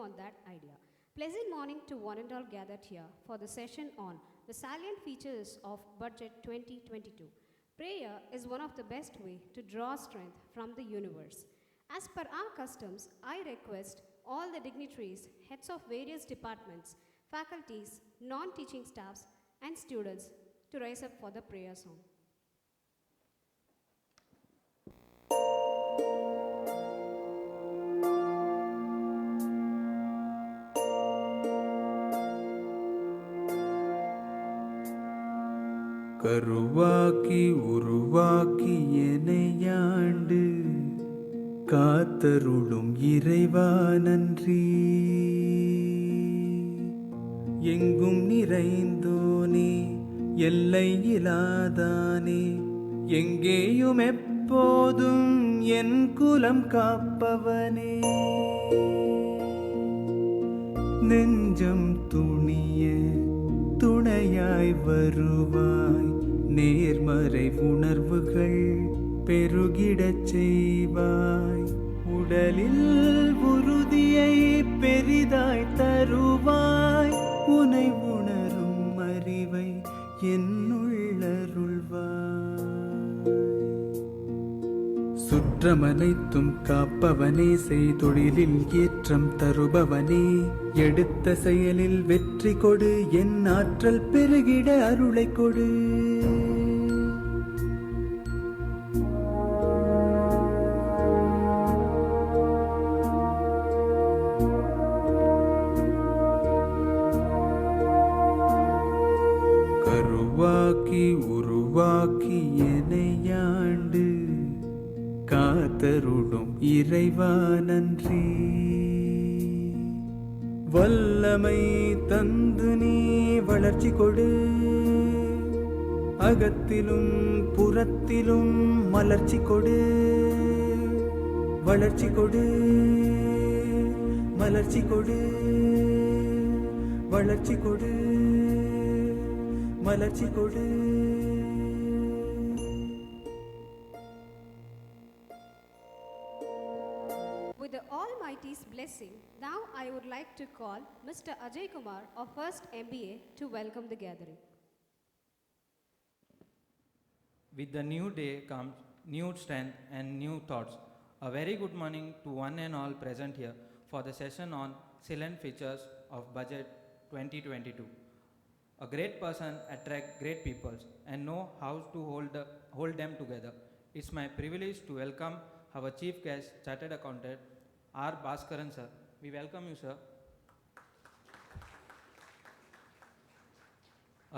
on that idea. Pleasant morning to one and all gathered here for the session on the salient features of Budget 2022. Prayer is one of the best way to draw strength from the universe. As per our customs, I request all the dignitaries, heads of various departments, faculties, non-teaching staffs, and students to rise up for the prayer song. கருவாக்கி உருவாக்கி எனையாண்டு காத்தருளும் இறைவா நன்றி. எங்கும் நிறைந்தோனே எல்லை இலாதானே, எங்கேயும் எப்போதும் என் குலம் காப்பவனே. நெஞ்சம் துணிய துணையாய் வருவாய், நேர்மறை உணர்வுகள் பெருகிடச் செய்வாய். உடலில் உறுதியை பெரிதாய் தருவாய், உனை உணரும் அறிவை என்னுள்ளருள்வாய். சுற்றமனைத்தும் காப்பவனே, செய்தொழிலில் ஏற்றம் தருபவனே, எடுத்த செயலில் வெற்றி கொடு, என் ஆற்றல் பெருகிட அருளை கொடு. கருவாக்கி உருவாக்கி எனையாண்டு காத்தருளும் இறைவா நன்றி. வல்லமை தந்து நீ வளர்ச்சி கொடு, அகத்திலும் புறத்திலும் மலர்ச்சி கொடு. வளர்ச்சி கொடு, மலர்ச்சி கொடு, வளர்ச்சி கொடு, மலர்ச்சி கொடு. With the Almighty's blessing, now I would like to call Mr. Ajay Kumar of First MBA to welcome the gathering. With the new day comes new strength and new thoughts. A very good morning to one and all present here for the session on salient features of Budget 2022. A great person attracts great people and know how to hold them together. It's my privilege to welcome our chief guest, Chartered Accountant, R. Baskar sir. We welcome you, sir.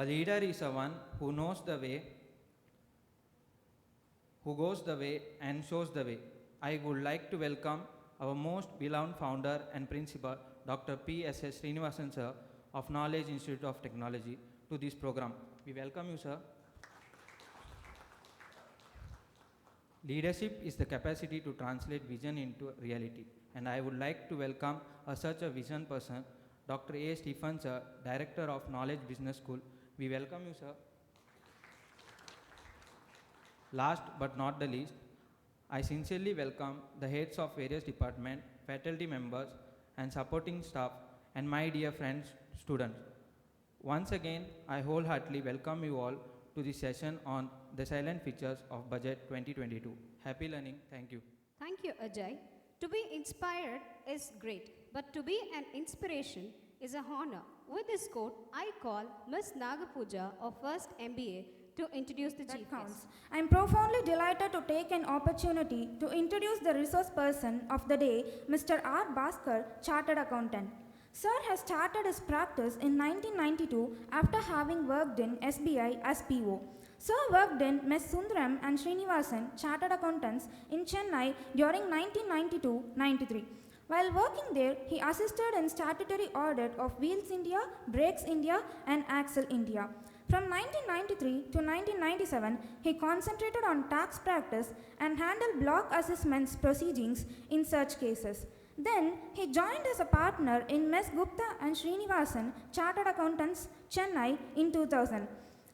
A leader is a one who knows the way, who goes the way and shows the way. I would like to welcome our most beloved founder and principal, Dr. P.S.S. Srinivasan sir of Knowledge Institute of Technology to this program. We welcome you, sir. Leadership is the capacity to translate vision into reality, and I would like to welcome such a vision person, Dr. A. Stephen sir, Director of Knowledge Business School. We welcome you, sir. Last but not the least, I sincerely welcome the heads of various departments, faculty members, and supporting staff, and my dear friends, students. Once again, I wholeheartedly welcome you all to this session on the silent features of Budget 2022. Happy learning. Thank you. Thank you, Ajay. To be inspired is great, but to be an inspiration is a honor. With this quote, I call Ms. Nagapuja of First MBA to introduce the chief guest. I am profoundly delighted to take an opportunity to introduce the resource person of the day, Mr. R. Baskar, Chartered Accountant. Sir has started his practice in 1992 after having worked in SBI as PO. Sir worked in Ms. Sundaram and Srinivasan, Chartered Accountants, in Chennai during 1992-93. While working there, he assisted in statutory audit of Wheels India, Brakes India, and Axle India. From 1993 to 1997, he concentrated on tax practice and handled block assessments proceedings in such cases. Then, he joined as a partner in Ms. Gupta and Srinivasan, Chartered Accountants, Chennai in 2000.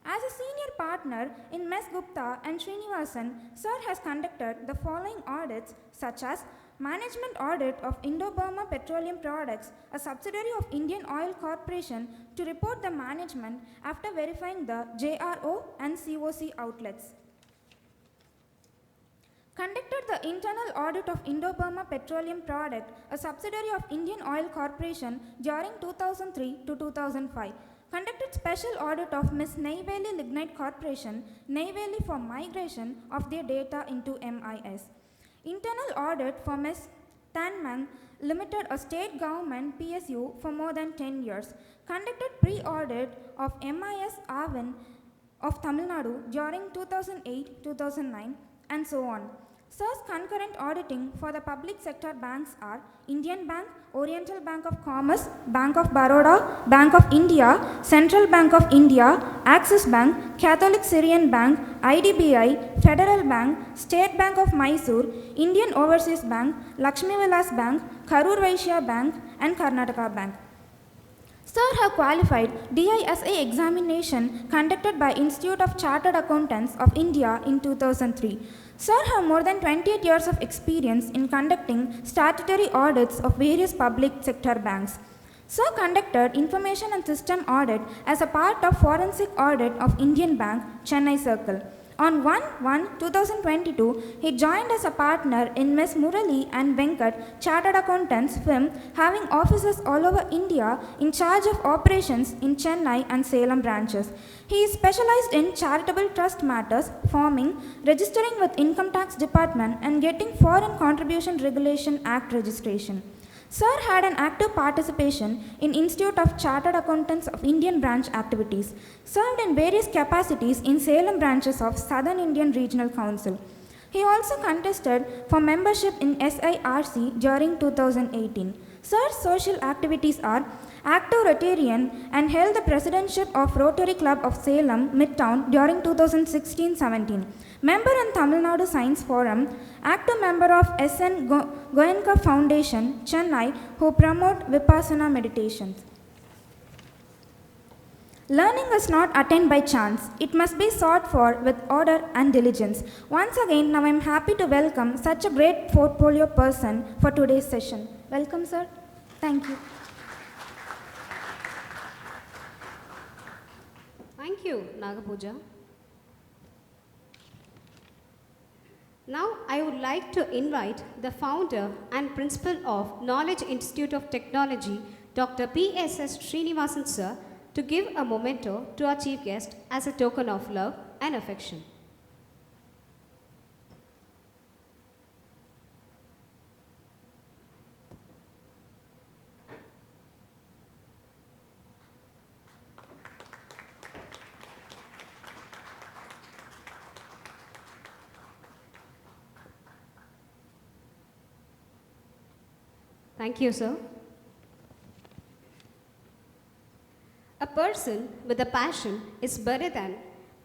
As a senior partner in Ms. Gupta and Srinivasan, Sir has conducted the following audits such as management audit of Indo-Burma Petroleum Products, a subsidiary of Indian Oil Corporation, to report the management after verifying the JRO and COC outlets. Conducted the internal audit of Indo-Burma Petroleum Product, a subsidiary of Indian Oil Corporation, during 2003 to 2005. Conducted special audit of Ms. Neyveli Lignite Corporation, Neyveli, for migration of their data into MIS. Internal audit for Ms. Tanmang Limited, a state government PSU, for more than 10 years. Conducted pre-audit of MIS Avin of Tamil Nadu during 2008-2009, and so on. Sir's concurrent auditing for the public sector banks are Indian Bank, Oriental Bank of Commerce, Bank of Baroda, Bank of India, Central Bank of India, Axis Bank, Catholic Syrian Bank, IDBI, Federal Bank, State Bank of Mysore, Indian Overseas Bank, Lakshmi Vilas Bank, Karur Vaishya Bank, and Karnataka Bank. Sir have qualified DISA examination conducted by Institute of Chartered Accountants of India in 2003. Sir have more than 28 years of experience in conducting statutory audits of various public sector banks. Sir conducted information and system audit as a part of forensic audit of Indian Bank, Chennai Circle. On 1/1/2022, he joined as a partner in Ms. Murali and Venkat Chartered Accountants firm, having offices all over India, in charge of operations in Chennai and Salem branches. He is specialized in charitable trust matters, forming, registering with Income Tax Department, and getting Foreign Contribution Regulation Act registration. Sir had an active participation in Institute of Chartered Accountants of Indian branch activities, served in various capacities in Salem branches of Southern Indian Regional Council. He also contested for membership in SIRC during 2018. Sir's social activities are active Rotarian and held the presidentship of Rotary Club of Salem Midtown during 2016-17. Member in Tamil Nadu Science Forum, active member of SN Goenka Foundation, Chennai, who promote Vipassana meditations. Learning is not attained by chance. It must be sought for with order and diligence. Once again, now I am happy to welcome such a great portfolio person for today's session. Welcome, sir. Thank you. Thank you, Nagapuja. Now, I would like to invite the founder and principal of Knowledge Institute of Technology, Dr. PSS Srinivasan sir, to give a memento to our chief guest as a token of love and affection. Thank you, sir. A person with a passion is better than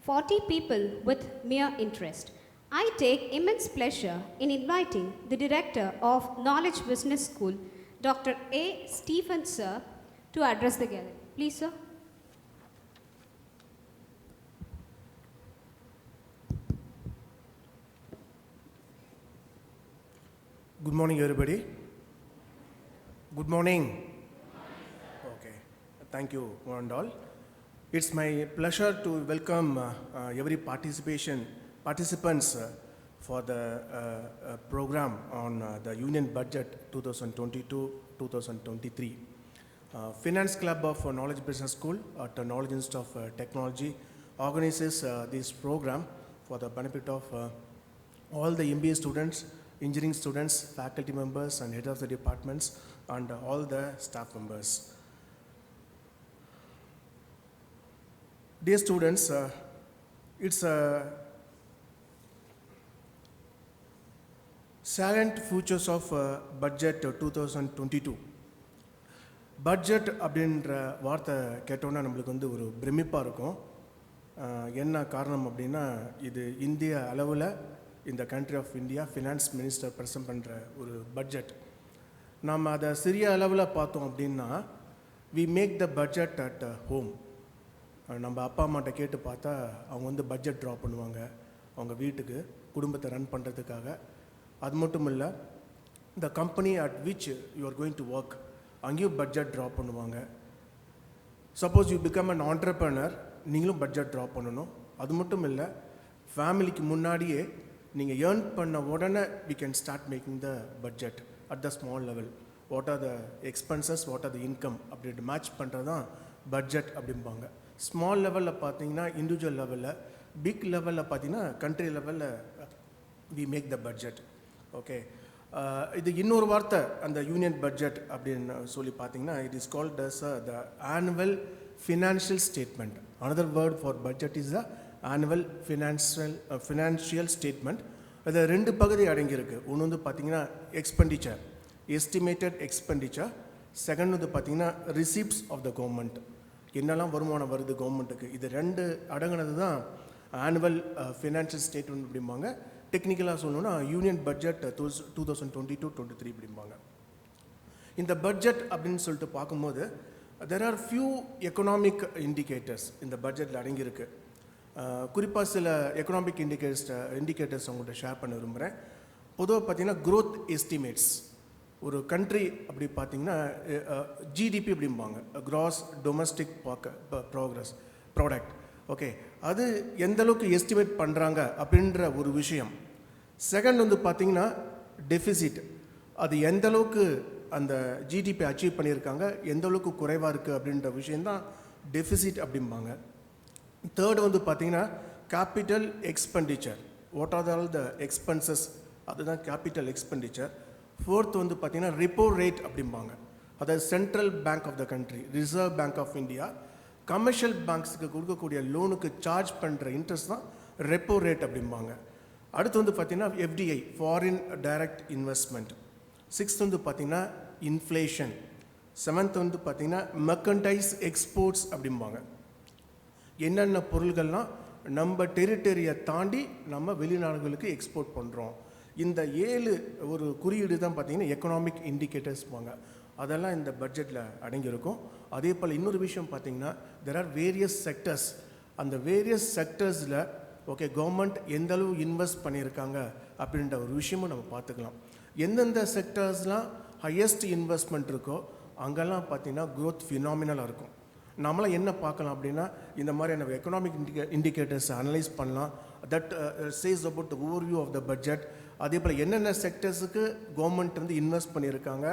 40 people with mere interest. I take immense pleasure in inviting the director of Knowledge Business School, Dr. A. Stephen sir, to address the gathering. Please, sir. Good morning, everybody. Good morning. Okay. Thank you, one and all. It's my pleasure to welcome every participants for the program on the Union Budget 2022-2023. Finance Club of Knowledge Business School at the Knowledge Institute of Technology organizes this program for the benefit of all the MBA students, engineering students, faculty members, and head of the departments, and all the staff members. Dear students, it's a Salient Futures of Budget 2022. Budget அப்படின்ற வார்த்தை கேட்டோன்னா நம்மளுக்கு வந்து ஒரு பிரமிப்பாக இருக்கும். என்ன காரணம் அப்படின்னா, இது இந்திய அளவில் இந்த country of India finance minister present பண்ணுற ஒரு பட்ஜெட். நம்ம அதை சிறிய அளவில் பார்த்தோம் அப்படின்னா, we make the budget at home. நம்ம அப்பா அம்மாட்ட கேட்டு பார்த்தா அவங்க வந்து பட்ஜெட் ட்ரா பண்ணுவாங்க அவங்க வீட்டுக்கு, குடும்பத்தை ரன் பண்ணுறதுக்காக. அது மட்டும் இல்லை, the company at which you are going to work, அங்கேயும் பட்ஜெட் ட்ரா பண்ணுவாங்க. Suppose you become an entrepreneur, நீங்களும் பட்ஜெட் ட்ரா பண்ணணும். அது மட்டும் இல்லை, ஃபேமிலிக்கு முன்னாடியே நீங்கள் ஏர்ன் பண்ண உடனே we can start making the budget at the small level. What are the expenses, what are the income அப்படின்ட்டு மேட்ச் பண்ணுறது தான் பட்ஜெட் அப்படிம்பாங்க. ஸ்மால் லெவலில் பார்த்தீங்கன்னா இண்டிவிஜுவல் லெவலில், பிக் லெவலில் பார்த்தீங்கன்னா கண்ட்ரி லெவலில் we make the budget. Okay, இது இன்னொரு வார்த்தை அந்த யூனியன் பட்ஜெட் அப்படின்னு சொல்லி பார்த்தீங்கன்னா it is called as the annual financial statement. Another word for budget is the annual financial statement. அது ரெண்டு பகுதி அடங்கியிருக்கு. ஒன்று வந்து பார்த்தீங்கன்னா எக்ஸ்பெண்டிச்சர், எஸ்டிமேட்டட் எக்ஸ்பெண்டிச்சர். செகண்ட் வந்து பார்த்தீங்கன்னா ரிசீப்ட்ஸ் ஆஃப் த கவர்மெண்ட், என்னெல்லாம் வருமானம் வருது கவர்மெண்ட்டுக்கு. இது ரெண்டு அடங்கினது தான் ஆனுவல் ஃபினான்ஷியல் ஸ்டேட்மெண்ட் அப்படிம்பாங்க. டெக்னிக்கலாக சொல்லணும்னா யூனியன் பட்ஜெட் 2022-23 அப்படிம்பாங்க. இந்த பட்ஜெட் அப்படின்னு சொல்லிட்டு பார்க்கும்போது there are few economic indicators இந்த பட்ஜெட்டில் அடங்கியிருக்கு. குறிப்பாக சில எக்கனாமிக் இண்டிகேட்டர்ஸ் உங்கள்கிட்ட ஷேர் பண்ண விரும்புகிறேன். பொதுவாக பார்த்தீங்கன்னா growth estimates. ஒரு கண்ட்ரி அப்படி பார்த்தீங்கன்னா ஜிடிபி அப்படிம்பாங்க, கிராஸ் டொமஸ்டிக் ப்ராடக்ட். ஓகே, அது எந்த அளவுக்கு எஸ்டிமேட் பண்ணுறாங்க அப்படின்ற ஒரு விஷயம். செகண்ட் வந்து பார்த்தீங்கன்னா டெஃபிசிட், அது எந்த அளவுக்கு அந்த ஜிடிபி அச்சீவ் பண்ணியிருக்காங்க, எந்த அளவுக்கு குறைவாக இருக்குது அப்படின்ற விஷயந்தான் டெஃபிசிட் அப்படிம்பாங்க. தேர்டு வந்து பார்த்தீங்கன்னா capital expenditure, what are all the expenses, அதுதான் கேபிட்டல் எக்ஸ்பெண்டிச்சர். ஃபோர்த் வந்து பார்த்தீங்கன்னா ரிப்போ ரேட் அப்படிம்பாங்க, அதாவது central bank of the country, Reserve Bank of India commercial பேங்க்ஸுக்கு கொடுக்கக்கூடிய லோனுக்கு சார்ஜ் பண்ணுற இன்ட்ரெஸ்ட் தான் ரெப்போ ரேட் அப்படிம்பாங்க. அடுத்து வந்து பார்த்தீங்கன்னா FDI, foreign direct investment. Sixth வந்து பார்த்தீங்கன்னா இன்ஃப்ளேஷன். செவன்த் வந்து பார்த்தீங்கன்னா மெர்கன்டைஸ் எக்ஸ்போர்ட்ஸ் அப்படிம்பாங்க. என்னென்ன பொருள்கள்லாம் நம்ம டெரிட்டரியை தாண்டி நம்ம வெளிநாடுகளுக்கு எக்ஸ்போர்ட் பண்ணுறோம். இந்த 7 ஒரு குறியீடு தான் பார்த்தீங்கன்னா எக்கனாமிக் இண்டிகேட்டர்ஸ்பாங்க. அதெல்லாம் இந்த பட்ஜெட்டில் அடங்கியிருக்கும். அதே போல் இன்னொரு விஷயம் பார்த்தீங்கன்னா தெர் ஆர் வேரியஸ் செக்டர்ஸ். அந்த வேரியஸ் செக்டர்ஸில் ஓகே கவர்மெண்ட் எந்த அளவு இன்வெஸ்ட் பண்ணியிருக்காங்க அப்படின்ற ஒரு விஷயமும் நம்ம பார்த்துக்கலாம். எந்தெந்த செக்டர்ஸ்லாம் ஹையஸ்ட் இன்வெஸ்ட்மெண்ட் இருக்கோ அங்கெல்லாம் பார்த்தீங்கன்னா க்ரோத் ஃபினாமினலாக இருக்கும். நம்மளாம் என்ன பார்க்கலாம் அப்படின்னா இந்த மாதிரியான எக்கனாமிக் இண்டிகேட்டர்ஸ் அனலைஸ் பண்ணலாம். That says about the overview of the budget. அதே போல் என்னென்ன செக்டர்ஸுக்கு கவர்மெண்ட் வந்து இன்வெஸ்ட் பண்ணியிருக்காங்க,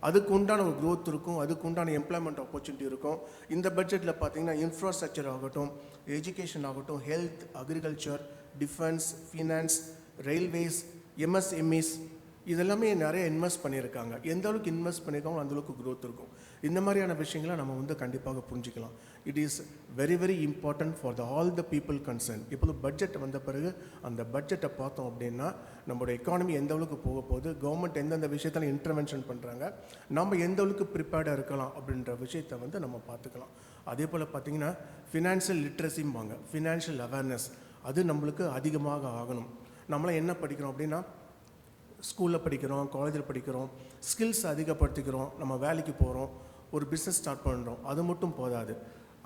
அதுக்கு உண்டான ஒரு க்ரோத் இருக்கும், அதுக்கு உண்டான எம்ப்ளாய்மெண்ட் ஆப்பர்ச்சுனிட்டி இருக்கும். இந்த பட்ஜெட்டில் பார்த்தீங்கன்னா இன்ஃப்ராஸ்ட்ரக்சர் ஆகட்டும், எஜுகேஷன் ஆகட்டும், health, agriculture, defence, finance, railways, MSMEs இதெல்லாமே நிறைய இன்வெஸ்ட் பண்ணியிருக்காங்க. எந்த அளவுக்கு இன்வெஸ்ட் பண்ணியிருக்காங்களோ அந்தளவுக்கு க்ரோத் இருக்கும். இந்த மாதிரியான விஷயங்களை நம்ம வந்து கண்டிப்பாக புரிஞ்சிக்கலாம். It is very very important for all the people concern. இப்போது பட்ஜெட் வந்த பிறகு அந்த பட்ஜெட்டை பார்த்தோம் அப்படின்னா நம்மளோட எக்கானமி எந்த அளவுக்கு போக போகுது, கவர்மெண்ட் எந்தெந்த விஷயத்தில் இன்டர்வென்ஷன் பண்ணுறாங்க, நம்ம எந்த அளவுக்கு ப்ரிப்பேர்டாக இருக்கலாம் அப்படின்ற விஷயத்தை வந்து நம்ம பார்த்துக்கலாம். அதே போல் பார்த்திங்கன்னா ஃபினான்ஷியல் லிட்ரஸிம்பாங்க, ஃபினான்ஷியல் அவேர்னஸ், அது நம்மளுக்கு அதிகமாக ஆகணும். நம்மளாம் என்ன படிக்கிறோம் அப்படின்னா ஸ்கூலில் படிக்கிறோம், காலேஜில் படிக்கிறோம், ஸ்கில்ஸ் அதிகப்படுத்திக்கிறோம், நம்ம வேலைக்கு போகிறோம், ஒரு பிஸ்னஸ் ஸ்டார்ட் பண்ணுறோம், அது மட்டும் போதாது.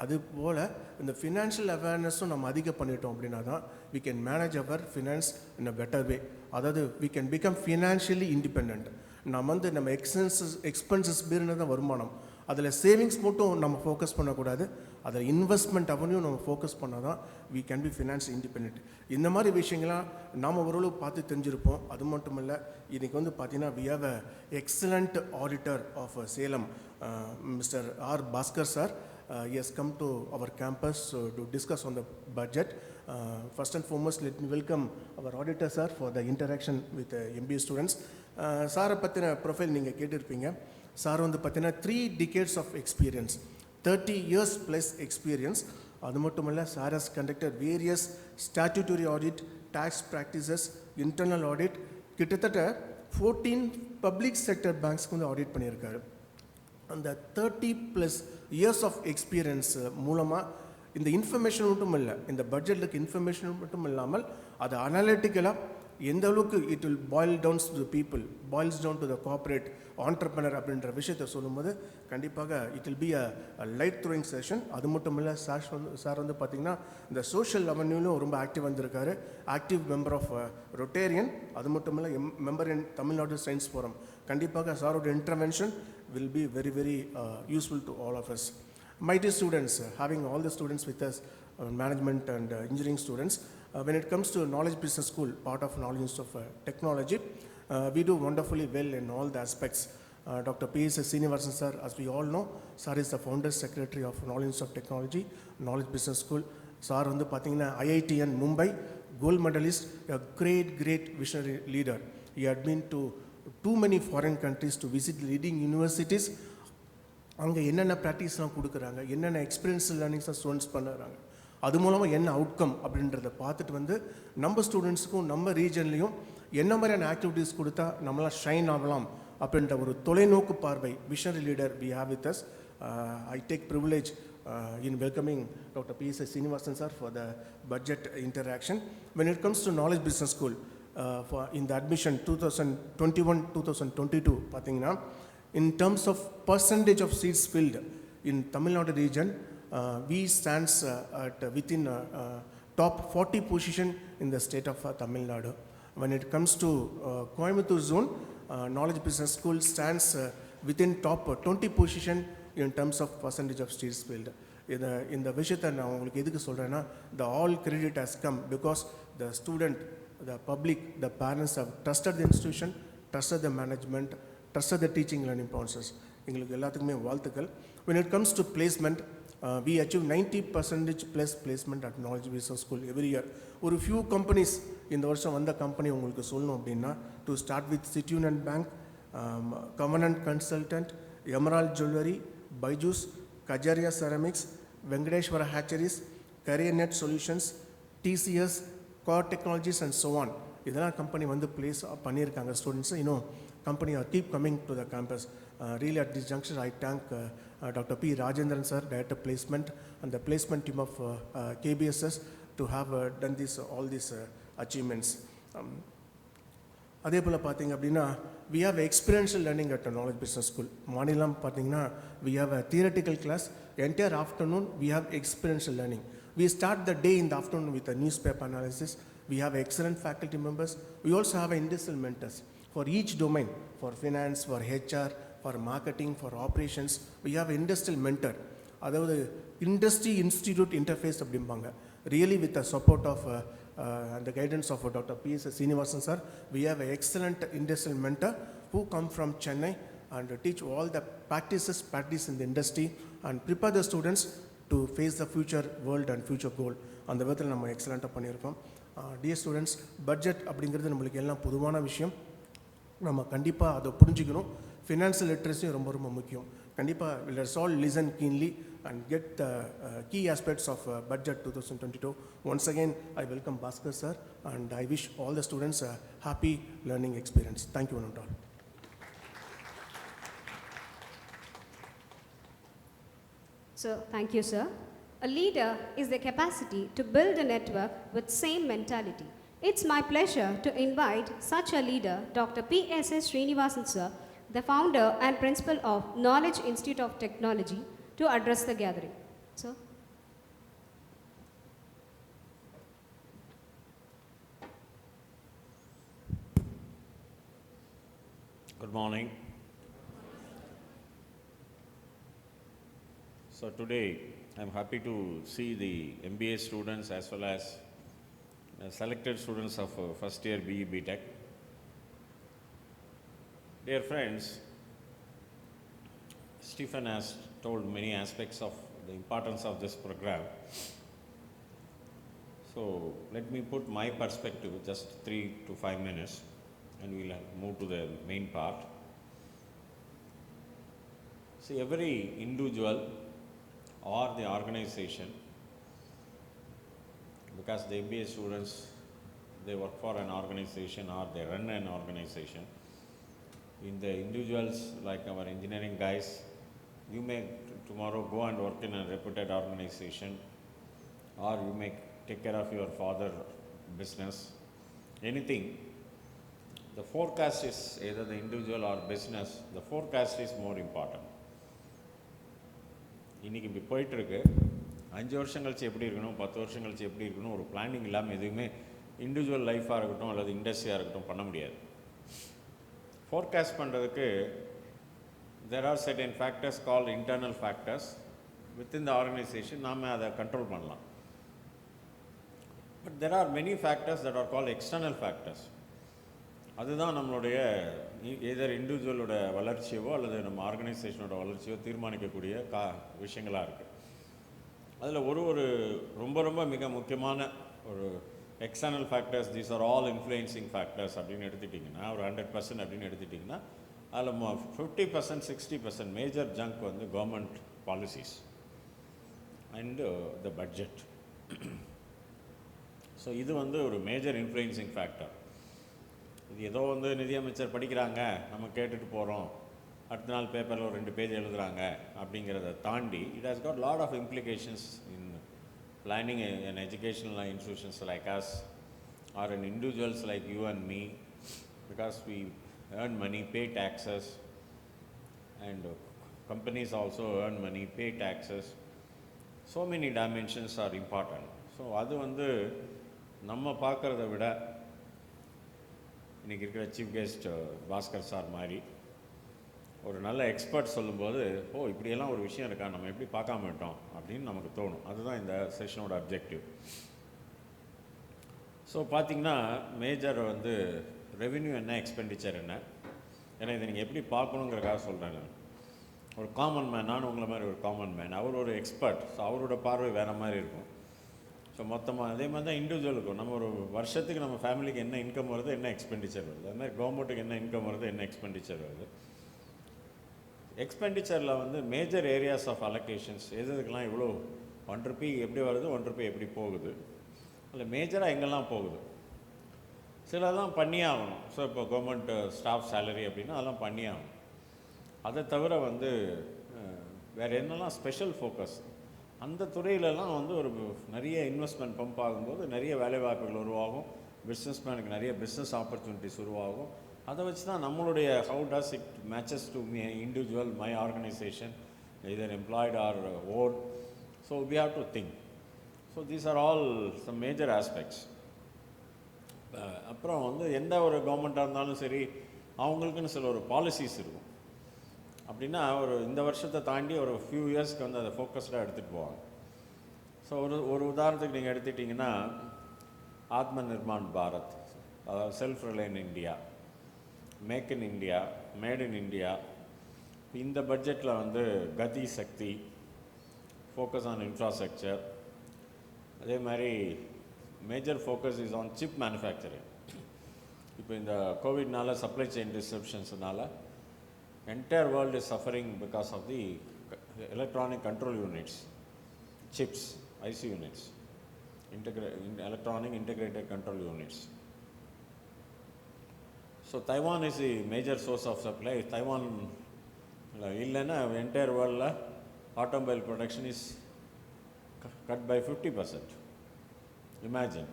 அதுபோல் இந்த ஃபினான்ஷியல் அவேர்னஸும் நம்ம அதிகம் பண்ணிட்டோம் அப்படின்னா தான் we can manage our finance in a better way. அதாவது we can become financially independent. நம்ம வந்து நம்ம எக்ஸ்பென்சஸ் மீறினது தான் வருமானம், அதில் சேவிங்ஸ் மட்டும் நம்ம ஃபோக்கஸ் பண்ணக்கூடாது, அதில் இன்வெஸ்ட்மெண்ட் அவனையும் நம்ம ஃபோக்கஸ் பண்ணால் தான் we can be financially independent. இந்த மாதிரி விஷயங்கள்லாம் நாம் ஓரளவு பார்த்து தெரிஞ்சிருப்போம். அது மட்டும் இல்லை, இன்றைக்கி வந்து பார்த்திங்கன்னா we have a excellent auditor of Salem, Mr. R. Baskar sir. He has come to our campus to discuss on the budget. First and foremost, let me welcome our auditor sir for the interaction with MBA students. சாரை பற்றின profile நீங்கள் கேட்டிருப்பீங்க. Sir வந்து பார்த்தீங்கன்னா 3 decades of experience, 30 years plus experience. அது மட்டும் இல்லை, sir has conducted various statutory audit, tax practices, internal audit. கிட்டத்தட்ட 14 பப்ளிக் செக்டர் பேங்க்ஸ்க்கு வந்து ஆடிட் பண்ணியிருக்காரு. அந்த 30+ years of experience மூலமாக இந்த இன்ஃபர்மேஷன் மட்டும் இல்லை, இந்த பட்ஜெட்டுக்கு இன்ஃபர்மேஷன் மட்டும் இல்லாமல் அது அனலிட்டிக்கலாக எந்த அளவுக்கு it will boil downs to the people, boils down to the corporate entrepreneur அப்படின்ற விஷயத்தை சொல்லும்போது கண்டிப்பாக it will be a light throwing session. அது மட்டும் இல்லை, சார் வந்து பார்த்திங்கன்னா இந்த சோஷியல் அவென்யூலும் ரொம்ப ஆக்டிவ் வந்திருக்காரு, ஆக்டிவ் மெம்பர் ஆஃப் ரொட்டேரியன். அது மட்டும் இல்லை, மெம்பர் இன் தமிழ்நாடு சயின்ஸ் ஃபோரம். கண்டிப்பாக சாரோட intervention will be very very useful to all of us. My dear students, having all the students with us, management and engineering students, when it comes to Knowledge Business School, part of Knowledge Institute of Technology, we do wonderfully well in all the aspects. Dr. KBSS Srinivasan sir, as we all know, sir is the founder secretary of Knowledge Institute of Technology, Knowledge Business School. Sir வந்து பார்த்தீங்கன்னா IITN Mumbai gold medalist, a great visionary leader. He had been to too many foreign countries to visit leading universities. அங்கே என்னென்ன ப்ராக்டிஸ்லாம் கொடுக்குறாங்க, என்னென்ன experience லேர்னிங்ஸாக students பண்ணுறாங்க, அது மூலமாக என்ன அவுட்கம் அப்படின்றத பார்த்துட்டு வந்து நம்ம ஸ்டூடெண்ட்ஸுக்கும் நம்ம ரீஜன்லேயும் என்ன மாதிரியான ஆக்டிவிட்டீஸ் கொடுத்தா நம்மளாம் ஷைன் ஆகலாம் அப்படின்ற ஒரு தொலைநோக்கு பார்வை visionary leader we have with us. I take privilege in welcoming Dr. KBSS Srinivasan sir for the budget interaction. When it comes to Knowledge Business School, in the admission 2021-2022, பார்த்தீங்கன்னா in terms of percentage of seats filled in Tamil Nadu region, we stands at within top 40 position in the state of Tamil Nadu. When it comes to Coimbatore zone, Knowledge Business School stands within top 20 position in terms of percentage of seats filled. இந்த விஷயத்தை நான் உங்களுக்கு எதுக்கு சொல்கிறேன்னா, the all credit has come because the student, the public, the parents have trusted the institution, trusted the management, trusted the teaching learning process. எங்களுக்கு எல்லாத்துக்குமே வாழ்த்துக்கள். When it comes to placement, we achieve 90% plus placement at Knowledge Business School every year. ஒரு few companies இந்த வருஷம் வந்த company உங்களுக்கு சொல்லணும் அப்படின்னா, to start with City Union Bank, Covenant Consultant, Emerald Jewelry, Byju's, Kajaria Ceramics, Venkateshwara Hatcheries, CareerNet Solutions, TCS, Core Technologies and so on. இதெல்லாம் company வந்து place பண்ணியிருக்காங்க students. Company keep coming to the campus. Really at this juncture, I thank Dr. P. Rajendran sir, Director Placement, and the placement team of KBSS to have done all these achievements. அதே போல் பார்த்தீங்க அப்படின்னா, we have experiential learning at a Knowledge Business School. மாநிலம் பார்த்தீங்கன்னா, we have a theoretical class. Entire afternoon, we have experiential learning. We start the day in the afternoon with a newspaper analysis. We have excellent faculty members. We also have industrial mentors. For each domain, for finance, for HR, for marketing, for operations, we have industrial mentor. அதாவது industry institute interface அப்படிம்பாங்க. Really with the support of and the guidance of Dr. KBSS Srinivasan sir, we have an excellent industrial mentor who come from Chennai and teach all the practice in the industry and prepare the students to face the future world and future goal. அந்த விதத்தில் நம்ம எக்ஸலண்ட்டாக பண்ணியிருக்கோம். Dear students, budget அப்படிங்கிறது நம்மளுக்கு எல்லாம் பொதுவான விஷயம். நம்ம கண்டிப்பாக அதை புரிஞ்சுக்கணும். ஃபினான்ஷியல் லிட்ரஸியும் ரொம்ப ரொம்ப முக்கியம். கண்டிப்பாக let's all listen keenly and get the key aspects of budget 2022. Once again, I welcome Baskar sir and I wish all the students a happy learning experience. Thank you one and all. So, thank you, sir. A leader is the capacity to build a network with same mentality. It's my pleasure to invite such a leader, Dr. KBSS Srinivasan sir, the founder and principal of Knowledge Institute of Technology, to address the gathering. Sir. Good morning. So today I'm happy to see the MBA students as well as selected students of first year BE BTech. Dear friends, Stephen has told many aspects of the importance of this program. So let me put my perspective, just 3 to 5 minutes, and we'll move to the main part. See, every individual or the organization, because the MBA students, they work for an organization or they run an organization. In the individuals, like our engineering guys, you may tomorrow go and work in a reputed organization, or you may take care of your father business, anything. The forecast is either the individual or business, the forecast is more important. இன்னைக்கு இப்படி போயிட்டு இருக்கு. 5 வருஷம் கழிச்சு எப்படி இருக்கணும், 10 வருஷம் கழிச்சு எப்படி இருக்கணும், ஒரு பிளானிங் இல்லாமல் எதுவுமே இண்டிவிஜுவல் லைஃபாக இருக்கட்டும் அல்லது இண்டஸ்ட்ரியாக இருக்கட்டும் பண்ண முடியாது. ஃபோர்காஸ்ட் பண்ணுறதுக்கு there are certain factors called internal factors within the organization நாம் அதை கண்ட்ரோல் பண்ணலாம். But there are many factors that are called external factors. அதுதான் நம்மளுடைய எதர் இண்டிவிஜுவலோட வளர்ச்சியவோ அல்லது நம்ம ஆர்கனைசேஷனோட வளர்ச்சியோ தீர்மானிக்கக்கூடிய விஷயங்களாக இருக்குது. அதில் ஒரு ரொம்ப ரொம்ப மிக முக்கியமான ஒரு external factors, these are all influencing factors அப்படின்னு எடுத்துட்டிங்கன்னா, ஒரு 100% அப்படின்னு எடுத்துட்டிங்கன்னா, அதில் 50% 60% மேஜர் ஜங்க் வந்து government policies and the budget. So இது வந்து ஒரு மேஜர் இன்ஃப்ளூயன்சிங் ஃபேக்டர். இது ஏதோ வந்து நிதியமைச்சர் படிக்கிறாங்க, நம்ம கேட்டுட்டு போகிறோம், அடுத்த நாள் பேப்பரில் ஒரு 2 பேஜ் எழுதுகிறாங்க அப்படிங்கிறத தாண்டி it has got lot of implications in planning an educational institutions like us or in individuals like you and me, because we earn money, pay taxes, and companies also earn money, pay taxes. So many dimensions are important. So அது வந்து நம்ம பார்க்குறத விட இன்றைக்கி இருக்கிற chief guest Bhaskar sir மாதிரி ஒரு நல்ல எக்ஸ்பர்ட் சொல்லும்போது, ஓ இப்படியெல்லாம் ஒரு விஷயம் இருக்கா, நம்ம எப்படி பார்க்காம விட்டோம் அப்படின்னு நமக்கு தோணும். அதுதான் இந்த செஷனோட அப்ஜெக்டிவ். ஸோ பார்த்திங்கன்னா மேஜர் வந்து ரெவென்யூ என்ன, எக்ஸ்பெண்டிச்சர் என்ன, ஏன்னா இதை நீங்கள் எப்படி பார்க்கணுங்கிறக்காக சொல்கிறேன். நான் ஒரு காமன் மேன், நானும் உங்களை மாதிரி ஒரு காமன் மேன், அவர் ஒரு எக்ஸ்பர்ட். ஸோ அவரோட பார்வை வேறு மாதிரி இருக்கும். ஸோ மொத்தமாக அதே மாதிரி தான் இண்டிவிஜுவலுக்கும், நம்ம ஒரு வருஷத்துக்கு நம்ம ஃபேமிலிக்கு என்ன இன்கம் வருது, என்ன எக்ஸ்பெண்டிச்சர் வருது, அது மாதிரி கவர்மெண்ட்டுக்கு என்ன இன்கம் வருது, என்ன எக்ஸ்பெண்டிச்சர் வருது. எக்ஸ்பெண்டிச்சரில் வந்து மேஜர் ஏரியாஸ் ஆஃப் அலோகேஷன்ஸ், எதுக்கெல்லாம் இவ்வளோ 1 ரூபி எப்படி வருது, 1 ரூபி எப்படி போகுது, அதில் மேஜராக எங்கெல்லாம் போகுது. சிலதெல்லாம் பண்ணியே ஆகணும். ஸோ இப்போ கவர்மெண்ட் ஸ்டாஃப் சேலரி அப்படின்னா அதெல்லாம் பண்ணியே ஆகணும். அதை தவிர வந்து வேறு என்னெல்லாம் ஸ்பெஷல் ஃபோக்கஸ், அந்த துறையிலலாம் வந்து ஒரு நிறைய இன்வெஸ்ட்மெண்ட் பம்ப் ஆகும்போது நிறைய வேலைவாய்ப்புகள் உருவாகும், பிஸ்னஸ்மேனுக்கு நிறைய பிஸ்னஸ் ஆப்பர்ச்சுனிட்டிஸ் உருவாகும். அதை வச்சு தான் நம்மளுடைய how does it matches to me individual, my organisation, either employed or own. So we have to think. So these are all some major aspects. அப்புறம் வந்து எந்த ஒரு கவர்மெண்ட்டாக இருந்தாலும் சரி, அவங்களுக்குன்னு சில ஒரு பாலிசிஸ் இருக்கும். அப்படின்னா ஒரு இந்த வருஷத்தை தாண்டி ஒரு ஃபியூ இயர்ஸ்க்கு வந்து அதை ஃபோக்கஸ்டாக எடுத்துகிட்டு போவாங்க. ஸோ ஒரு உதாரணத்துக்கு நீங்கள் எடுத்துட்டிங்கன்னா, ஆத்ம நிர்மான் பாரத், அதாவது self reliant India, make in India, made in India. இந்த பட்ஜெட்டில் வந்து கதி சக்தி, ஃபோக்கஸ் ஆன் இன்ஃப்ராஸ்ட்ரக்சர். அதே மாதிரி major focus is on chip manufacturing. இப்போ இந்த கோவிட்னால சப்ளை செயின் டிஸ்ரப்ஷன்ஸ்னால entire world is suffering because of the electronic control units, chips, IC units, electronic integrated control units. So Taiwan is the major source of supply. Taiwan இல்லைன்னா entire வேர்ல்டில் automobile production is cut by 50%. Imagine.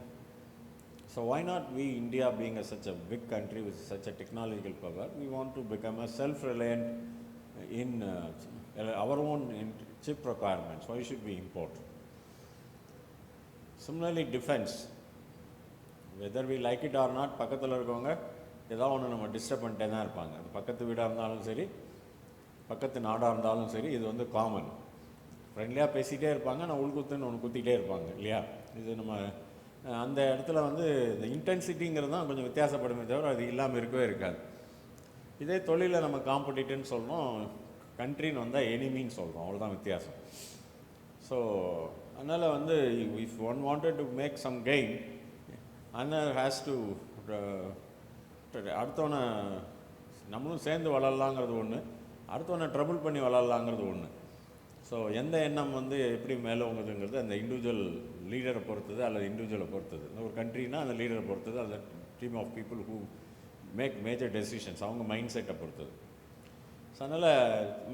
So why not we, India being such a big country with such a technological power, we want to become a self-reliant in our own chip requirements. Why should we import? Similarly, defense. Whether we like it or not, பக்கத்தில் இருக்கவங்க ஏதாவது ஒன்று நம்ம disturb பண்ணிட்டே தான் இருப்பாங்க. அது பக்கத்து வீடாக இருந்தாலும் சரி, பக்கத்து நாடாக இருந்தாலும் சரி, இது வந்து காமன். ஃப்ரெண்ட்லியாக பேசிகிட்டே இருப்பாங்க, நான் உள்குத்துன்னு ஒன்று குத்திகிட்டே இருப்பாங்க இல்லையா. இது நம்ம அந்த இடத்துல வந்து இந்த இன்டென்சிட்டிங்கிறது தான் கொஞ்சம் வித்தியாசப்படுமே தவிர அது இல்லாமல் இருக்கவே இருக்காது. இதே தொழிலில் நம்ம காம்படிட்டர்னு சொல்கிறோம், கண்ட்ரின்னு வந்தால் எனிமின்னு சொல்கிறோம், அவ்வளோதான் வித்தியாசம். ஸோ அதனால் வந்து if one wanted to make some gain, another has to அடுத்தவனை நம்மளும் சேர்ந்து வளரலாங்கிறது ஒன்று, அடுத்தவனை ட்ரபுள் பண்ணி வளரலாங்கிறது ஒன்று. ஸோ எந்த எண்ணம் வந்து எப்படி மேலே உங்குதுங்கிறது அந்த இண்டிவிஜுவல் லீடரை பொறுத்தது அல்லது இண்டிவிஜுவலை பொறுத்தது. ஒரு கண்ட்ரினா அந்த லீடரை பொறுத்தது, அந்த team of people who make major decisions, அவங்க மைண்ட் செட்டை பொறுத்தது. ஸோ அதனால்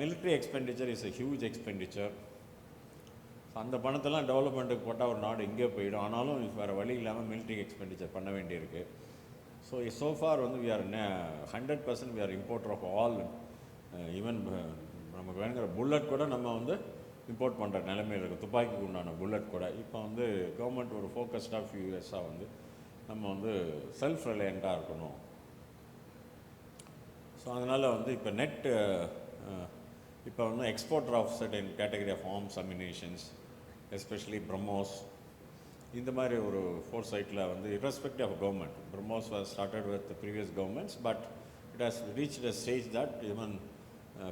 military expenditure is a huge expenditure. So அந்த பணத்தெல்லாம் டெவலப்மெண்ட்டுக்கு போட்டால் ஒரு நாடு எங்கேயோ போயிடும். ஆனாலும் வேறு வழி இல்லாமல் மிலிட்ரி எக்ஸ்பெண்டிச்சர் பண்ண வேண்டியிருக்கு. ஸோ ஃபார் வந்து we are 100% we are importer of all, even நமக்கு வேணுங்கிற புல்லட் கூட நம்ம வந்து இம்போர்ட் பண்ணுற நிலைமையில் இருக்குது. துப்பாக்கிக்கு உண்டான புல்லட் கூட இப்போ வந்து கவர்மெண்ட் ஒரு ஃபோக்கஸ்டாக ஃபியூ இயர்ஸாக வந்து நம்ம வந்து செல்ஃப் ரிலையண்ட்டாக இருக்கணும். ஸோ ஸோ அதனால் வந்து இப்போ நெட் இப்போ வந்து exporter of certain category of arms ammunitions especially BrahMos இந்த மாதிரி ஒரு ஃபோர் சைட்டில் வந்து irrespective of government BrahMos was started with previous governments but it has reached a stage that even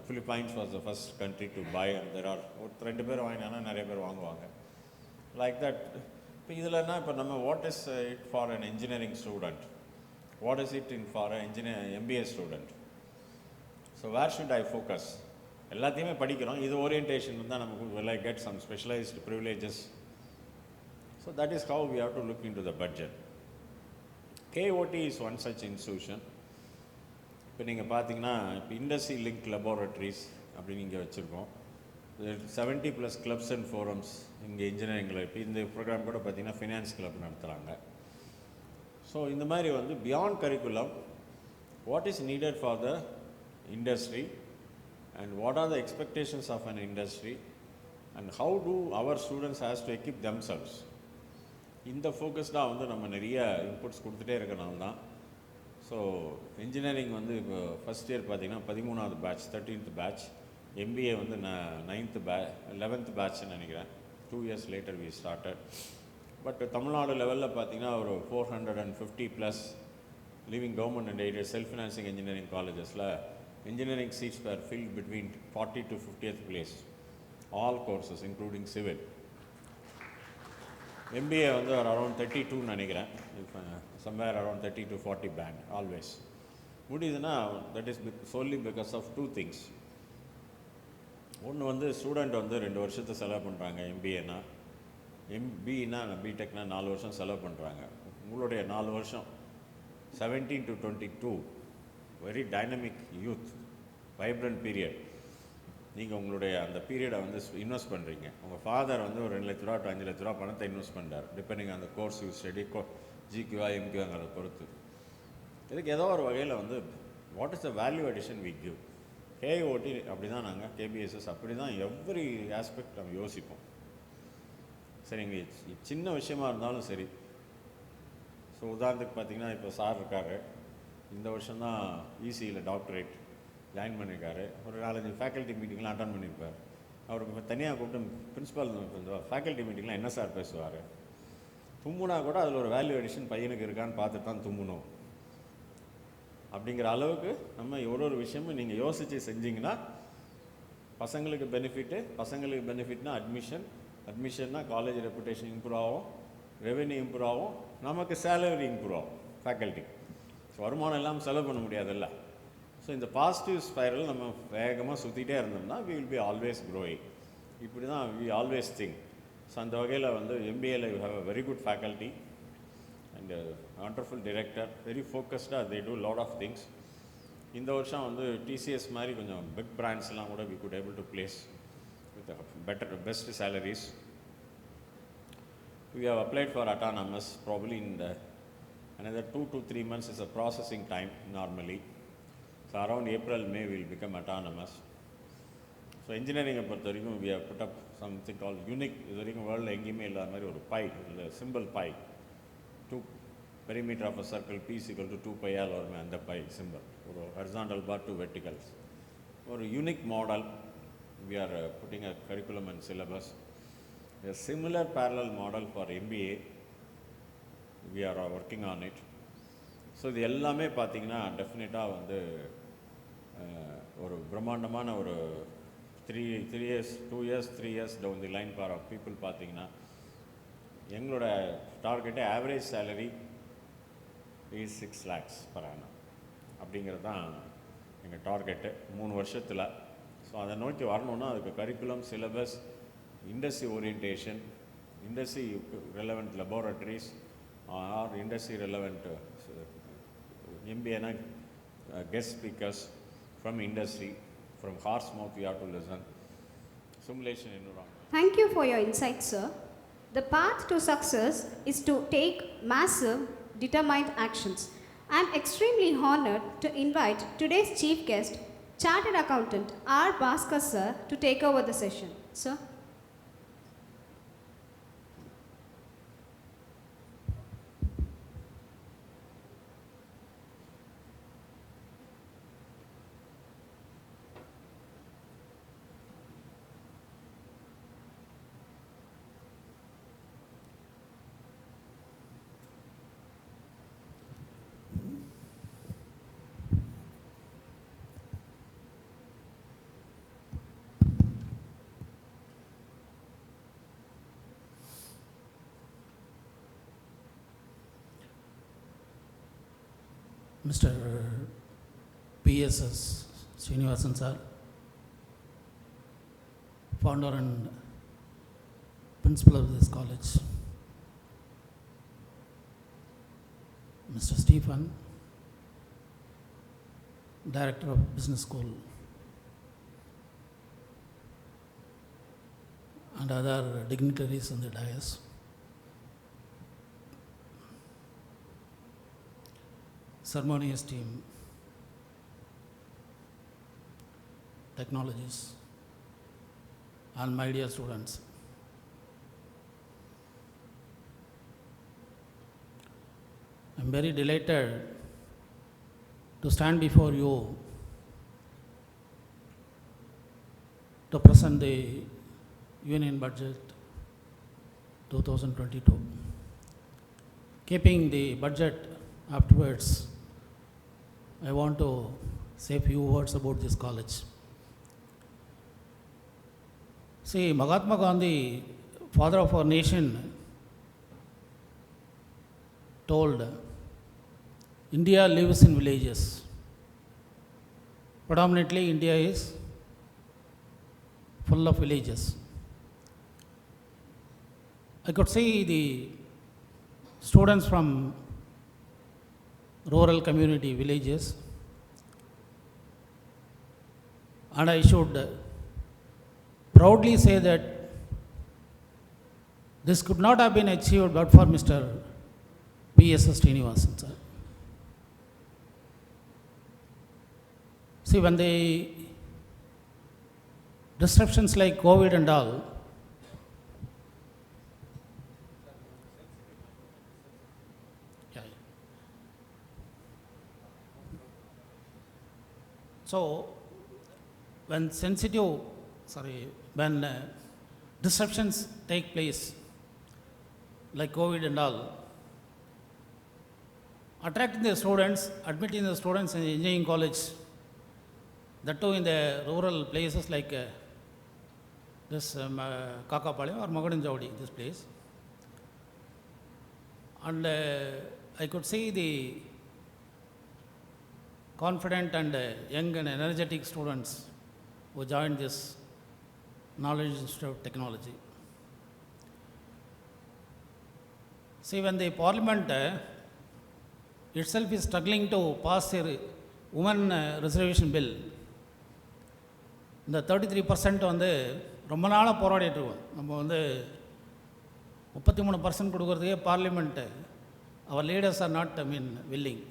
Philippines was the first country to buy and there are ரெண்டு பேர் வாங்கினா நிறைய பேர் வாங்குவாங்க லைக் தட். இப்போ இதில்னா இப்போ நம்ம what is it for an engineering student, what is it in for MBA student. So where should I focus? எல்லாத்தையுமே படிக்கிறோம், இது ஓரியன்டேஷன் இருந்தால் நமக்கு will I get some specialized privileges. So that is how we have to look into the budget. KOT is one such institution. இப்போ நீங்கள் பார்த்தீங்கன்னா இப்போ industry link laboratories அப்படின்னு இங்கே வச்சுருக்கோம். 70+ கிளப்ஸ் அண்ட் ஃபோரம்ஸ் இங்கே இன்ஜினியரிங்கில். இப்போ இந்த ப்ரோக்ராம் கூட பார்த்திங்கன்னா ஃபினான்ஸ் கிளப் நடத்துகிறாங்க. ஸோ இந்த மாதிரி வந்து beyond curriculum what is needed for the industry and what are the expectations of an industry and how to our students has to equip themselves. இந்த ஃபோக்கஸ்டாக வந்து நம்ம நிறைய இன்புட்ஸ் கொடுத்துட்டே இருக்கனால தான். ஸோ இன்ஜினியரிங் வந்து இப்போ ஃபஸ்ட் இயர் பார்த்திங்கன்னா 13வது பேட்ச் 13th பேட்ச், MBA வந்து 11th பேட்ச்னு நினைக்கிறேன். 2 years later we started. But Tamil Nadu லெவலில் பார்த்திங்கன்னா ஒரு 450+ leaving government and aided self financing engineering காலேஜஸில் engineering seats were filled between 40 to 50th place, all courses including civil. MBA வந்து ஒரு around 32 நினைக்கிறேன், somewhere around 30 to 40 band always. முடியுதுன்னா that is solely because of 2 things. ஒன்று வந்து student வந்து 2 வருஷத்தை செலவு பண்ணுறாங்க MBAனா, MBனா பிடெக்னா 4 வருஷம் செலவு பண்ணுறாங்க. உங்களுடைய 4 வருஷம் 17 to 22 very dynamic youth vibrant period. நீங்கள் உங்களுடைய அந்த பீரியடை வந்து இன்வெஸ்ட் பண்ணுறீங்க. உங்கள் ஃபாதர் வந்து ஒரு 2 லட்ச ரூபா to 5 லட்ச ரூபா பணத்தை இன்வெஸ்ட் பண்ணுறார், டிபெண்டிங் அந்த கோர்ஸ் யூ ஸ்டடி, GQவா MQங்கிறத பொறுத்து. இதுக்கு ஏதோ ஒரு வகையில் வந்து what is the value addition we give. KOT அப்படி தான், நாங்கள் KBSS அப்படி தான் எவ்ரி ஆஸ்பெக்ட் நம்ம யோசிப்போம். சரிங்க, சின்ன விஷயமா இருந்தாலும் சரி. ஸோ உதாரணத்துக்கு பார்த்தீங்கன்னா இப்போ சார் இருக்கார், இந்த வருஷம்தான் ECயில் டாக்டரேட் ஜாயின் பண்ணியிருக்காரு. ஒரு 4-5 ஃபேக்கல்ட்டி மீட்டிங்லாம் அட்டன் பண்ணியிருப்பார். அவருக்கு தனியாக கூப்பிட்டு பிரின்ஸிபால் ஃபேக்கல்ட்டி மீட்டிங்லாம் என்ன சார் பேசுவார், தும்முனா கூட அதில் ஒரு வேல்யூ அடிஷன் பையனுக்கு இருக்கான்னு பார்த்துட்டு தான் தும்முணும் அப்படிங்கிற அளவுக்கு நம்ம ஒரு விஷயமும் நீங்கள் யோசித்து செஞ்சிங்கன்னா பசங்களுக்கு பெனிஃபிட்டு. பசங்களுக்கு பெனிஃபிட்னா அட்மிஷன்னா காலேஜ் ரெப்புடேஷன் இம்ப்ரூவ் ஆகும், ரெவென்யூ இம்ப்ரூவ் ஆகும், நமக்கு சேலரி இம்ப்ரூவ் ஆகும் ஃபேக்கல்ட்டி. ஸோ வருமானம் இல்லாமல் செலவு பண்ண முடியாதுல்ல. ஸோ இந்த பாசிட்டிவ் ஸ்பைரல் நம்ம வேகமாக சுற்றிகிட்டே இருந்தோம்னா we will be always growing. இப்படி தான் we always think. ஸோ அந்த வகையில் வந்து MBAவில் you have a very good faculty and a wonderful director, very focused, they do lot of things. இந்த வருஷம் வந்து TCS மாதிரி கொஞ்சம் பிக் பிராண்ட்ஸ்லாம் கூட we could able to place with best salaries. We have applied for autonomous, probably in another 2 to 3 months is a processing time normally. So around April, May we will become autonomous. So engineering பொறுத்த வரைக்கும் we have put up something called unique, இது வரைக்கும் வேர்ல்டில் எங்கேயுமே இல்லாத மாதிரி ஒரு by, இல்லை simple by, 2 perimeter of a circle P is equal to 2 pi all வருமே அந்த பை சிம்பிள், ஒரு horizontal bar 2 verticals, ஒரு unique model. We are putting a curriculum and syllabus. A similar parallel model for MBA, we are working on it. So இது எல்லாமே பார்த்திங்கன்னா டெஃபினட்டாக வந்து ஒரு பிரம்மாண்டமான ஒரு 3 years 2 years 3 years down the line for people பார்த்திங்கன்னா எங்களோட target average salary is 6 lakhs per annum அப்படிங்கிறது தான் எங்கள் டார்கெட்டு 3 வருஷத்தில். ஸோ அதை நோக்கி வரணுன்னா அதுக்கு curriculum, syllabus, industry orientation, industry relevant laboratories or industry relevant MBA guest speakers from industry, from horse mouth we have to listen, simulation environment. Thank you for your insight, sir. The path to success is to take massive, determined actions. I am extremely honored to invite today's chief guest, Chartered Accountant R. Baskar, sir, to take over the session. Sir. Mr. KBSS Srinivasan sir, founder and principal of this college, Mr. Stephen, director of business school, and other dignitaries on the dais. Ceremonious team, technologists, and my dear students. I'm very delighted to stand before you to present the Union Budget 2022. Keeping the budget afterwards, I want to say a few words about this college. See, Mahatma Gandhi, father of our nation, told India lives in villages. Predominantly, India is full of villages. I could see the students from rural community villages, and I should proudly say that this could not have been achieved but for Mr. KBSS Srinivasan sir. See, when the disruptions like COVID and all, so when disruptions take place, like COVID and all, attracting the students, admitting the students in engineering college, that too in the rural places like this Kakapalayam or Magadanjavadi, this place. And I could see the confident and young and energetic students who joined this Knowledge Institute of Technology. See, when the parliament itself is struggling to pass a women reservation bill, இந்த 33% வந்து ரொம்ப நாளாக போராடிட்டுருக்கோம். நம்ம வந்து 33% கொடுக்குறதுக்கே parliament our leaders are not willing.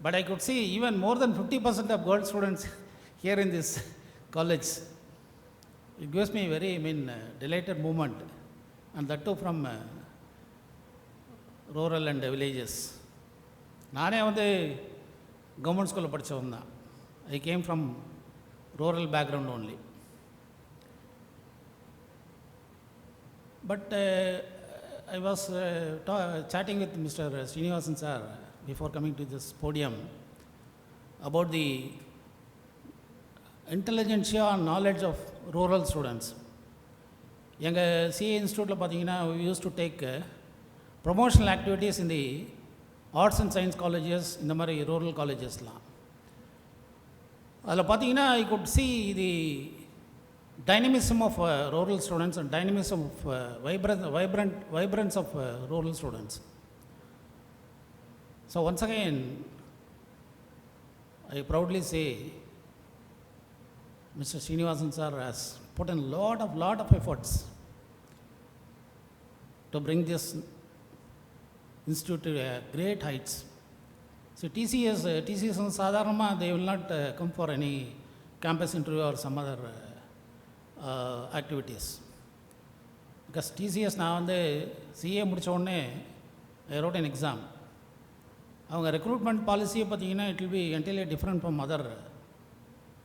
But I could see even more than 50% of girl students here in this college. It gives me very delighted moment, and that too from rural and villages. நானே வந்து government ஸ்கூலில் படித்தவன் தான். I came from rural background only. But I was chatting with Mr. Srinivasan sir before coming to this podium about the intelligentsia and knowledge of rural students. எங்கள் CA இன்ஸ்டியூட்டில் பார்த்தீங்கன்னா we used to take promotional activities in the arts and science colleges, இந்த மாதிரி rural collegesலாம். அதில் பார்த்தீங்கன்னா I could see the dynamism of rural students and dynamism of vibrance of rural students. So once again, I proudly say Mr. Srinivasan sir has put in lot of efforts to bring this institute to great heights. So TCS sadharanama, they will not come for any campus interview or some other activities. Because TCS நான் வந்து CA முடித்த உடனே I wrote an exam. அவங்க recruitment பாலிசியை பார்த்தீங்கன்னா it will be entirely different from other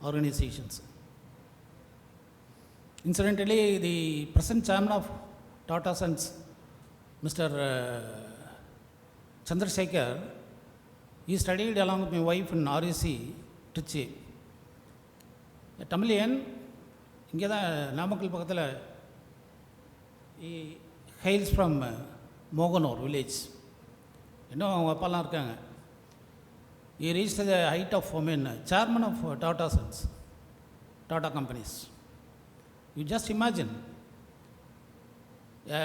organizations. Incidentally, the present chairman of Tata Sons, Mr. Chandrasekhar, he studied along with my wife in REC, Trichy. A Tamilian, இங்கே தான் நாமக்கல் பக்கத்தில், he hails from Moganore village. இன்னும் அவங்க அப்பாலாம் இருக்காங்க. he reached the height of, chairman of Tata Sons, Tata companies. You just imagine a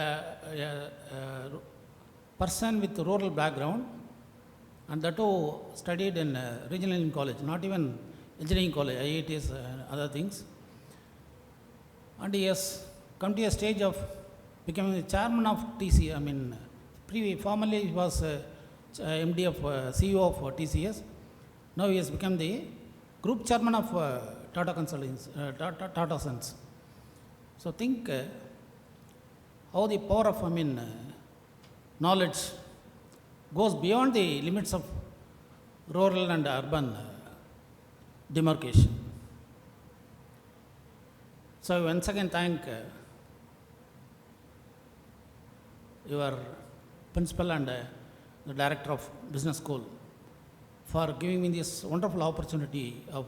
person with rural background, and that too studied in regional engineering college, not even engineering college, IITs and other things. And he has come to a stage of becoming the chairman of TCS. Formerly he was MD of CEO of TCS. Now he has become the group chairman of Tata Consultants, Tata Sons. So think how the power of knowledge goes beyond the limits of rural and urban demarcation. So I once again thank your principal and the director of business school for giving me this wonderful opportunity of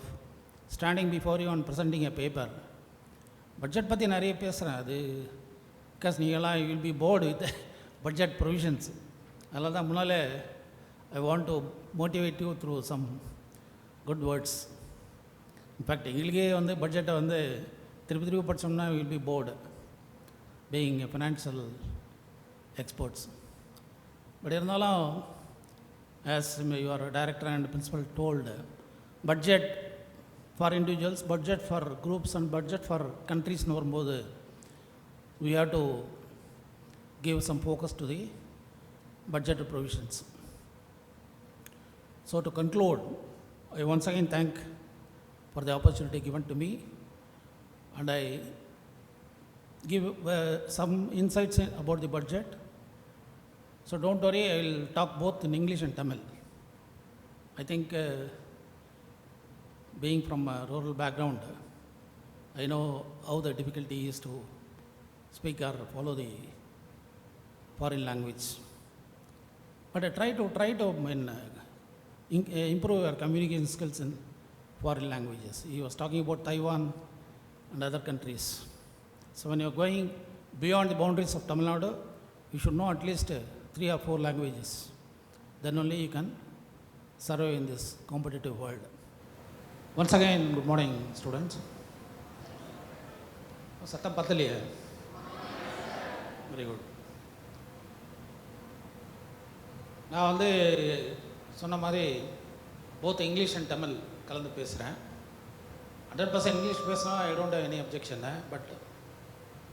standing before you and presenting a paper. Budget பற்றி நிறைய பேசுகிறேன், அது because நீங்களாம் you will be bored with budget provisions. அதனால தான் முன்னாலே I want to motivate you through some good words. In fact எங்களுக்கே பட்ஜெட்டை திருப்பி படித்தோம்னா we will be bored being a financial experts. But இருந்தாலும் as your director and principal told, budget for individuals, budget for groups and budget for countries வரும்போது we have to give some focus to the budget provisions. So to conclude, I once again thank for the opportunity given to me, and I give some insights about the budget. So don't worry, I will talk both in English and Tamil. I think being from a rural background, I know how the difficulty is to speak or follow the foreign language. But I try to improve your communication skills in foreign languages. He was talking about Taiwan and other countries. So when you are going beyond the boundaries of Tamil Nadu, you should know at least 3 or 4 languages. Then only you can survive in this competitive world. Once again, good morning, students. சத்தம் பத்தலையே? Very good. நான் சொன்ன மாதிரி both English and Tamil கலந்து பேசுகிறேன். 100% English பேசினா I don't have any objection. But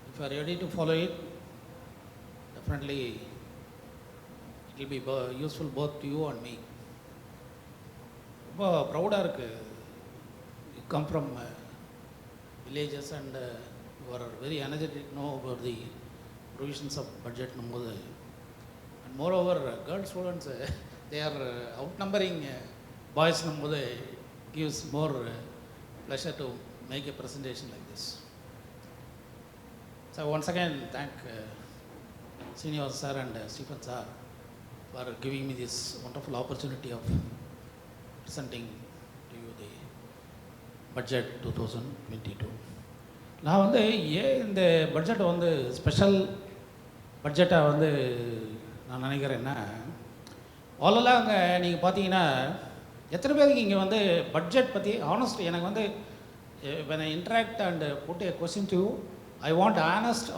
if you are ready to follow it, definitely it will be useful both to you and me. ரொம்ப ப்ரௌடாக இருக்குது. You come from villages and you are very energetic know about the provisions of budget போது. And moreover, girl students they are outnumbering boys போது gives more pleasure to make a presentation like this. So once again thank Senior sir and Stephen sir for giving me this wonderful opportunity of presenting to you the budget 2022. நான் ஏன் இந்த பட்ஜெட்டை special பட்ஜெட்டாக நான் நினைக்கிறேன்னா, ஆலெல்லாம் அங்கே நீங்கள் பார்த்தீங்கன்னா எத்தனை பேருக்கு இங்கே பட்ஜெட் பற்றி ஆனஸ்ட் எனக்கு when I interact and put a question to you, I want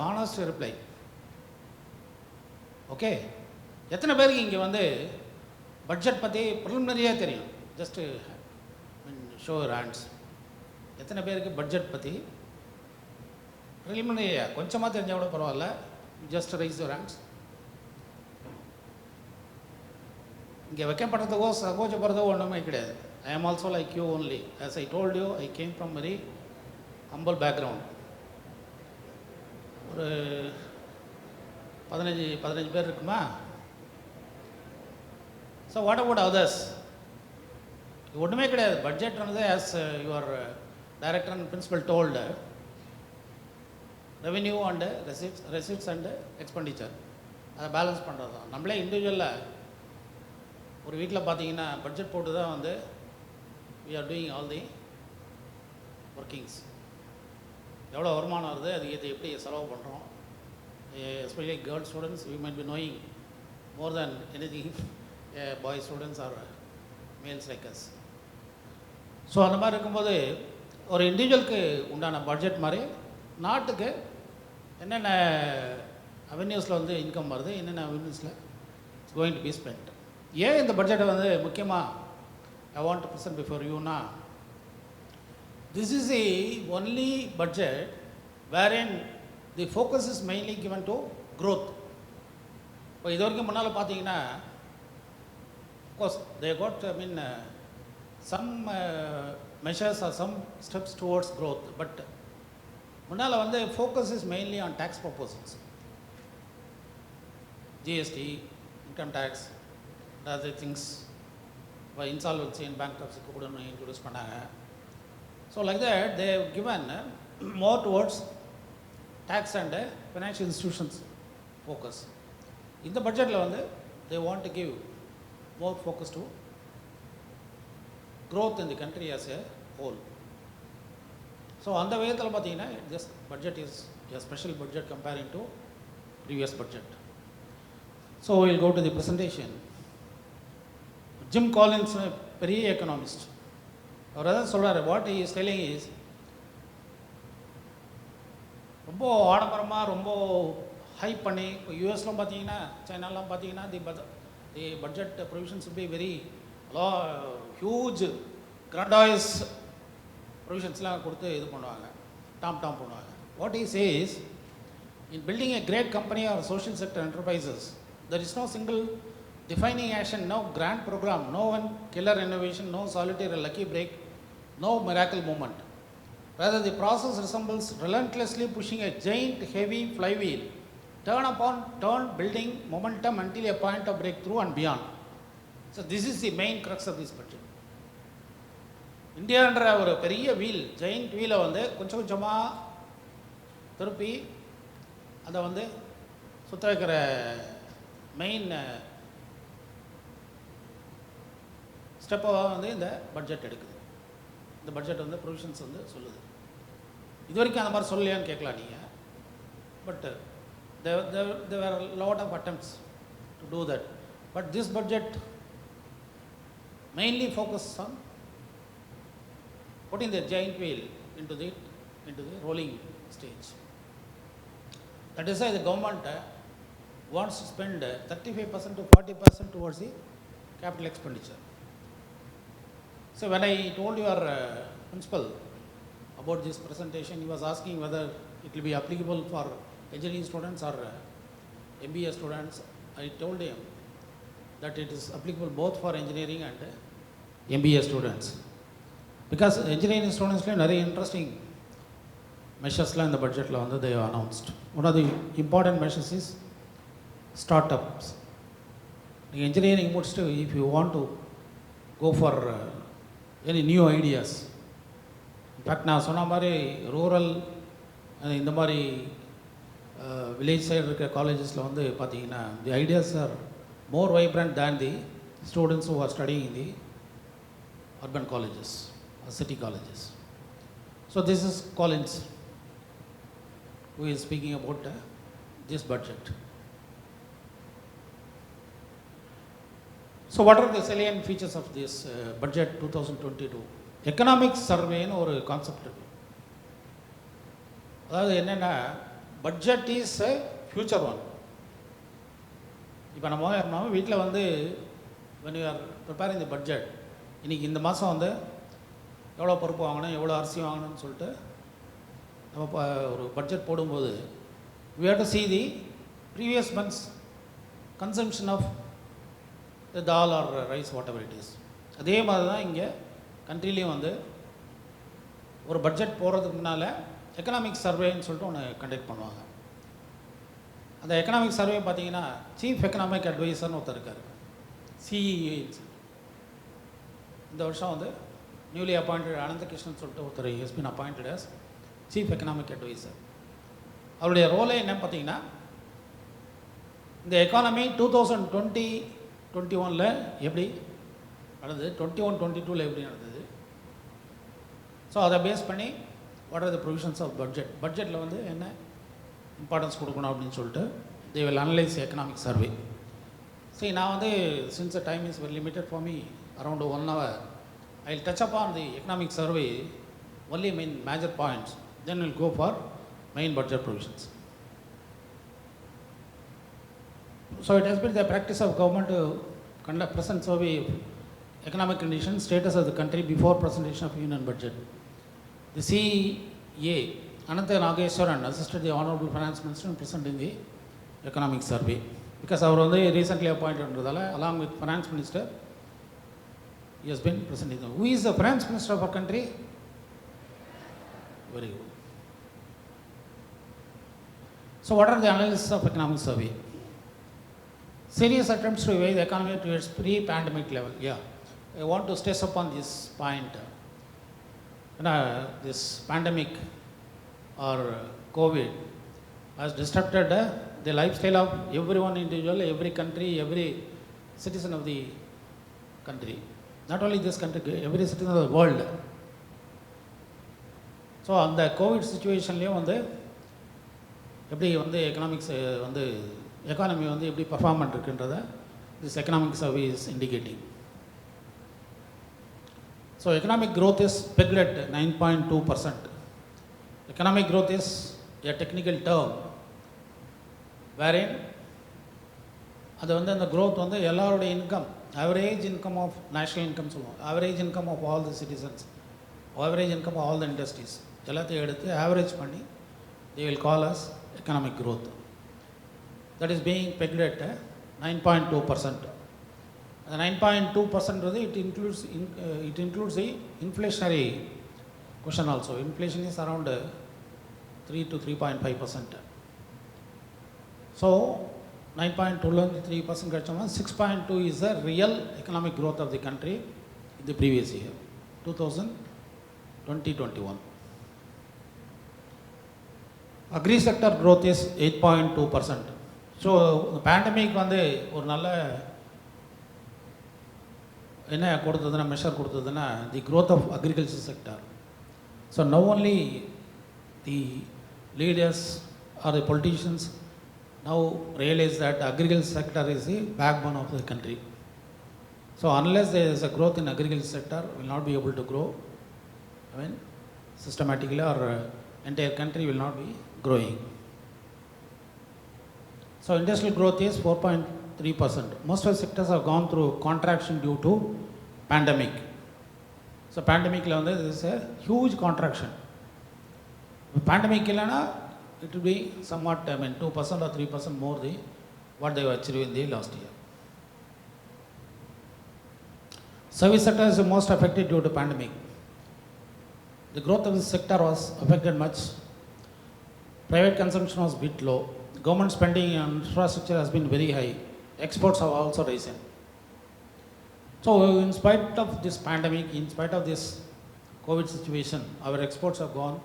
honest reply. Okay, எத்தனை பேருக்கு இங்கே பட்ஜெட் பற்றி ப்ரிலிமினரியாக தெரியும்? Just show your hands. எத்தனை பேருக்கு பட்ஜெட் பற்றி ப்ரிலிமினரியாக கொஞ்சமாக தெரிஞ்சால் கூட பரவாயில்ல, ஜஸ்ட் ரைஸ் யுவர் ஹேண்ட்ஸ். இங்கே வைக்கப்படுறதுக்கோ சகோஜப்படுறதோ ஒன்றுமே கிடையாது. I am also like you only. As I told you, I came from very humble background. ஒரு 15 பேர் இருக்குமா? So what about others? ஒன்றுமே கிடையாது. Budget as your director and principal told, revenue and receipts and expenditure அதை balance பண்ணுறது தான். நம்மளே இண்டிவிஜுவலில் ஒரு வீட்டில் பார்த்தீங்கன்னா பட்ஜெட் போட்டு தான் we are doing all the workings. எவ்வளோ வருமானம் வருது, அது இது எப்படி செலவு பண்ணுறோம். Especially girl students, you might be knowing more than anything boy students are males like us. So அந்த மாதிரி இருக்கும்போது ஒரு இண்டிவிஜுவலுக்கு உண்டான பட்ஜெட் மாதிரி நாட்டுக்கு என்னென்ன அவென்யூஸில் வந்து இன்கம் வருது, என்னென்ன அவென்யூஸில் it's going to be spend. ஏன் இந்த பட்ஜெட்டை வந்து முக்கியமாக I want to present before யூனா, this is the only budget wherein the focus is mainly given to growth. இப்போ இது வரைக்கும் முன்னால் பார்த்தீங்கன்னா course they got some measures or some steps towards growth, but முன்னால் வந்து focus is mainly on tax proposals, GST, income tax, other things, for insolvency and bankruptcy கூட introduce பண்ணாங்க. So like that they have given more towards tax and financial institutions focus. இந்த பட்ஜெட்டில் வந்து they want to give more focus to growth in the country as a whole. So அந்த விதத்தில் பார்த்தீங்கன்னா this budget is a special budget comparing to previous budget. So we'll go to the presentation. Jim Collins, பெரிய economist, அவர் எதாவது சொல்கிறார். What he is telling is, ரொம்ப ஆடம்பரமாக ரொம்ப hype பண்ணி, இப்போ யூஎஸ்லாம் பார்த்தீங்கன்னா சைனாலாம் பார்த்தீங்கன்னா the budget provisions will be very huge grandiose ப்ரொவிஷன்ஸ்லாம் கொடுத்து இது பண்ணுவாங்க, டாம் பண்ணுவாங்க. What he says, in building a great company or social sector enterprises, there is no single defining action, no grand program, no one killer innovation, no solitary lucky break, no miracle moment. Rather, the process resembles relentlessly pushing a giant heavy flywheel, turn upon turn, building momentum until a point of breakthrough and beyond. So this is the main crux of this budget. இந்தியான்ற ஒரு பெரிய wheel, giant வீலை வந்து கொஞ்சம் கொஞ்சமாக திருப்பி அதை வந்து சுற்ற வைக்கிற மெயின் ஸ்டெப்பாக வந்து இந்த பட்ஜெட் எடுக்குது. இந்த பட்ஜெட் வந்து ப்ரொவிஷன்ஸ் வந்து சொல்லுது. இது வரைக்கும் அந்த மாதிரி சொல்லலையான்னு கேட்கலாம் நீங்கள். But there were a lot of attempts to do that. But this budget mainly focuses on putting the giant wheel into the rolling stage. That is why the government wants to spend 35% to 40% towards the capital expenditure. So when I told your principal about this presentation, he was asking whether it will be applicable for engineering students or MBA students. I told him that it is applicable both for engineering and MBA students. Because engineering students have very interesting measures in the budget that they have announced. One of the important measures is startups. The engineering, if you want to go for any new ideas, in fact, நான் சொன்ன மாதிரி rural இந்த மாதிரி village side இருக்கிற காலேஜஸில் வந்து பார்த்தீங்கன்னா the ideas are more vibrant than the students who are studying in the urban colleges or city colleges. So this is Collins who is speaking about this budget. So what are the salient features of this budget 2022? Economic survey னு ஒரு concept இருக்கு. அதாவது என்னென்னா budget is a future one. இப்போ நம்ம வீட்டில் வந்து when you are preparing the budget, இன்றைக்கி இந்த மாதம் வந்து எவ்வளோ பருப்பு வாங்கணும், எவ்வளோ அரிசி வாங்கணும்னு சொல்லிட்டு நம்ம ஒரு பட்ஜெட் போடும்போது we have to see the previous month's consumption of the dal or rice, whatever it is. அதே மாதிரி தான் இங்கே கண்ட்ரிலையும் வந்து ஒரு பட்ஜெட் போடுறதுக்கு முன்னால் எக்கனாமிக் சர்வேன்னு சொல்லிட்டு ஒன்று கண்டக்ட் பண்ணுவாங்க. அந்த எக்கனாமிக் சர்வே பார்த்தீங்கன்னா சீஃப் எக்கனாமிக் அட்வைசர்னு ஒருத்தர் இருக்கார், சிஇஏ. இந்த வருஷம் வந்து நியூலி அப்பாயிண்டட் அனந்தகிருஷ்ணன் சொல்லிட்டு ஒருத்தர் has been appointed as chief economic adviser. அவருடைய ரோலே என்னன்னு பார்த்தீங்கன்னா இந்த எக்கானமி 2020-21 எப்படி நடந்தது, 21-22 எப்படி நடந்தது, ஸோ அதை பேஸ் பண்ணி what are the provisions of பட்ஜெட்டில் வந்து என்ன இம்பார்ட்டன்ஸ் கொடுக்கணும் அப்படின்னு சொல்லிட்டு they will analyse economic survey. See, now since the time is very limited for me, around 1 hour, I'll touch upon the economic survey, only main major points, then we'll go for main budget provisions. So it has been the practice of government to conduct present survey of economic conditions, status of the country before presentation of union budget. The CA, Anantha Nageswaran, assisted the Honorable Finance Minister in presenting the economic survey. Because our recently appointed along with Finance Minister, he has been presenting. Who is the Finance Minister of our country? Very good. So what are the analysis of economic survey? Serious attempts to revive the economy to its pre-pandemic level. Yeah, I want to stress upon this point. This pandemic or COVID has disrupted the lifestyle of everyone individual, every country, every citizen of the country. Not only this country, every citizen of the world. So on the COVID situation, economics economy எப்படி perform பண்ணிருக்குன்றத this economic survey is indicating. So economic growth is pegged at 9.2%. Economic growth is a technical term wherein அது அந்த growth எல்லாரோட income, average income of national income சொல்லுவோம், average income of all the citizens, average income of all the industries எல்லாத்தையும் எடுத்து average பண்ணி they will call us economic growth. That is being pegged at 9.2%. The 9.2% it includes the inflationary question also. Inflation is around 3 to 3.5%. So 9.2 3% 6.2 is the real economic growth of the country in the previous year, 2020-21. Agri sector growth is 8.2%. So the pandemic ஒரு நல்ல என்ன கொடுத்ததுன்னா measure கொடுத்ததுன்னா the growth of agriculture sector. So now only the leaders or the politicians now realize that agriculture sector is the backbone of the country. So unless there is a growth in agriculture sector, we will not be able to grow. Systematically our entire country will not be growing. So industrial growth is 4.3%. Most of the sectors have gone through contraction due to pandemic. So pandemic there is a huge contraction. If pandemic it will be somewhat 2% or 3% more than what they were achieved in the last year. Service sector is the most affected due to pandemic. The growth of this sector was affected much. Private consumption was a bit low. Government spending on infrastructure has been very high. Exports have also risen. So in spite of this pandemic, in spite of this COVID situation, our exports have gone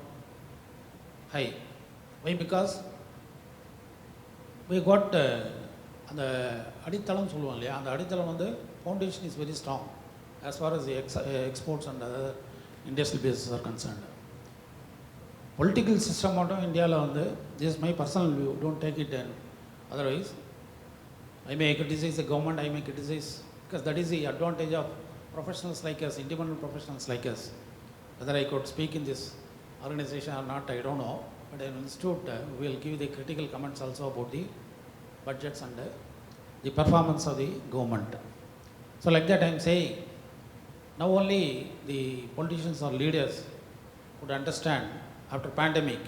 high. Why? Because we got the அடித்தளம் சொல்லுவோம் இல்லையா, அந்த அடித்தளம் foundation is very strong as far as the exports and other industrial bases are concerned. Political system இந்தியாவில் this is my personal view, don't take it in. Otherwise, I may criticize the government, I may criticize, because that is the advantage of professionals like us, independent professionals like us. Whether I could speak in this organization or not, I don't know. But an institute will give the critical comments also about the budgets and the performance of the government. So like that I am saying, now only the politicians or leaders would understand after pandemic.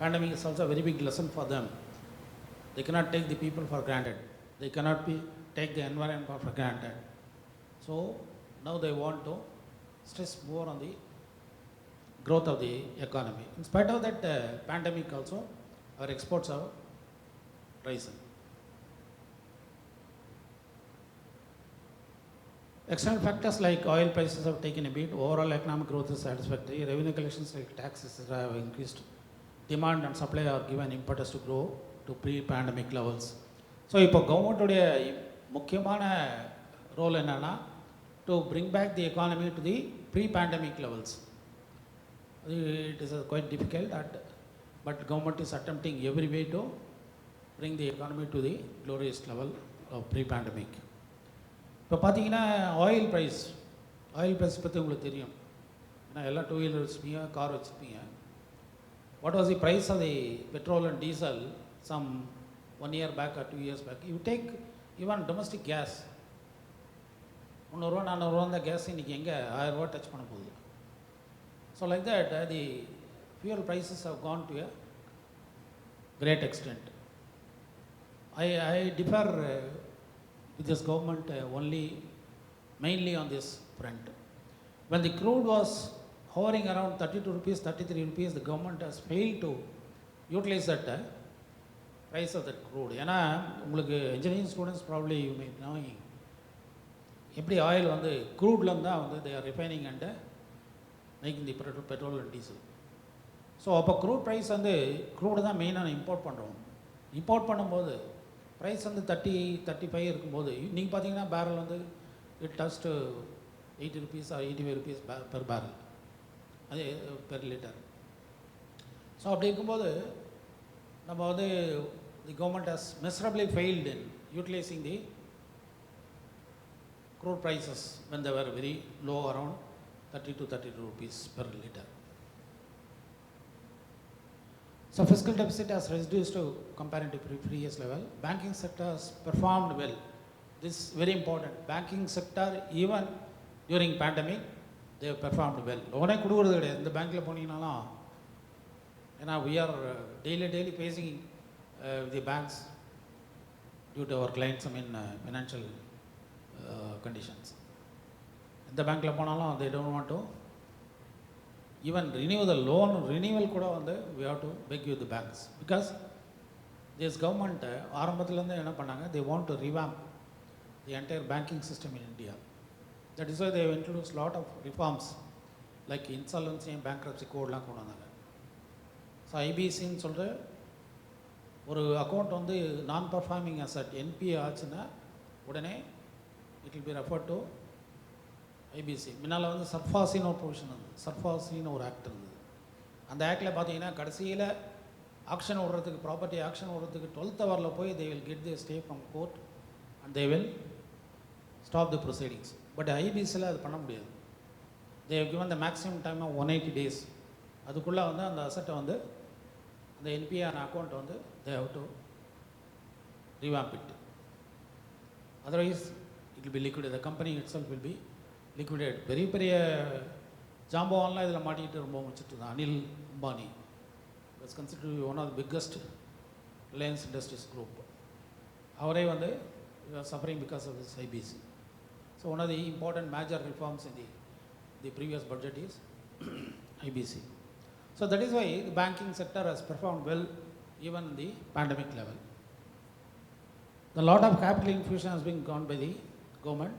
Pandemic is also a very big lesson for them. They cannot take the people for granted. They cannot take the environment for granted. So now they want to stress more on the growth of the economy. In spite of that pandemic also, our exports have risen. External factors like oil prices have taken a beat. Overall economic growth is satisfactory. Revenue collections like taxes have increased. Demand and supply are given impetus to grow to pre-pandemic levels. So இப்போ கவர்மெண்ட்டுடைய முக்கியமான role என்னன்னா to bring back the economy to the pre-pandemic levels. It is quite difficult, but government is attempting every way to bring the economy to the glorious level of pre-pandemic. இப்போ பார்த்தீங்கன்னா oil price பற்றி உங்களுக்கு தெரியும். ஏன்னா எல்லாம் two wheeler வச்சுருப்பீங்க, car வச்சுருப்பீங்க. What was the price of the petrol and diesel some 1 year back or 2 years back? You take even domestic gas, 300 400 அந்த கேஸ் இன்றைக்கி எங்கே 1000 ரூபா டச் பண்ண போகுது. So like that the fuel prices have gone to a great extent. I differ with this government only mainly on this front. When the crude was hovering around 32 rupees, 33 rupees, the government has failed to utilize that price of that crude. ஏன்னா உங்களுக்கு engineering students probably you may know எப்படி oil வந்து க்ரூட்லேருந்து தான் வந்து they are refining and making the petrol and diesel. So அப்போ crude price வந்து crude தான் மெயினாக இம்போர்ட் பண்ணுறோம். இம்போர்ட் பண்ணும்போது ப்ரைஸ் வந்து 30-35 இருக்கும்போது நீங்கள் பார்த்தீங்கன்னா பேரல் வந்து it does 80 rupees or 85 rupees per barrel, அது பெர் லிட்டர். ஸோ அப்படி இருக்கும்போது நம்ம வந்து the government has miserably failed in utilizing the crude prices when they were very low, around 30 to 32 rupees per liter. So fiscal deficit has reduced to comparative previous level. Banking sector has performed well. This is very important. Banking sector even during pandemic they have performed well. லோனே கொடுக்குறது கிடையாது இந்த பேங்க்கில் போனீங்கன்னாலும். ஏன்னா we are daily facing the banks due to our clients, financial conditions. இந்த பேங்க்கில் போனாலும் they don't want to even renew the loan. Renewal கூட வந்து we have to beg with the banks because this government ஆரம்பத்துலேருந்து என்ன பண்ணாங்க, they want to revamp the entire banking system in India. That is why they have introduced a lot of reforms like insolvency and bankruptcy கோட்லாம் கொண்டு வந்தாங்க. So ஐபிசின்னு சொல்கிற ஒரு account வந்து நான் performing asset NPA ஆச்சுன்னா உடனே it will be refer to IBC. முன்னால் வந்து சர்ஃபாசின்னு ஒரு ப்ரொவிஷன் இருந்தது, சர்ஃபாசின்னு ஒரு ஆக்ட் இருந்தது. அந்த ஆக்டில் பார்த்தீங்கன்னா கடைசியில் ஆக்ஷன் விடுறதுக்கு, ப்ராப்பர்ட்டி ஆக்ஷன் விடுறதுக்கு 12th hour போய் they will get the stay from court and they will stop the proceedings. But ஐபிசியில் அது பண்ண முடியாது. They have given the maximum time of 180 days. அதுக்குள்ளே வந்து அந்த அசட்டை வந்து அந்த என்பிஆர் அக்கௌண்ட் வந்து they have to revamp it. Otherwise it will be liquidated. The company itself will be liquidated. பெரிய ஜாம்பவான்லாம் இதில் மாட்டிக்கிட்டு ரொம்ப முடிச்சுட்டு இருந்தான். Anil Ambani was considered to be one of the biggest Reliance Industries group. அவரே வந்து suffering because of this IBC. So one of the important major reforms in the previous budget is IBC. So that is why the banking sector has performed well even in the pandemic level. The lot of capital infusion has been gone by the government.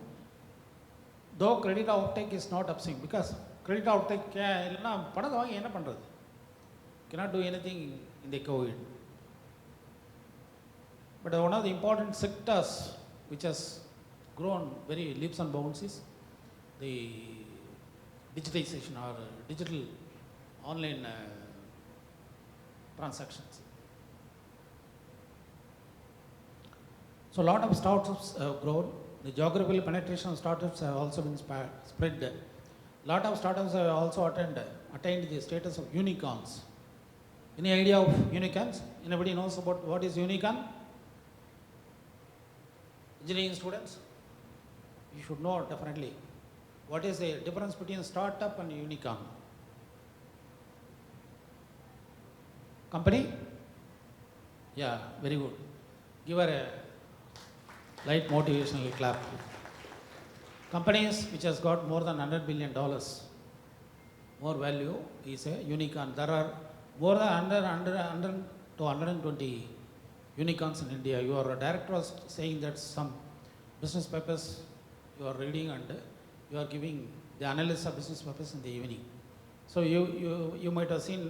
Though credit outtake is not upstream because credit outtake இல்லைன்னா பணத்தை வாங்கி என்ன பண்ணுறது, cannot do anything in the COVID. But one of the important sectors which has grown very leaps and bounds is the digitization or digital online transactions. So a lot of startups have grown. The geographical penetration of startups have also been spread. A lot of startups have also attained the status of unicorns. Any idea of unicorns? Anybody knows about what is unicorn? Engineering students? You should know definitely. What is the difference between startup and unicorn? Company? Yeah, very good. Give her a light motivational clap. Companies which has got more than $100 billion more value is a unicorn. There are more than 100 to 120 unicorns in India. Your director was saying that some business papers you are reading and you are giving the analysis of business papers in the evening. So you might have seen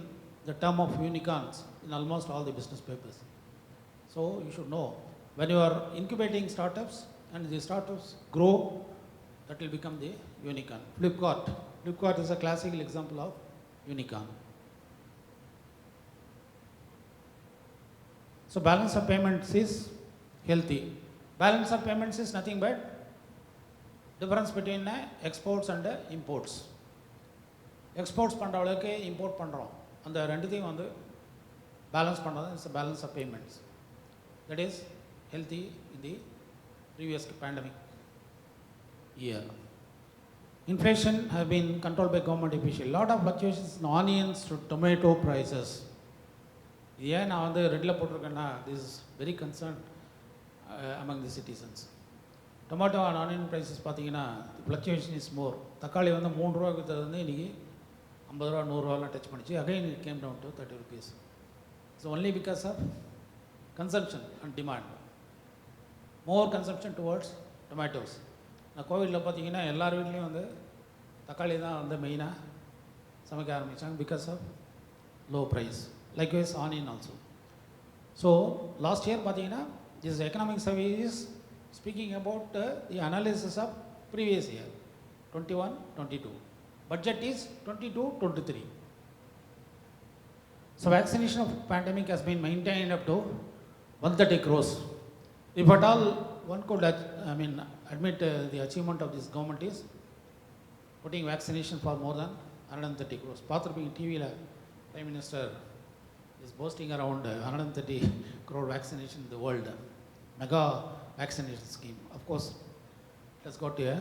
the term of unicorns in almost all the business papers. So you should know, when you are incubating startups and the startups grow, that will become the unicorn. Flipkart is a classical example of unicorn. So balance of payments is healthy. Balance of payments is nothing but difference between exports and imports. Exports பண்ணுற அளவுக்கு import பண்ணுறோம், அந்த ரெண்டுத்தையும் வந்து balance பண்ணுறது it's balance of payments. That is healthy in the previous pandemic year. Inflation has been controlled by government officials. Lot of fluctuations in onions to tomato prices. ஏன் நான் வந்து ரெட்டில் போட்டிருக்கேன்னா, this is very concerned among the citizens. Tomato and onion prices பார்த்தீங்கன்னா fluctuation is more. தக்காளி வந்து 3 ரூபா விற்றது வந்து இன்றைக்கி 50 ரூபா 100 ரூபாலாம் டச் பண்ணிச்சு. Again it came down to 30 rupees. So only because of consumption and demand. More consumption towards tomatoes. நான் கோவிலில் பார்த்தீங்கன்னா எல்லார் வீட்லேயும் வந்து தக்காளி தான் வந்து மெயினாக சமைக்க ஆரம்பித்தாங்க because of low price. Likewise onion also. So last year பார்த்தீங்கன்னா this economic survey is speaking about the analysis of previous year 21-22. Budget is 22-23. So vaccination of pandemic has been maintained up to 130 crores. If at all one could admit the achievement of this government is putting vaccination for more than 130 crores. பார்த்துருப்பீங்க டிவியில் Prime Minister is boasting around 130 crore vaccination in the world. Mega vaccination scheme. Of course, it has got to a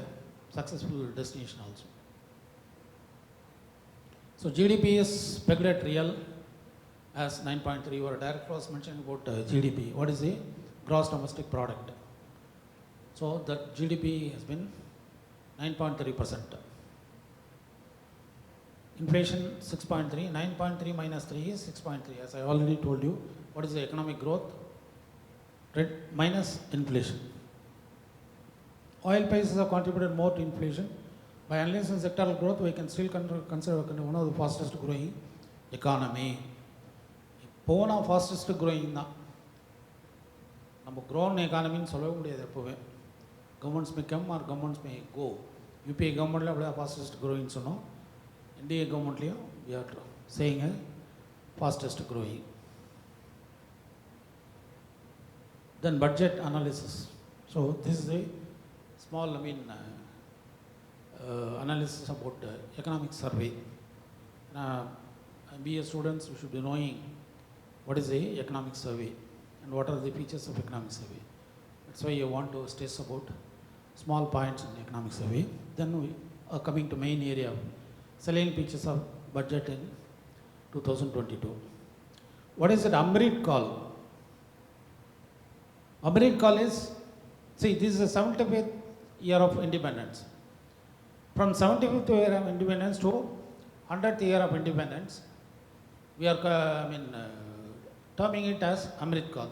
successful destination also. So GDP is pegged at real as 9.3. Our director was mentioning about GDP. What is the gross domestic product? So that GDP has been 9.3%. Inflation 6.3. 9.3 minus 3 is 6.3. As I already told you, what is the economic growth? Minus inflation. Oil prices have contributed more to inflation. By analyzing sectoral growth, we can still consider one of the fastest growing economy. போனா fastest growing தான். நம்ம grown எக்கானமின்னு சொல்லவே முடியாது. எப்போவே governments may come or governments may go. UPA கவர்மெண்ட்டில் அப்படியே fastest க்ரோயின்னு சொன்னோம். இந்திய கவர்மெண்ட்லேயும் we are saying fastest growing. Then budget analysis. So this is a small analysis about economic survey. BA students, we should be knowing what is a economic survey and what are the features of economic survey. That's why you want to stress about small points in economic survey. Then we are coming to main area of salient features of budget in 2022. What is it? Amrit call. Amrit call is, see, this is the 75th year of independence. From 75th year of independence to 100th year of independence, we are terming it as Amrit Kaal.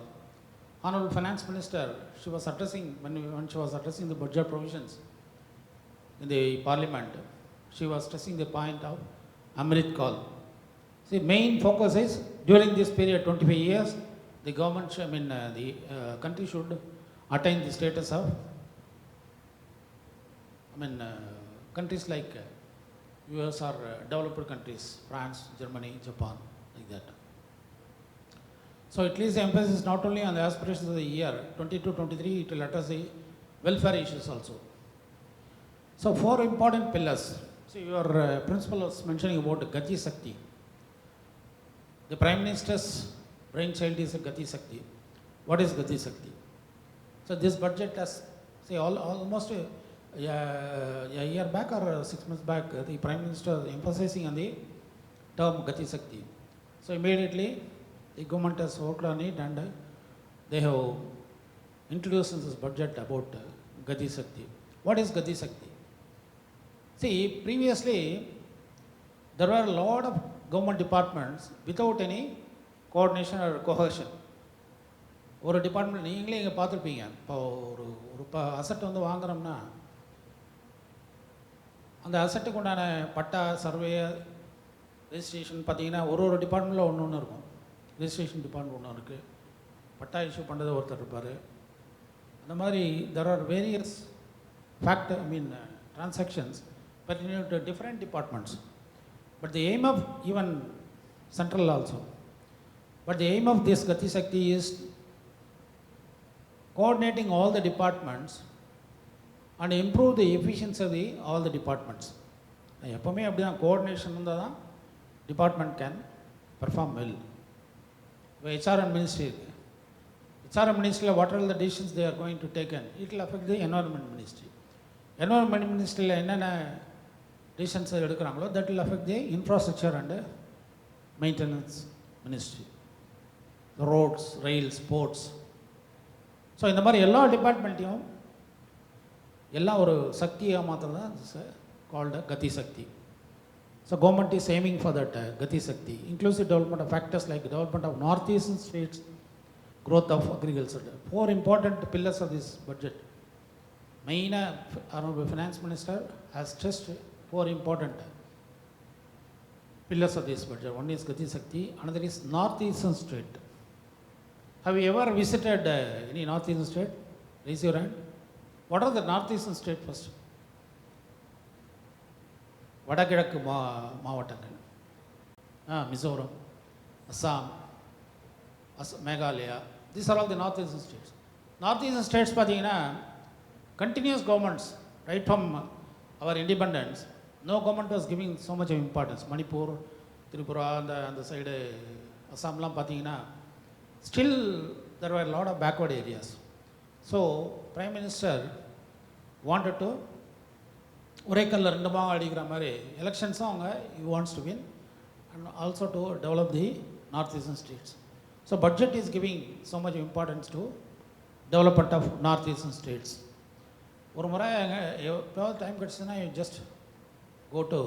Honorable Finance Minister, she was addressing, when she was addressing the budget provisions in the Parliament, she was stressing the point of Amrit Kaal. See, main focus is during this period, 25 years, the government, the country should attain the status of, countries like US or developed countries, France, Germany, Japan, like that. So it lays emphasis not only on the aspirations of the year 22-23, it will address the welfare issues also. So 4 important pillars. So your principal was mentioning about Gati Shakti. The Prime Minister's brainchild is Gati Shakti. What is Gati Shakti? So this budget has, say, almost a year back or 6 months back, the Prime Minister emphasizing on the term Gati Shakti. So immediately the government has worked on it and they have introduced in this budget about Gati Shakti. What is Gati Shakti? See, previously there were a lot of government departments without any coordination or cohesion. ஒரு department நீங்களே இங்கே பார்த்துருப்பீங்க. இப்போ ஒரு asset வந்து வாங்குறோம்னா அந்த அசட்டுக்கு உண்டான பட்டா, survey, registration பார்த்தீங்கன்னா ஒரு டிபார்ட்மெண்ட்டில் ஒன்று இருக்கும். ரெஜிஸ்ட்ரேஷன் டிபார்ட்மெண்ட் ஒன்று இருக்குது, பட்டா இஷ்யூ பண்ணுறது ஒருத்தர் இருப்பார். அந்த மாதிரி there are various transactions pertaining to different departments. But the aim of even central also. But the aim of this Gati Shakti is coordinating all the departments and improve the efficiency of all the departments. எப்போவுமே அப்படி தான் coordination இருந்தால் தான் department can perform well. இப்போ HRD ministry இருக்குது. HRD மினிஸ்ட்ரியில் what are the decisions they are going to taken, it will affect the environment ministry. Environment மினிஸ்ட்ரியில் என்னென்ன டிசிஷன்ஸ் எடுக்கிறாங்களோ that will affect the infrastructure and maintenance ministry, roads, rails, ports. So இந்த மாதிரி எல்லா டிபார்ட்மெண்ட்டையும் எல்லாம் ஒரு சக்தியாக மாத்திரம் தான் கால்டு கதி சக்தி. So government is aiming for that Gati Shakti, inclusive development of factors like development of northeastern states, growth of agriculture. 4 important pillars of this budget. Main Honorable Finance Minister has stressed 4 important pillars of this budget. One is Gati Shakti, another is northeastern state. Have you ever visited any northeastern state? Raise your hand. What are the northeastern state first? வடகிழக்கு மாவட்டங்கள், Mizoram, Assam, Meghalaya, these are all the north eastern states. North eastern states பார்த்தீங்கன்னா continuous governments right from our independence, no government was giving so much of importance. Manipur, Tripura, அந்த side அஸ்ஸாம்லாம் பார்த்தீங்கன்னா still there were a lot of backward areas. So Prime Minister wanted to ஒரே கல்ல 2 மாங்காய் அடிக்கிற மாதிரி எலெக்ஷன்ஸும் அவங்க he wants to win and also to develop the northeastern states. So budget is giving so much importance to development of northeastern states. ஒரு முறை எப்போது time கிடச்சுன்னா you just go to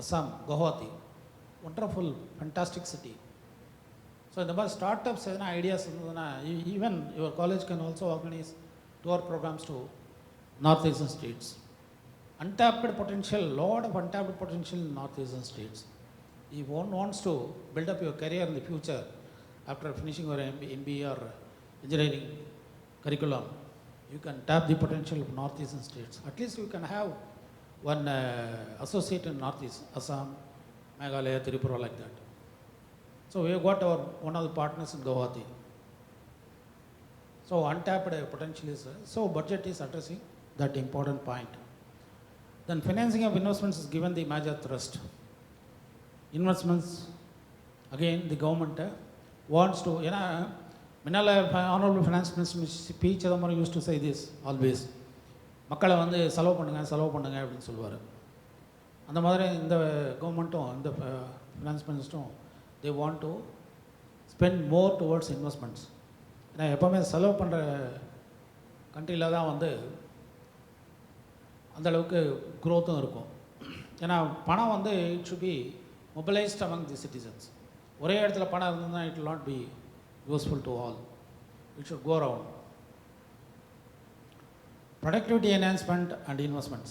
Assam, Guwahati, wonderful, fantastic city. So இந்த மாதிரி start ups எதனா ideas இருந்ததுன்னா even your college can also organise tour programmes to northeastern states. Untapped potential, lot of untapped potential in northeastern states. If one wants to build up your career in the future after finishing your MBA or engineering curriculum, you can tap the potential of northeastern states. At least you can have one associate in northeast, Assam, Meghalaya, Tripura, like that. So we have got one of the partners in Guwahati. So untapped potential is, so budget is addressing that important point. Then financing of investments is given the major thrust. Investments, again the government wants to, Honorable Finance Minister speech used to say this always. மக்களை வந்து செலவு பண்ணுங்க அப்படின்னு சொல்லுவார். அந்த மாதிரி இந்த கவர்மெண்ட்டும் இந்த finance மினிஸ்டரும் they want to spend more towards investments. ஏன்னா எப்போவுமே செலவு பண்ணுற கண்ட்ரியில் தான் வந்து அந்தளவுக்கு க்ரோத்தும் இருக்கும். ஏன்னா பணம் வந்து it should be mobilised among the citizens. ஒரே இடத்துல பணம் இருந்ததுன்னா it will not be useful to all. It should go around. Productivity enhancement and investments.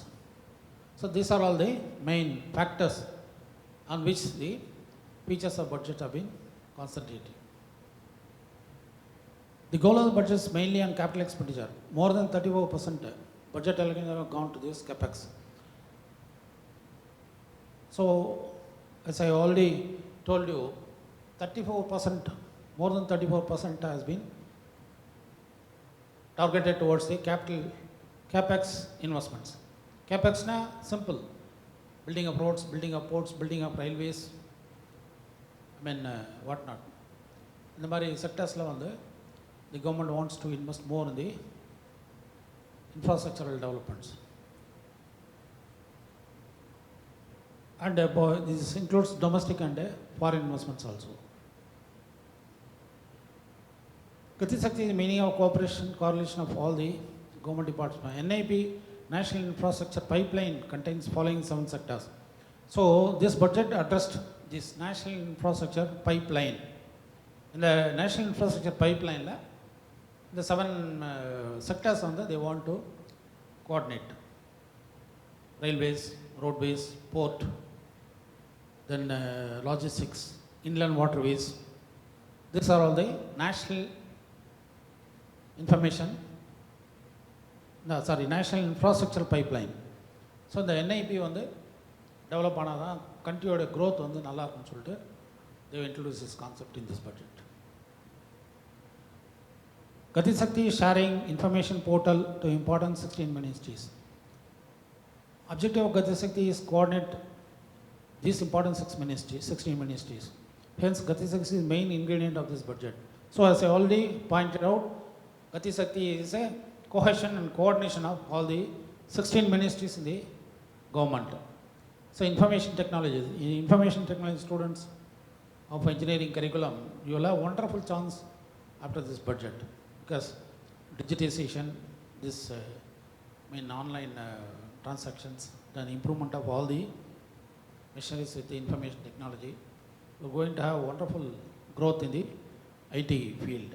So these are all the main factors on which the features of budget have been concentrated. The goal of the budget is mainly on capital expenditure. More than 34% budget allocation have gone to this capex. So as I already told you, 34%, more than 34% has been targeted towards the capex investments. Capex na simple, building of roads, building of ports, building of railways, what not. In the mari sectors la vandu the government wants to invest more in the infrastructural developments. And this includes domestic and foreign investments also. Gati Shakti is the meaning of cooperation, correlation of all the government departments. NIP, National Infrastructure Pipeline, contains following 7 sectors. So this budget addressed this National Infrastructure Pipeline. In the National Infrastructure Pipeline, the 7 sectors on that they want to coordinate. Railways, roadways, port, then logistics, inland waterways. These are all the national National Infrastructure Pipeline. So the NIP வந்து develop ஆனால் தான் கண்ட்ரியோட growth வந்து நல்லா இருக்கும்னு சொல்லிட்டு they have introduced this concept in this budget. Gati Shakti is sharing information portal to important 16 ministries. Objective of Gati Shakti is coordinate these important 16 ministries. Hence, Gati Shakti is main ingredient of this budget. So, as I already pointed out, Gati Shakti is a cohesion and coordination of all the 16 ministries in the government. So, information technology students of engineering curriculum, you will have wonderful chance after this budget, because digitization, this online transactions, then improvement of all the machineries with the information technology, we are going to have wonderful growth in the IT field.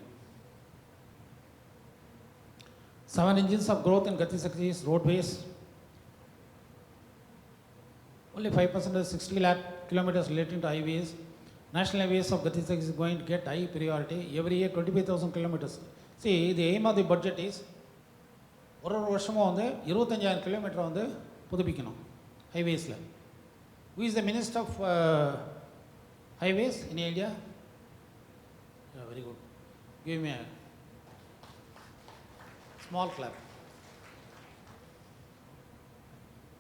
7 engines of growth in Gati Shakti is roadways. Only 5% of 60 lakh kilometers relating to highways. National highways of Gati Shakti is going to get high priority. Every year 25,000 kilometers. See, the aim of the budget is ஒரு வருஷமும் வந்து 25,000 kilometre வந்து புதுப்பிக்கணும் ஹைவேஸில். Who is the Minister of Highways in India? Yeah, very good. Give me a small clap.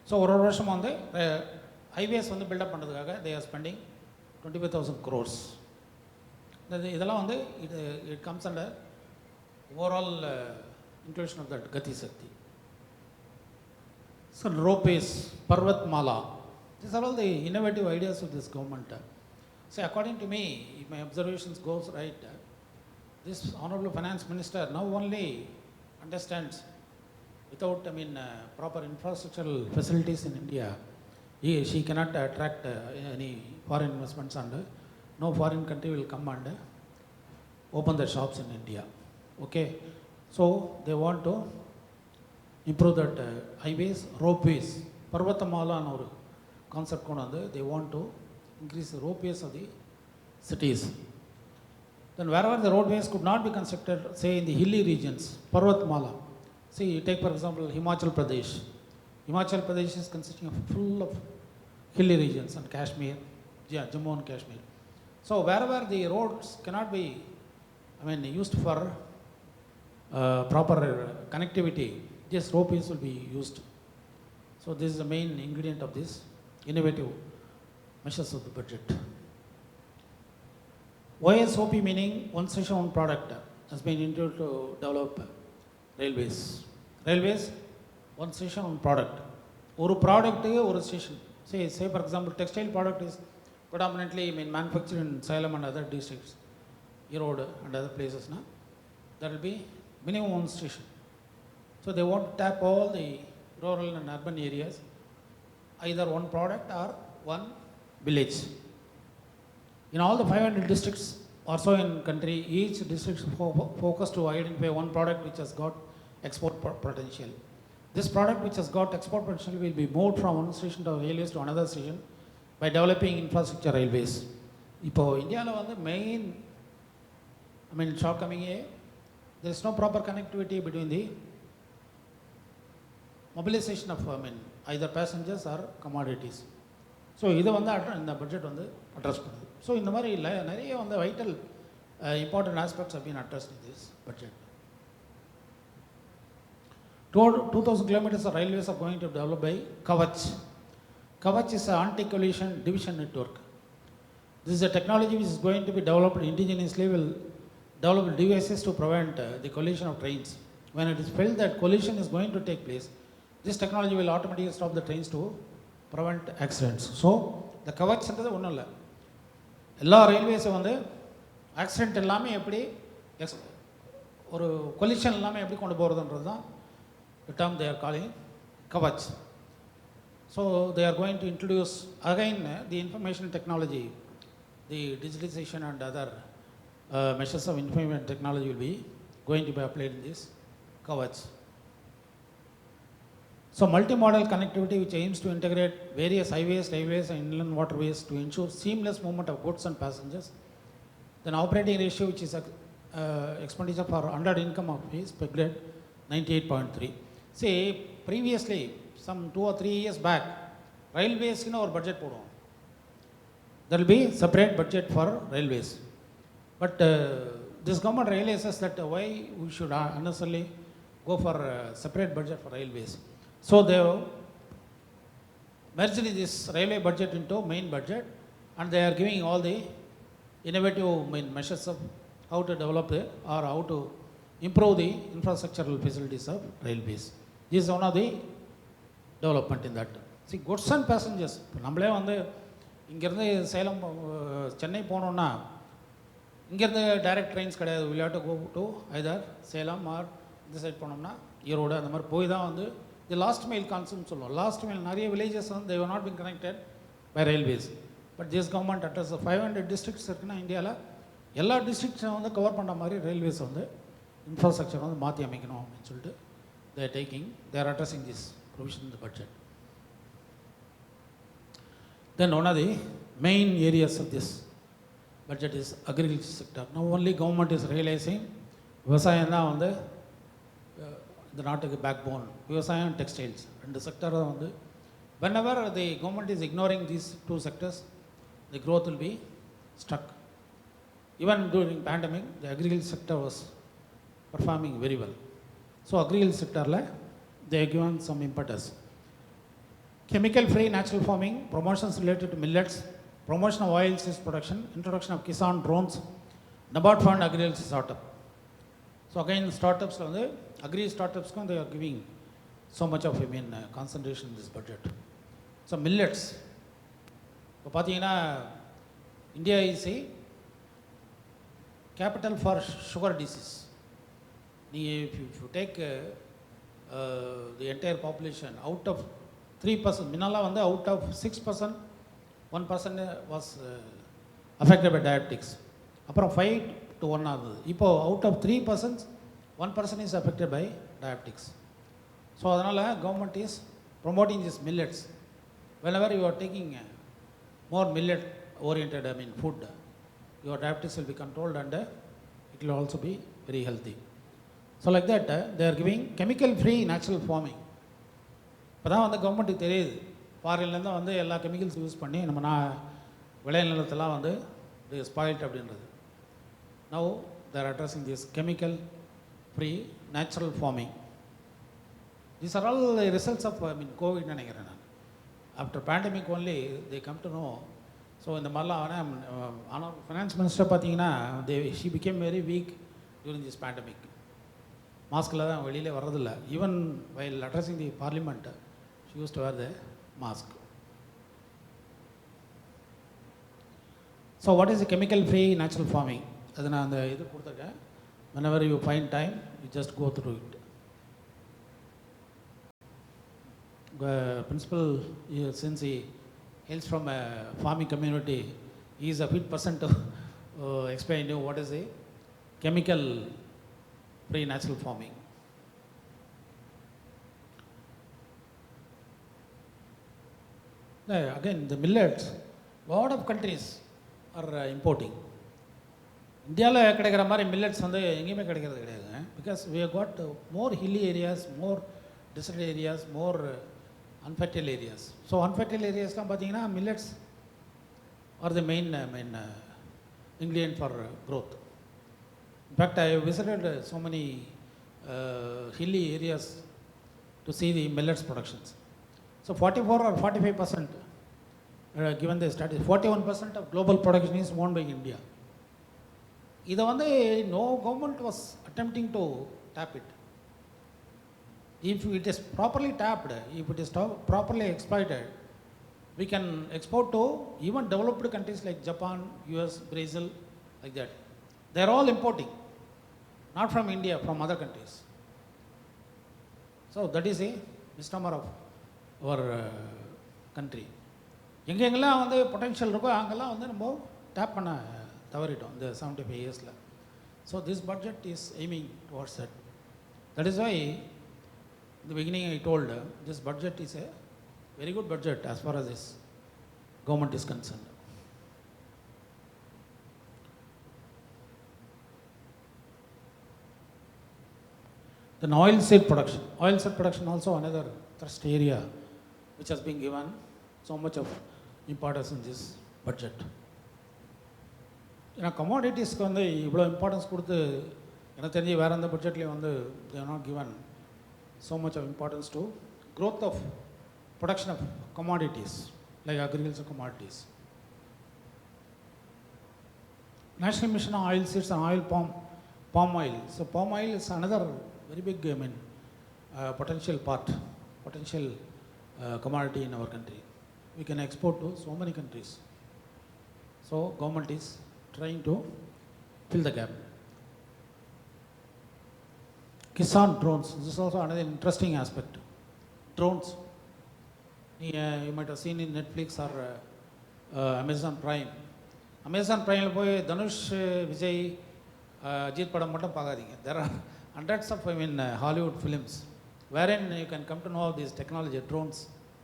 So ஒரு வருஷம் வந்து highways வந்து build up பண்ணுறதுக்காக they are spending 25,000 crores. இதெல்லாம் வந்து it comes under overall inclusion of that Gati Shakti. So ropeways, Parvat Mala, these are all the innovative ideas of this government. So according to me, if my observations goes right, this Honorable Finance Minister now only understands without proper infrastructural facilities in India, she cannot attract any foreign investments, and no foreign country will come and open their shops in India. Okay, so they want to improve that highways, ropeways, Parvatamala and our concept konadu, they want to increase the ropeways of the cities. Then wherever the roadways could not be constructed, say in the hilly regions, Parvatmala. See, take for example Himachal Pradesh. Himachal Pradesh is consisting of full of hilly regions and Kashmir, Jammu and Kashmir. So wherever the roads cannot be, used for proper connectivity, these ropeways will be used. So this is the main ingredient of this innovative measures of the budget. YSOP meaning one station, one product has been introduced to develop railways. Railways, one station, one product. One product, one station. Say for example, textile product is predominantly manufactured in Salem and other districts, Erode and other places. There will be minimum one station. So they want to tap all the rural and urban areas, either one product or one village. In all the 500 districts or so in country, each district focus to identify one product which has got export potential. This product which has got export potential will be moved from one station to railways to another station by developing infrastructure railways. Now, India main, shortcoming, there is no proper connectivity between the mobilization of either passengers or commodities. So this is in the budget addressed. So in the vital important aspects have been addressed in this budget. 2,000 kilometers of railways are going to be developed by Kavach. Kavach is an anti-collision division network. This is a technology which is going to be developed indigenously, will develop devices to prevent the collision of trains. When it is felt that collision is going to take place, this technology will automatically stop the trains to prevent accidents. So the Kavach is one of எல்லா ரயில்வேஸை accident எல்லாமே எப்படி ஒரு collision எல்லாமே எப்படி கொண்டு போகிறதுன்றது தான் the term they are calling Kavach. So they are going to introduce again the information technology, the digitalization and other measures of information technology will be going to be applied in this Kavach. So multimodal connectivity which aims to integrate various highways, railways and inland waterways to ensure seamless movement of goods and passengers. Then operating ratio which is expenditure for under income of is pegged at 98.3. See, previously some 2 or 3 years back, railways our budget போடுவோம். There will be separate budget for railways. But this government realizes that why we should unnecessarily go for a separate budget for railways. So they merged this railway budget into main budget, and they are giving all the innovative measures of how to develop or how to improve the infrastructural facilities of railways. This is one of the development in that. See, goods and passengers, நம்மளே வந்து இங்கேருந்து சேலம் சென்னை போனோன்னா இங்கேருந்து direct trains கிடையாது. we have to go to either Salem or இந்த side போனோம்னா ஈரோடு அந்த மாதிரி போய் தான் வந்து தி லாஸ்ட் மைல் கான்செப்ட் சொல்லுவோம். லாஸ்ட் மைல் நிறைய வில்லேஜஸ் வந்து they were not been connected by railways. But this government address 500 districts இருக்குன்னா இந்தியாவில் எல்லா டிஸ்ட்ரிக்ட்ஸும் வந்து கவர் பண்ணுற மாதிரி ரயில்வேஸ் வந்து இன்ஃப்ராஸ்ட்ரக்சர் வந்து மாற்றி அமைக்கணும் அப்படின்னு சொல்லிட்டு they are addressing this provision in the budget. Then one of the main areas of this budget is agriculture sector. Now only government is realizing விவசாயம் தான் வந்து இந்த நாட்டுக்கு பேக் போன். விவசாயம் டெக்ஸ்டைல்ஸ் ரெண்டு செக்டர் தான் வந்து whenever the government is ignoring these two sectors, the growth will be stuck. Even during pandemic, the agriculture sector was performing very well. So agriculture sector they have given some impetus. Chemical free natural farming, promotions related to millets, promotion of oil seeds production, introduction of Kisan drones, Nabat fund agriculture startup. So again startups agri startups they are giving so much of concentration in this budget. So millets, இப்போ பார்த்தீங்கன்னா India is a capital for sugar disease. If you take the entire population, out of 3%, Minala வந்து out of 6%, 1% was affected by diabetics. அப்புறம் 5 to 1 ஆகுது. இப்போ out of 3%, 1% is affected by diabetics. So அதனால் government is promoting these millets. Whenever you are taking more millet oriented food, your diabetes will be controlled and it will also be very healthy. So like that they are giving chemical free natural farming. இப்போ தான் வந்து கவர்மெண்ட்டுக்கு தெரியுது ஃபாரின்லேருந்து வந்து எல்லா chemicals use பண்ணி நம்ம விளைநிலத்தெல்லாம் வந்து ஸ்பாயில்ட் அப்படின்றது. Now they're addressing this chemical free natural farming. These are all results of Covid நினைக்கிறேன் நான். After pandemic only they come to know. So இந்த மாதிரிலாம் ஆனால் ஃபினான்ஸ் மினிஸ்டர் பார்த்தீங்கன்னா she became very weak during this pandemic. மாஸ்கில் தான் வெளியிலே வர்றதில்ல. Even while addressing the parliament she used to wear the mask. So what is chemical free natural farming? அது நான் அந்த இது கொடுத்துருக்கேன். whenever you find time, you just go through it. Principal, since he hails from a farming community, he is a fit person to explain you what is a chemical free natural farming. Again, the millets, lot of countries are importing. இந்தியாவில் கிடைக்கிற மாதிரி millets வந்து எங்கேயுமே கிடைக்கிறது கிடையாதுங்க. Because we have got more hilly areas, more desert areas, more unfertile areas. So unfertile areasலாம் பார்த்தீங்கன்னா millets are the main ingredient for growth. In fact, I visited so many hilly areas to see the millets productions. So 44 or 45%, given the statistics, 41% of global production is owned by India. இதை வந்து no government was attempting to tap it. If it is properly tapped, if it is properly exploited, we can export to even developed countries like Japan, US, Brazil, like that. They are all importing, not from India, from other countries. So that is a misnomer of our country. எங்கெங்கெல்லாம் வந்து potential இருக்கோ அங்கெல்லாம் வந்து நம்ம tape பண்ண தவறிட்டோம் இந்த 75 இயர்ஸில். So this budget is aiming towards that. That is why in the beginning I told this budget is a very good budget as far as this government is concerned. Then oil seed production. Oil seed production also another thrust area which has been given so much of importance in this budget. ஏன்னா கமாடிட்டிஸ்க்கு வந்து இவ்வளோ importance கொடுத்து எனக்கு தெரிஞ்சு வேறு எந்த பட்ஜெட்லேயும் வந்து they are not given so much of importance to growth of production of commodities, like agricultural commodities. National Mission on Oil Seeds and palm oil. So palm oil is another very big, potential commodity in our country. We can export to so many countries. So government is trying to fill the gap. Kisan drones. This is also another interesting aspect. Drones. You might have seen in Netflix or Amazon Prime. Amazon Prime போய் தனுஷ் விஜய் அஜித் படம் மட்டும் பார்க்காதீங்க. There are hundreds of Hollywood films wherein you can come to know this technology, drones.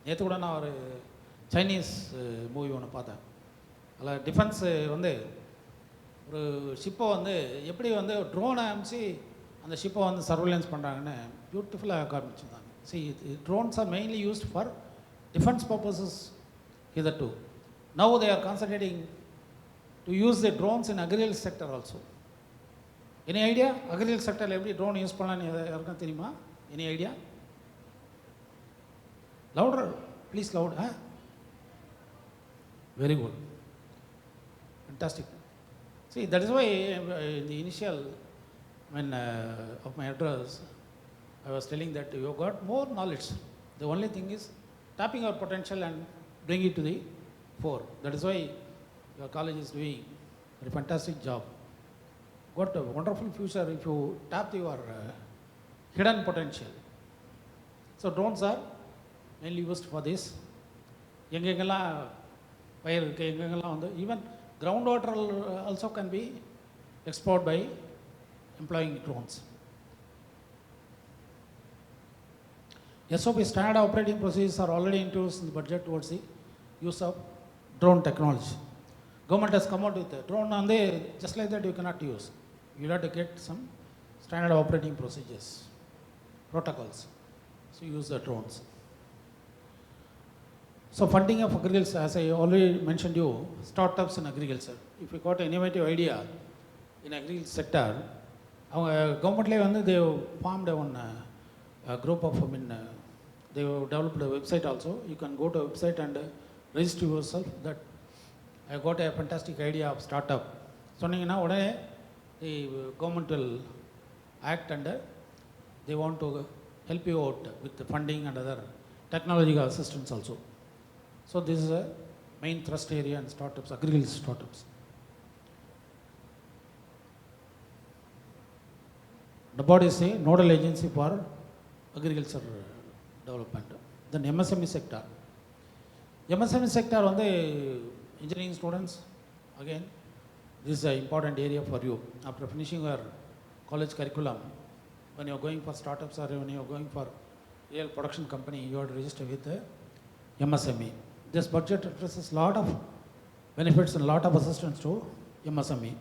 நேற்று கூட நான் ஒரு Chinese movie ஒன்று பார்த்தேன். அதில் டிஃபென்ஸ் வந்து ஒரு ஷிப்பை வந்து எப்படி வந்து ட்ரோனை அனுப்பிச்சு அந்த ஷிப்பை வந்து சர்வேலன்ஸ் பண்ணுறாங்கன்னு பியூட்டிஃபுல்லாக காமிச்சிருந்தாங்க. See, drones are mainly used for defense purposes hitherto. Now they are concentrating to use the drones in agriculture sector also. Any idea? Agriculture sector every drone use பண்ணலான்னு யாருக்கும் தெரியுமா? Any idea? Louder, please loud. Huh? Very good. Fantastic. See, that is why in the initial of my address, I was telling that you have got more knowledge. The only thing is tapping our potential and bring it to the fore. That is why your college is doing a fantastic job. Got a wonderful future if you tap your hidden potential. So drones are mainly used for this. எங்கெங்கெல்லாம் பயிர் இருக்குது எங்கெங்கெல்லாம் வந்து even ground water also can be explored by employing drones. SOP standard operating procedures are already introduced in the budget towards the use of drone technology. Government has come out with a drone and they just like that you cannot use. You have to get some standard operating procedures, protocols. So use the drones. So funding of agriculture, as I already mentioned you, startups in agriculture. If you got an innovative idea in agriculture sector, அவங்க கவர்மெண்ட்லேயே வந்து they formed one group of they developed a website also. You can go to a website and register yourself that I got a fantastic idea of startup. சொன்னீங்கன்னா உடனே the government will act and they want to help you out with the funding and other technological assistance also. So this is a main thrust area in startups, agriculture startups. The body is a nodal agency for agriculture development. Then MSME sector. MSME sector on the engineering students, again, this is an important area for you. After finishing your college curriculum, when you are going for startups or when you are going for real production company, you have to register with the MSME. This budget addresses a lot of benefits and a lot of assistance to MSME.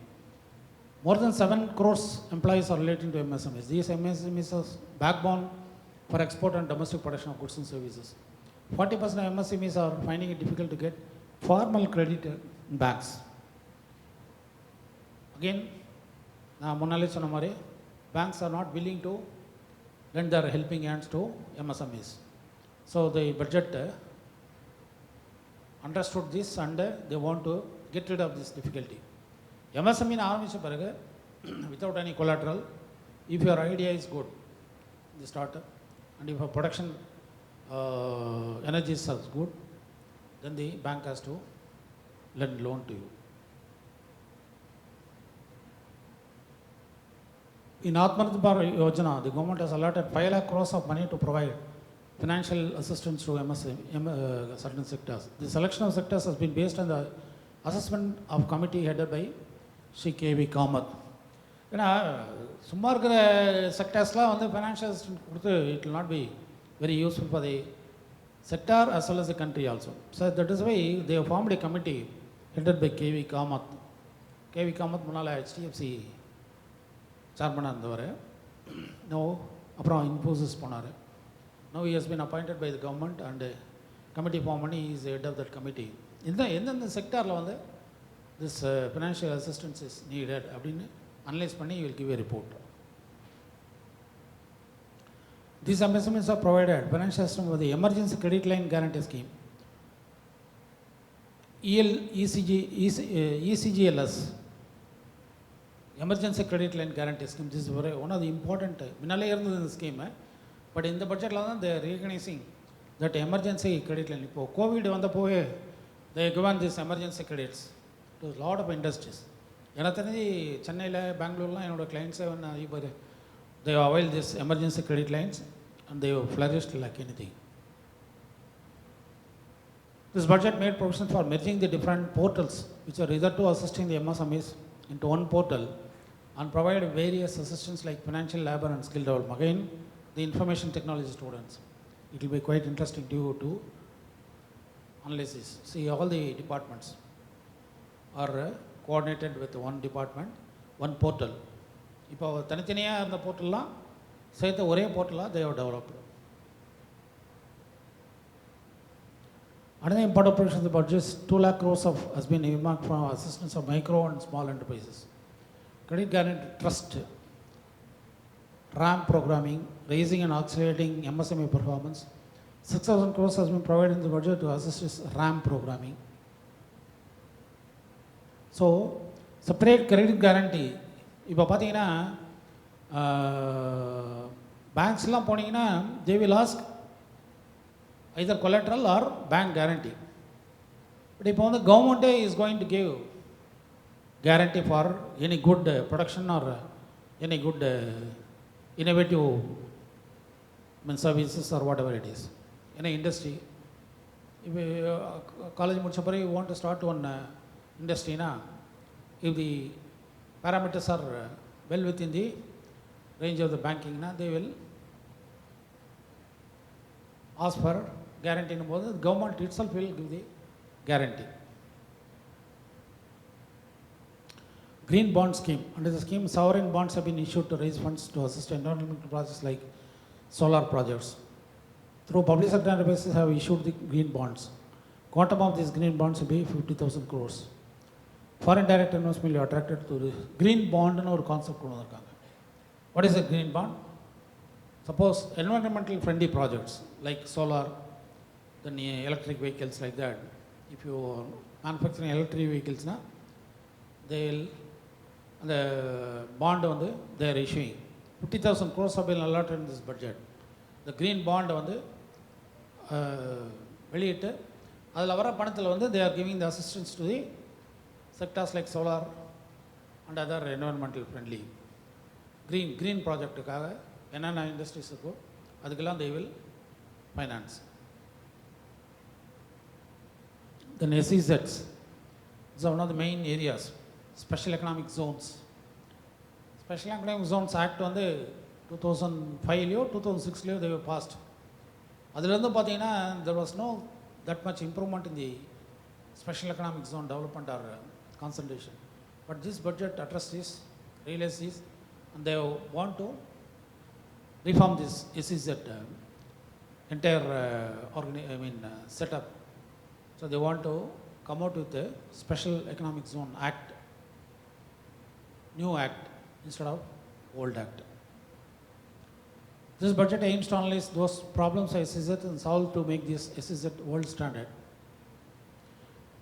More than 7 crores employees are relating to MSMEs. These MSMEs are backbone for export and domestic production of goods and services. 40% of MSMEs are finding it difficult to get formal credit in banks. Again, நான் முன்னாலே சொன்ன மாதிரி banks are not willing to lend their helping hands to MSMEs. So the budget understood this and they want to get rid of this difficulty. MSME ஆரம்பித்த பிறகு without any collateral, if your idea is good, the startup, and if your production energy is good, then the bank has to lend loan to you. In Atmanirbhar Yojana, the government has allotted 5 lakh crores of money to provide financial assistance to certain sectors. The selection of sectors has been based on the assessment of committee headed by Shri KV Kamath. ஏன்னா சும்மா இருக்கிற செக்டர்ஸ்லாம் வந்து financial assistant கொடுத்து it will not be very useful for the sector as well as the country also. So that is why they have formed a committee headed by KV Kamath. KV Kamath முன்னால் HDFC சேர்மனாக இருந்தவர். No அப்புறம் இன்ஃபோசிஸ் போனார். Now he has been appointed by the government and committee form பண்ணி he is the head of that committee. எந்தெந்த செக்டாரில் வந்து this financial assistance is needed அப்படின்னு analyse பண்ணி you will give a report. These MSMEs are provided financial system with the emergency credit line guarantee scheme, ECGLS, emergency credit line guarantee scheme. This is one of the important, minale irundhu in the scheme, but in the budget law they are recognizing that emergency credit line. Ipo COVID vandapoe they have given these emergency credits to a lot of industries. எனக்கு தெரிஞ்சு சென்னையில் பெங்களூர்லாம் என்னோட கிளைண்ட்ஸை they have availed this emergency credit lines and they have flourished like anything. This budget made provision for merging the different portals which are hitherto assisting the MSMEs into one portal and provide various assistance like financial, labor and skill development. Again, the information technology students. It will be quite interesting to you to analyze this. See, all the departments are coordinated with one department, one portal. இப்போ தனித்தனியாக இருந்த போர்ட்டல்லாம் சேர்த்து ஒரே போர்ட்டலாக they have developed. Another important provision of the budget, 2 lakh crores has been earmarked for assistance of micro and small enterprises. Credit guarantee trust, RAM programming, raising and accelerating MSME performance. 6,000 crores has been provided in the budget to assist this RAM programming. So, separate credit guarantee. இப்போ பார்த்தீங்கன்னா பேங்க்ஸ்லாம் போனீங்கன்னா they will ask either collateral or bank guarantee. But இப்போ வந்து government is going to give guarantee for any good production or any good innovative services or whatever it is. Any industry. If college முடிச்ச பிறகு you want to start one industry na, if the parameters are well within the range of the banking na, they will ask for guarantee. The government itself will give the guarantee. Green bond scheme. Under the scheme, sovereign bonds have been issued to raise funds to assist environmental projects like solar projects. Through public sector enterprises have issued the green bonds. Quantum of these green bonds will be 50,000 crores. Foreign direct investment will be attracted to the green bond and our concept. What is a green bond? Suppose environmental friendly projects like solar, then electric vehicles like that. If you are manufacturing electric vehicles, na, they will, the bond on the, they are issuing. 50,000 crores have been allotted in this budget. The green bond on the வெளியிட்டு அதில் வர பணத்தில் வந்து they are giving the assistance to the sectors like solar and other environmental friendly green projectuக்காக என்னென்ன industries இருக்கோ அதுக்கெல்லாம் they will finance. Then SEZs is one of the main areas, special economic zones. Special economic zones act வந்து 2005 2006 they were passed. அதிலிருந்து பார்த்தீங்கன்னா there was no that much improvement in the special economic zone development or concentration. But this budget addresses this, realizes this, and they want to reform this SEZ entire setup. So they want to come out with a special economic zone act, new act instead of old act. This budget aims to analyze those problems of SEZ and solve to make this SEZ world standard.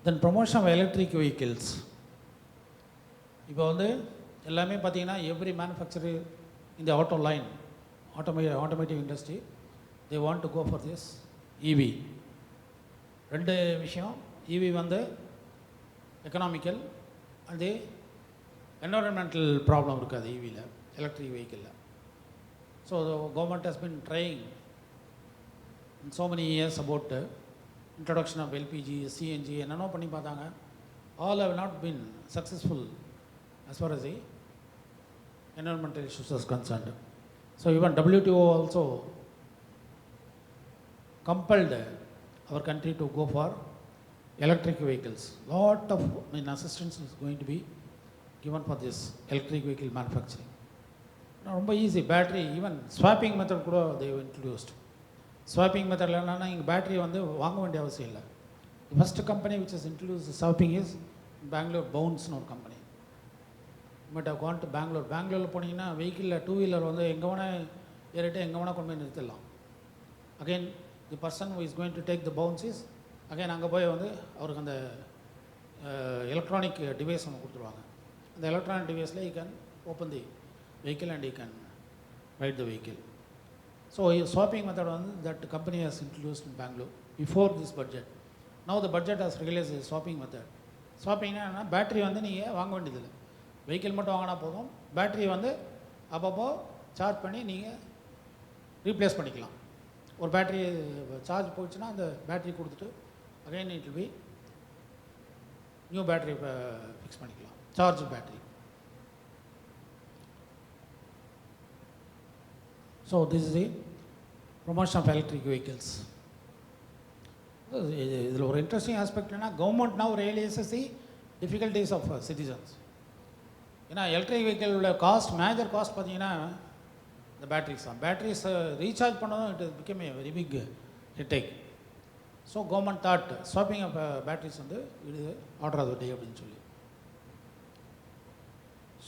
Then promotion of electric vehicles. இப்போ வந்து எல்லாமே பார்த்தீங்கன்னா every manufacturer in the auto line, automotive industry, they want to go for this EV. ரெண்டு விஷயம், EV வந்து economical and the environmental problem இருக்காது EVல, electric vehicle. So the government has been trying in so many years about introduction of LPG, CNG, என்னென்னோ பண்ணி பார்த்தாங்க. All have not been successful as far as the environmental issues is concerned. So even WTO also compelled our country to go for electric vehicles. Lot of assistance is going to be given for this electric vehicle manufacturing. ரொம்ப easy, battery even swapping method கூட they introduced. Swapping மெத்தடில் என்னென்னா இங்கே battery வந்து வாங்க வேண்டிய அவசியம் இல்லை. First company which is introduce swapping is Bangalore பவுன்ஸ்னு ஒரு கம்பெனி. பட் ஐ கான் டு பெங்களூரில் போனீங்கன்னா வெஹிக்கிளில் டூ வீலர் வந்து எங்கே வேணால் ஏறிட்டு எங்கே வேணால் கொண்டு போய் நிறுத்திடலாம். Again the person who is going to take the bounce is again அங்கே போய் வந்து அவருக்கு அந்த எலக்ட்ரானிக் டிவைஸ் ஒன்று கொடுத்துருவாங்க. அந்த எலக்ட்ரானிக் டிவைஸில் you can open the vehicle and you can ride the vehicle. So swapping method வந்து that company has introduced in Bangalore before this budget. Now the budget has realise swapping method. ஸ்வாப்பிங்னா என்னன்னா battery வந்து நீங்கள் வாங்க வேண்டியதில்லை, vehicle மட்டும் வாங்கினா போதும். பேட்டரி வந்து அப்பப்போ சார்ஜ் பண்ணி நீங்கள் ரீப்ளேஸ் பண்ணிக்கலாம். ஒரு பேட்டரி சார்ஜ் போச்சுன்னா அந்த பேட்டரி கொடுத்துட்டு again it will be new battery fix பண்ணிக்கலாம், charge battery. So this is the promotion of electric vehicles. இதில் ஒரு இன்ட்ரெஸ்டிங் ஆஸ்பெக்ட் என்னன்னா government now realises the difficulties of citizens. ஏன்னா எலக்ட்ரிக் வெஹிக்கிளோட காஸ்ட், மேஜர் காஸ்ட் பார்த்தீங்கன்னா இந்த batteries தான். Batteries recharge பண்ணதும் it become a very big headache. So government thought swapping of batteries வந்து இது ஆர்டர் ஆஃப் த டே அப்படின்னு சொல்லி.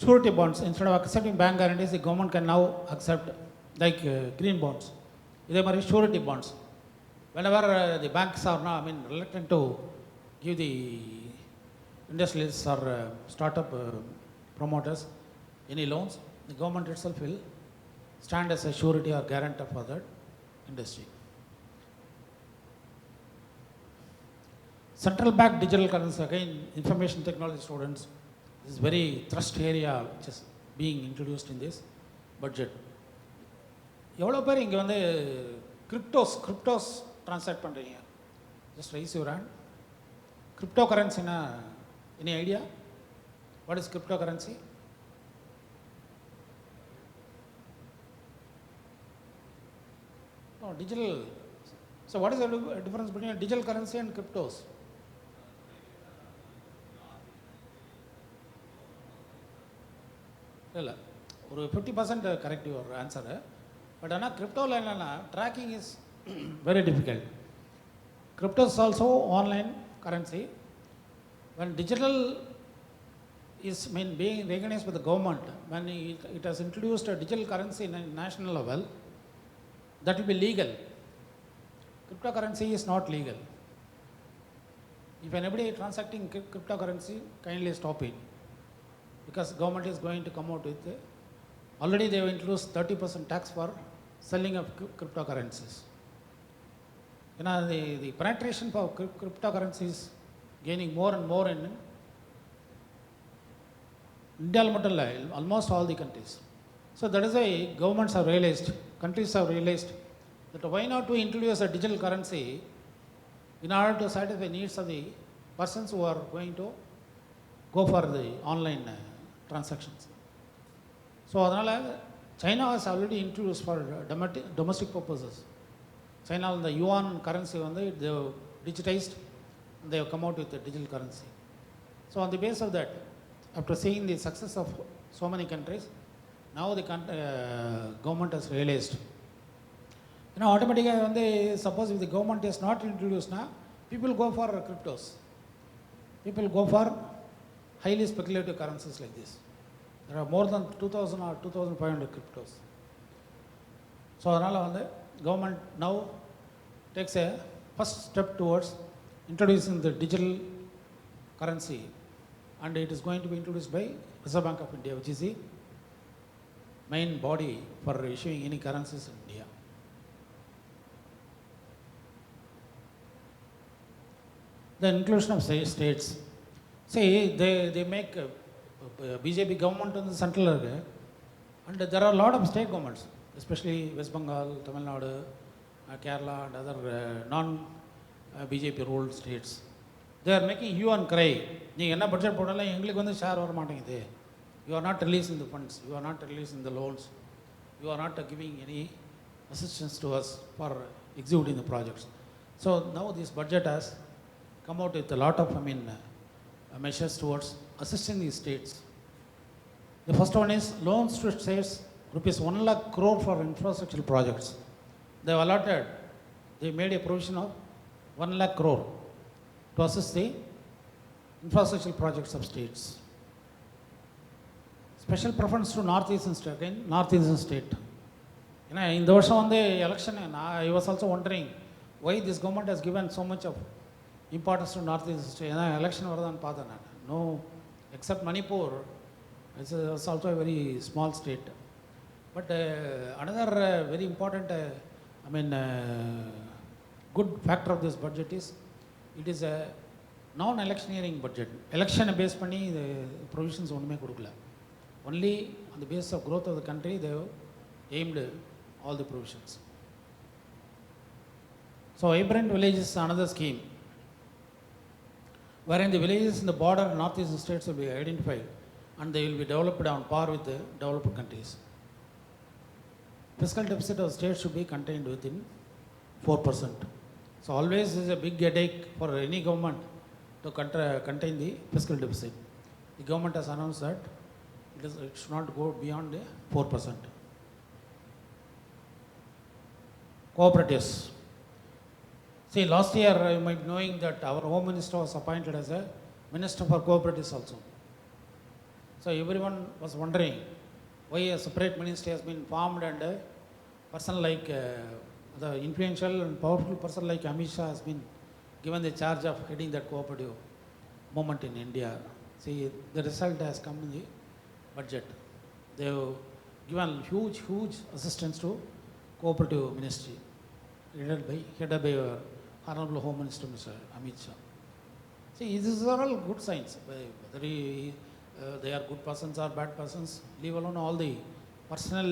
Surety bonds, instead of accepting bank guarantees, the government can now accept like green bonds. இதே மாதிரி surety bonds. Whenever the banks are now, reluctant to give the industrialists or startup promoters any loans, the government itself will stand as a surety or guarantor for that industry. Central bank digital currency, again information technology students, this is very thrust area which is being introduced in this budget. எவ்வளோ பேர் இங்கே வந்து cryptos transact பண்ணுறீங்க? Just raise your hand. Crypto கரன்சினா any idea? What is cryptocurrency? No, digital. So what is the difference between digital currency and cryptos? இல்லை, ஒரு 50% correct your answer. But ஆனால் கிரிப்டோவில் என்னென்னா tracking is very difficult. Crypto is also online currency. When digital is being recognized by the government, when it has introduced a digital currency in a national level, that will be legal. Cryptocurrency is not legal. If anybody is transacting cryptocurrency, kindly stop it, because government is going to come out with already they have introduced 30% tax for selling of cryptocurrencies. You know, the penetration for cryptocurrency is gaining more and more in India, almost all the countries. So that is why governments have realized, countries have realized that why not to introduce a digital currency in order to satisfy needs of the persons who are going to go for the online transactions. So China has already introduced for domestic purposes. China, the yuan currency, they have digitized, they have come out with the digital currency. So on the basis of that, after seeing the success of so many countries, now the government has realized, automatically, suppose if the government is not introduced now, people go for cryptos. People go for highly speculative currencies like this. There are more than 2,000 or 2,500 cryptos. So the government now takes a first step towards introducing the digital currency, and it is going to be introduced by Reserve Bank of India, which is the main body for issuing any currencies in India. The inclusion of states. See, they make BJP government in the central area, and there are a lot of state governments, especially West Bengal, Tamil Nadu, Kerala and other non-BJP ruled states. They are making hue and cry. You are budget share. You are not releasing the funds, you are not releasing the loans, you are not giving any assistance to us for executing the projects. So now this budget has come out with a lot of measures towards assisting these states. The first one is loans to states, rupees 1 lakh crore for infrastructure projects. They have allotted, they made a provision of 1 lakh crore to assist the infrastructure projects of states. Special preference to northeastern state, again northeastern state. ஏன்னா இந்த வருஷம் வந்து election I was also wondering why this government has given so much of importance to north east. ஏன்னா election வருதான்னு பார்த்தேன் நான். No except Manipur it's also a very small state. But another very important good factor of this budget is it is a non-electioneering budget. Election based பண்ணி the provisions ஒன்றுமே கொடுக்கல. Only on the basis of growth of the country they have aimed all the provisions. So vibrant villages is another scheme wherein the villages in the border northeast states will be identified and they will be developed on par with the developed countries. Fiscal deficit of state should be contained within 4%. So always is a big headache for any government to contain the fiscal deficit. The government has announced that it should not go beyond 4%. Cooperatives. See, last year you might be knowing that our Home Minister was appointed as a Minister for Cooperatives also. So everyone was wondering why a separate ministry has been formed and a person like the influential and powerful person like Amit Shah has been given the charge of heading that cooperative movement in India. See, the result has come in the budget. They have given huge assistance to cooperative ministry headed by our Honorable Home Minister Mr. Amit Shah. See, these are all good signs. Whether they are good persons or bad persons, leave alone all the personal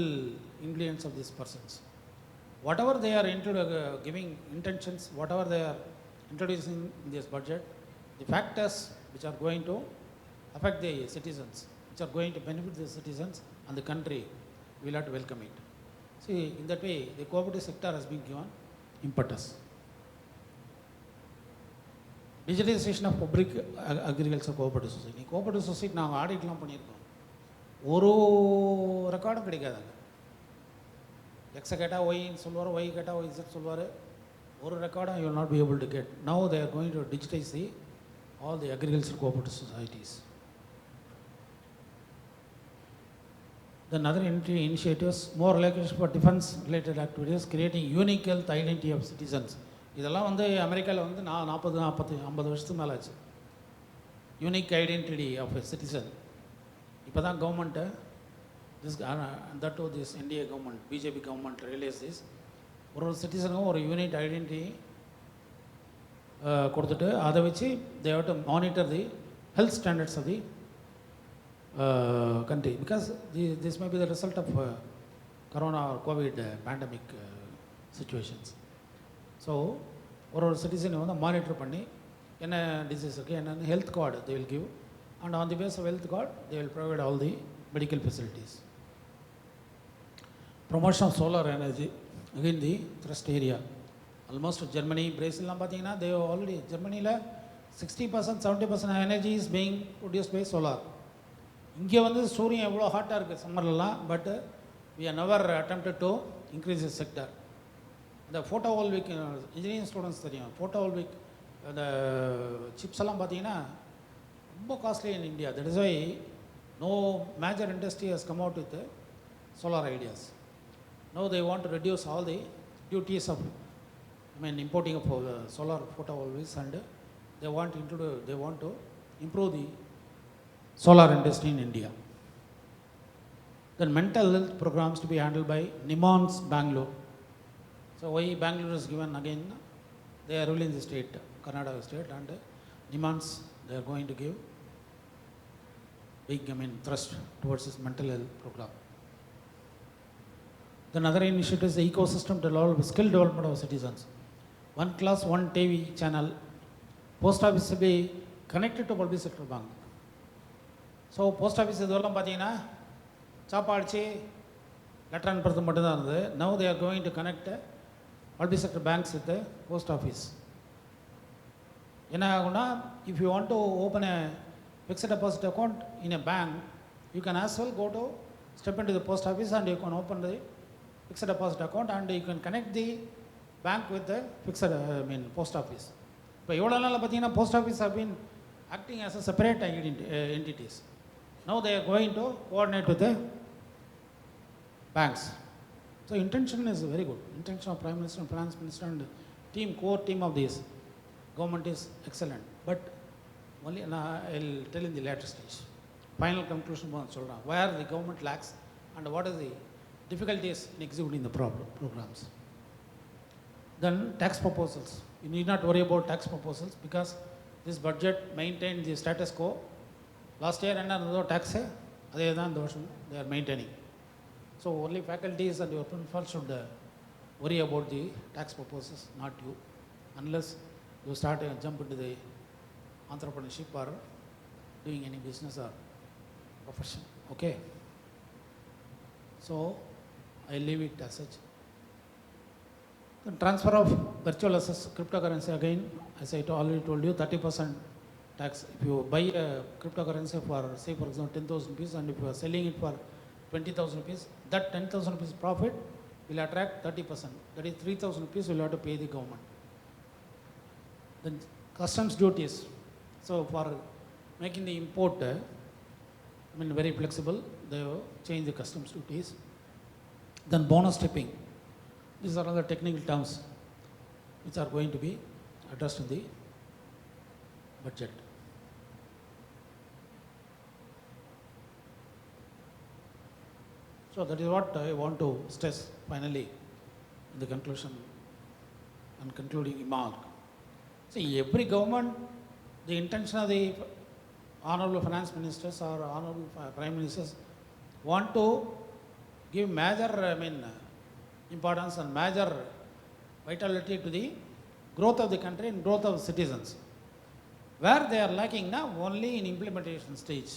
ingredients of these persons. Whatever they are giving intentions, whatever they are introducing in this budget, the factors which are going to affect the citizens, which are going to benefit the citizens and the country, we will have to welcome it. See, in that way, the cooperative sector has been given impetus. Digitalization of public agriculture cooperative society. Cooperative society நாங்கள் ஆடிட்லாம் பண்ணியிருக்கோம். ஒரு ரெக்கார்டும் கிடைக்காதாங்க. எக்ஸை கேட்டால் ஒய்ன்னு சொல்லுவார், Y கேட்டால் Y Z சொல்லுவார். ஒரு ரெக்கார்டும் you will not be able to get. Now they are going to digitize all the agriculture cooperative societies. Then other initiatives, more allocations for defense related activities, creating unique health identity of citizens. இதெல்லாம் வந்து அமெரிக்காவில் வந்து 40-50 வருஷத்துக்கு மேலே ஆச்சு. Unique identity of a citizen. இப்போ தான் government this இந்திய government BJP government realise this. ஒரு சிட்டிசனுக்கும் ஒரு யூனிக் ஐடென்டிட்டி கொடுத்துட்டு அதை வச்சு they have to monitor the health standards of the country, because this may be the result of corona or covid pandemic situations. So ஒரு citizen வந்து monitor பண்ணி என்ன டிசீஸ் இருக்குது என்னென்ன health card they will give, and on the basis of health card they will provide all the medical facilities. Promotion of solar energy again the thrust area. Almost Germany, Brazilலாம் பார்த்தீங்கன்னா they already ஜெர்மனியில் 60% 70% energy is being produced by solar. இங்கே வந்து சூரியன் எவ்வளோ ஹாட்டாக இருக்குது சம்மர்லாம், but we are never attempted to increase the sector. இந்த ஃபோட்டோ வோல்விக் இன்ஜினியரிங் ஸ்டூடெண்ட்ஸ் தெரியும், ஃபோட்டோ வோல்விக் அந்த சிப்ஸ் எல்லாம் பார்த்தீங்கன்னா ரொம்ப costly in India. That is why no major industry has come out with solar ideas. Now they want to reduce all the duties of importing of solar photovoltaics, and they want to improve the solar industry in India. Then mental health programs to be handled by Nimans Bangalore. So why Bangalore is given again? They are ruling the state, Karnataka state, and Nimans they are going to give big thrust towards this mental health program. Then other initiatives, the ecosystem to develop skill development of citizens. One class, one TV channel. Post office will be connected to public sector bank. So post office இதெல்லாம் பார்த்தீங்கன்னா சாப்பாடிச்சு letter அனுப்புறது மட்டும்தான் இருந்தது. Now they are going to connect public sector banks with post office. என்ன ஆகும்னா, if you want to open a fixed deposit account in a bank, you can as well go to step in to the post office and you can open the fixed deposit account and you can connect the bank with fixed post office. இப்போ எவ்வளோ நாளில் பார்த்தீங்கன்னா post office have been acting as a separate entities. Now they are going to coordinate with the banks. So intention is very good. Intention of Prime Minister and Finance Minister and core team of this government is excellent. But only I'll tell in the later stage. Final conclusion where the government lacks and what are the difficulties in executing the programs. Then tax proposals. You need not worry about tax proposals because this budget maintained the status quo. Last year another tax they are maintaining. So only faculties and your principal should worry about the tax proposals, not you, unless you start jump into the entrepreneurship or doing any business or profession. Okay. So I leave it as such. The transfer of virtual assets, cryptocurrency again, as I already told you, 30% tax. If you buy a cryptocurrency for, say for example, 10,000 rupees, and if you are selling it for 20,000 rupees, that 10,000 rupees profit will attract 30%. That is 3,000 rupees will have to pay the government. Then customs duties. So for making the import, very flexible, they change the customs duties. Then bonus tipping. These are other technical terms which are going to be addressed in the budget. So that is what I want to stress finally in the conclusion and concluding remark. See, every government, the intention of the honorable finance ministers or honorable prime ministers want to give major, importance and major vitality to the growth of the country and growth of citizens. Where they are lacking now, only in implementation stage.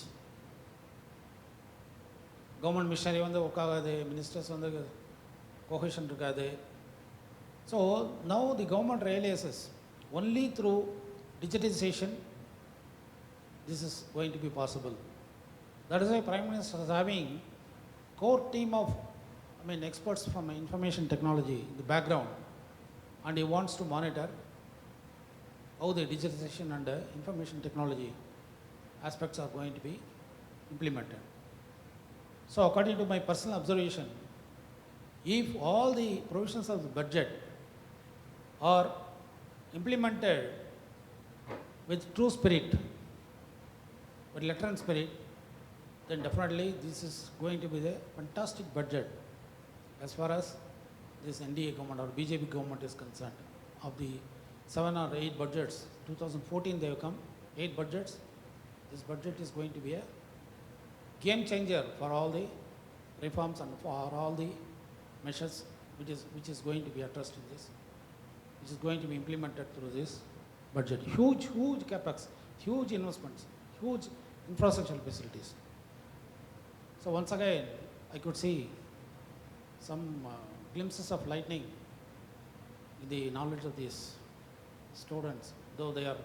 Government machinery ministers cohesion. So now the government realizes only through digitization this is going to be possible. That is why Prime Minister is having core team of experts from information technology in the background, and he wants to monitor how the digitization and information technology aspects are going to be implemented. So according to my personal observation, if all the provisions of the budget are implemented with true spirit, with letter and spirit, then definitely this is going to be a fantastic budget as far as this NDA government or BJP government is concerned. Of the 7 or 8 budgets, 2014 they have come, 8 budgets, this budget is going to be a game changer for all the reforms and for all the measures which is going to be addressed in this, which is going to be implemented through this budget. Huge capex, huge investments, huge infrastructural facilities. So once again, I could see some glimpses of lightning in the knowledge of these students, though they are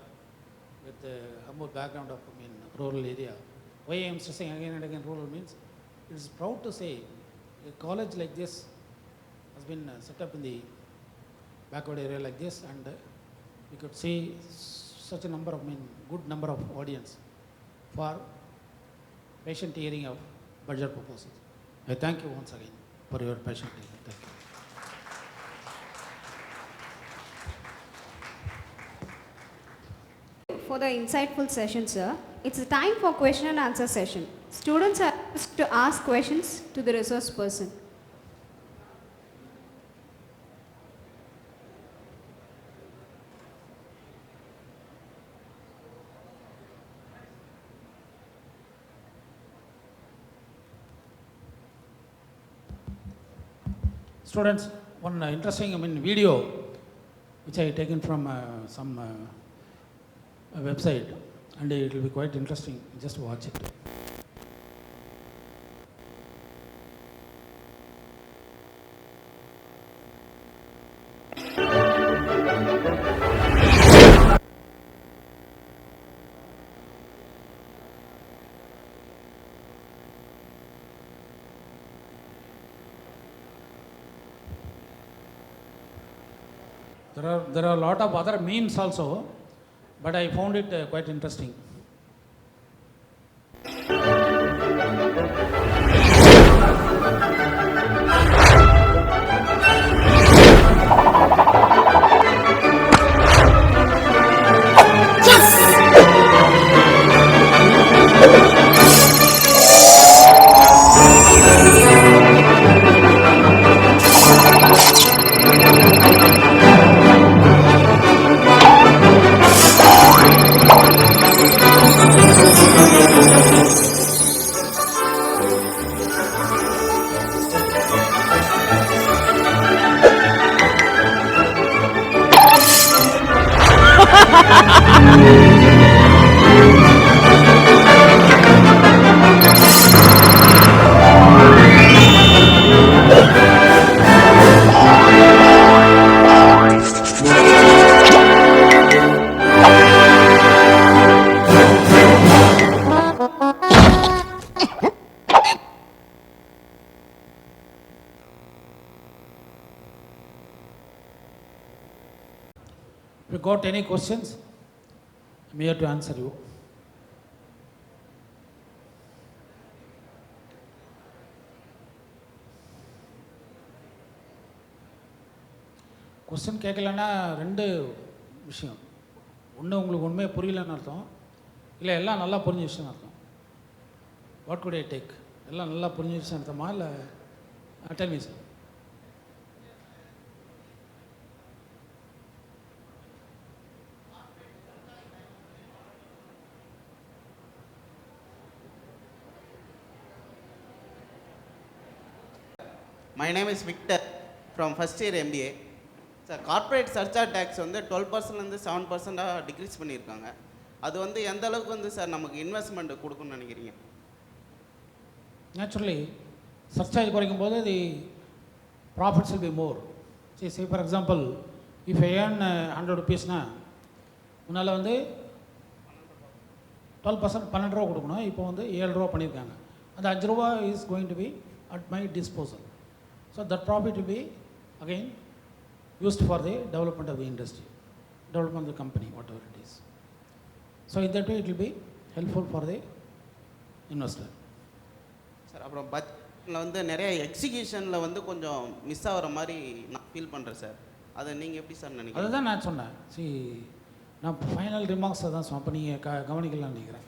with the humble background of rural area. Why I am stressing again and again rural means, it is proud to say a college like this has been set up in the backward area like this, and we could see such a number of, good number of audience for patient hearing of budget proposals. I thank you once again for your patient hearing. Thank you. For the insightful session, sir. It's the time for question and answer session. Students are asked to ask questions to the resource person. Students, one interesting video which I have taken from some website, and it will be quite interesting. Just watch it. There are a lot of other memes also, but I found it quite interesting. If you got any questions, I'm here to answer you. Question கேட்கலன்னா ரெண்டு விஷயம். ஒன்று உங்களுக்கு உண்மையாக புரியலன்னு அர்த்தம், இல்லை எல்லாம் நல்லா புரிஞ்சிச்சுன்னு அர்த்தம். What good I take? எல்லாம் நல்லா புரிஞ்சிச்சுன்னு அர்த்தமா இல்லை? Tell me sir. My name is Victor from first year MBA. Sir corporate surcharge tax வந்து 12%லேருந்து 7% டிக்ரீஸ் பண்ணியிருக்காங்க. அது வந்து எந்த அளவுக்கு வந்து சார் நமக்கு இன்வெஸ்ட்மெண்ட் கொடுக்குன்னு நினைக்கிறீங்க? நேச்சுரலி சர்ச்சார்ஜ் குறைக்கும் போது the profits will be more. Say for example, if I earn 100 ருபீஸ்னா முன்னால் வந்து 12% 12 ரூபா கொடுக்கணும், இப்போ வந்து 7 ரூபா பண்ணியிருக்காங்க. அந்த 5 ரூபா is going to be at my disposal. So that profit will be again used for the development of the industry, development of the company, whatever it is. So in that way it will be helpful for the investor. Sir அப்புறம் பட்ஜெட்டில் வந்து நிறைய எக்ஸிக்யூஷனில் வந்து கொஞ்சம் miss ஆகிற மாதிரி நான் feel பண்ணுறேன் சார். அதை நீங்கள் எப்படி சார் நினைக்கிறீங்க? அதுதான் நான் சொன்னேன். நான் ஃபைனல் ரிமார்க்ஸ் தான் சொன்னேன். அப்போ நீங்கள் கவனிக்கலாம்னு நினைக்கிறேன்.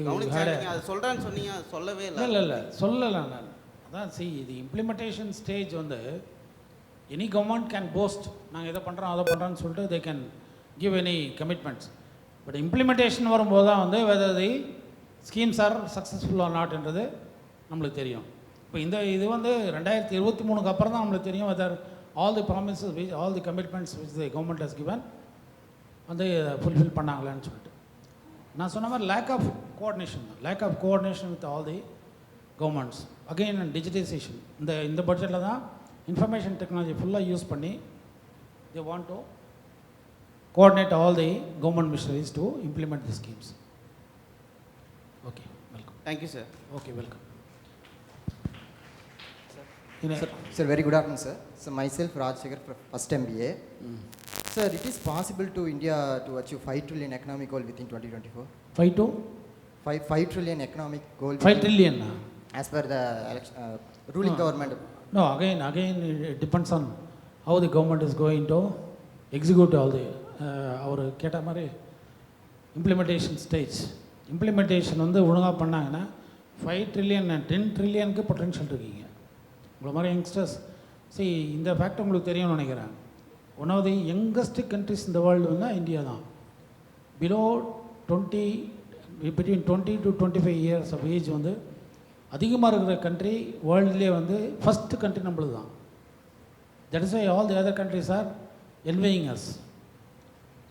கவனிச்சா அதை சொல்கிறேன்னு சொன்னீங்க, அது சொல்லவே இல்லை. இல்லை சொல்லலை நான். அதான் இது இம்ப்ளிமெண்டேஷன் ஸ்டேஜ் வந்து எனி கவர்மெண்ட் கேன் போஸ்ட், நாங்கள் இதை பண்ணுறோம் அதை பண்ணுறோன்னு சொல்லிட்டு they can give any commitments. But implementation வரும்போது தான் வந்து whether the schemes are successful or நாட்ன்றது நம்மளுக்கு தெரியும். இப்போ இது வந்து 2023 அப்புறம் தான் நம்மளுக்கு தெரியும் whether all the promises all the commitments which the government has given வந்து ஃபுல்ஃபில் பண்ணாங்களான்னு சொல்லிட்டு. நான் சொன்ன மாதிரி lack of coordination with all the governments. Again digitisation இந்த பட்ஜெட்டில் தான் information technology ஃபுல்லாக யூஸ் பண்ணி they want to coordinate all the government missionaries to implement the schemes. Okay, welcome. Thank you sir. Okay, welcome. Sir, very good afternoon sir. So myself Rajshekhar from first MBA. Sir, it is possible to India to achieve 5 trillion economic goal within 2024? 5 trillion economic goal. 5 trillion as per the ruling government. No, again it depends on how the government is going to execute all the our கேட்ட மாதிரி implementation stage. Implementation வந்து ஒழுங்காக பண்ணாங்கன்னா 5 trillion 10 trillion potential இருக்கீங்க. உங்களை மாதிரி youngsters இந்த fact உங்களுக்கு தெரியும்னு நினைக்கிறேன். One of the youngest countries இந்த வேர்ல்டு வந்து இந்தியா தான். Below 20 between 20 to 25 years of age வந்து அதிகமாக இருக்கிற கண்ட்ரி வேர்ல்டுலேயே வந்து ஃபஸ்ட்டு கண்ட்ரி நம்மளுது தான். That is why all the other countries are envying us.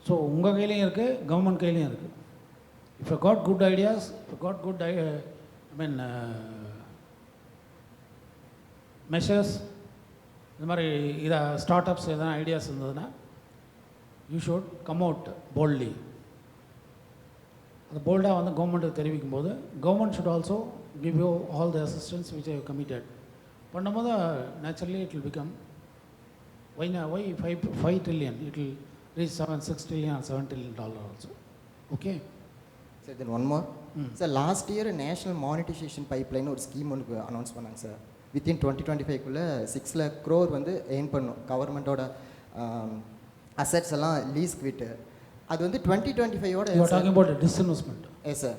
So உங்கள் கையிலையும் இருக்குது, கவர்மெண்ட் கையிலையும் இருக்குது. If you got good ideas, measures, இந்த மாதிரி ஸ்டார்ட் அப்ஸ் எதனா ஐடியாஸ் இருந்ததுன்னா you should come out boldly. அது போல்டாக வந்து கவர்மெண்ட்டுக்கு தெரிவிக்கும் போது government should also give you all the assistance which I have committed. பண்ணும்போது naturally it will become why 5 trillion, it will reach 6 trillion or 7 trillion dollar also. Okay. Sir, then one more. Sir, last year national monetization pipeline ஒரு scheme ஒன்று announce பண்ணாங்க sir. within 2025 6 lakh crore வந்து aim பண்ணும் கவர்மெண்ட்டோட assets எல்லாம் lease விட்டு. அது வந்து 2025 you are talking about disinvestment. Yes sir.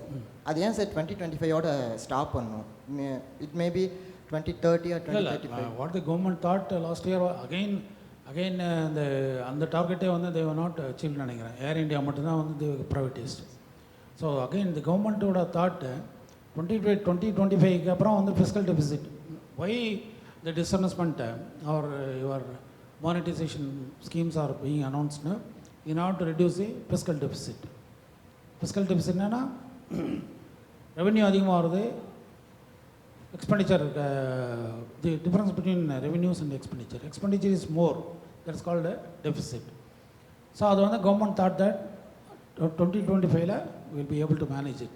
அது ஏன் சார் 2025 ஸ்டாப் பண்ணணும்? It may be 2030 or 2035. What the government thought last year again அந்த டார்கெட்டே வந்து they were not achieved நினைக்கிறேன். ஏர் இந்தியா மட்டும்தான் வந்து ப்ரைவேட்டைஸ்டு. ஸோ அகைன் தி கவர்மெண்ட்டோட தாட் 2025 அப்புறம் வந்து fiscal deficit. Why the disinvestment or your monetisation schemes are being announced in order to reduce the fiscal deficit. Fiscal deficit என்னன்னா revenue அதிகமாக வருது, expenditure the difference between revenues and expenditure is more, that is called deficit. So அது வந்து government thought that 2025 we will be able to manage it.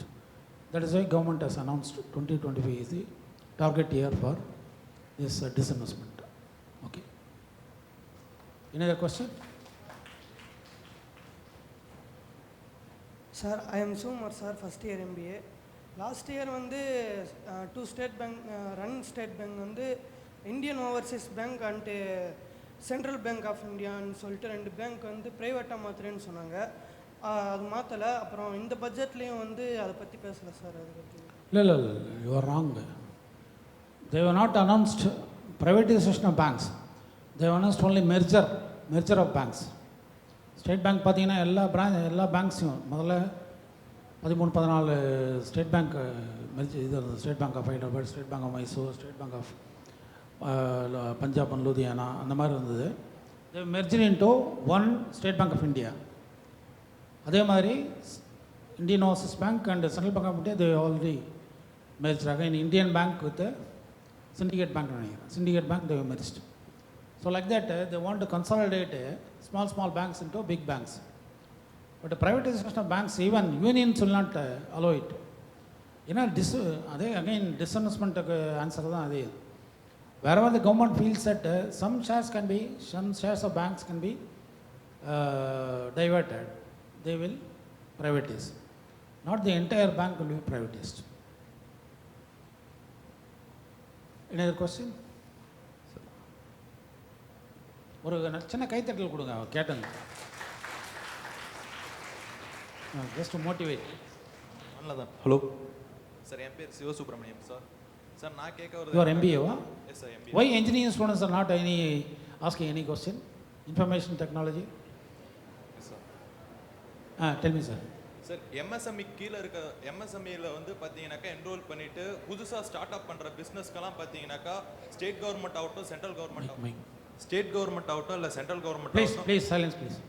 That is why government has announced 2025 is the target year for this disinvestment. Okay. Any other question? Sir, I am Sumar sir, first year MBA. Last year வந்து two state bank run state bank வந்து Indian Overseas Bank and Central Bank of India ன்னு சொல்லிட்டு ரெண்டு bank வந்து ப்ரைவேட்டாக மாற்றுறேன்னு சொன்னாங்க. அது மாற்றலை. அப்புறம் இந்த பட்ஜெட்லேயும் வந்து அதை பற்றி பேசலை சார். அதை பற்றி இல்லை, you are wrong. They were not announced privatization of banks. They announced only merger of banks. State bank பார்த்தீங்கன்னா எல்லா பேங்க்ஸையும் முதல்ல 13-14 ஸ்டேட் பேங்க் மெர்ஜ் இது இருந்தது. State bank of Hyderabad, state bank of Mysore, state bank of Punjab and Ludhiana, அந்த மாதிரி இருந்தது. They merge into one state bank of India. அதே மாதிரி Indian overseas bank and central bank of India they already merge again Indian bank with syndicate bank நினைக்கிறேன். syndicate bank they were merged. So like that they want to consolidate small banks into big banks. But the privatization of banks, even unions will not allow it. அதே again disinvestment answer தான் அதே. Wherever the government feels that some shares of banks can be diverted, they will privatize. Not the entire bank will be privatized. Any other question? ஒரு சின்ன கைத்தட்டல் கொடுங்க கேட்டுங்க. Just to motivate. நல்லதான். Hello sir, என் பேர் சிவசுப்ரமணியம் சார். சார் நான் கேட்க ஒரு யுவர் எம்பிஏவா? Yes sir, MBA. Why engineering students are not asking any question? Information technology? Yes sir. Tell me sir. Sir, MSME கீழே இருக்க எம்எஸ்எம்இல வந்து பார்த்தீங்கன்னாக்கா என்ரோல் பண்ணிட்டு புதுசாக ஸ்டார்ட் அப் பண்ணுற பிஸ்னஸ்க்கெல்லாம் பார்த்தீங்கன்னாக்கா ஸ்டேட் கவர்மெண்ட் ஆகட்டும், சென்ட்ரல் கவர்மெண்ட் ஆகட்டும், ஸ்டேட் கவர்மெண்ட் ஆகட்டும் இல்லை சென்ட்ரல் கவர்மெண்ட் ஆகட்டும், ப்ளீஸ் சைலன்ஸ் ப்ளீஸ்.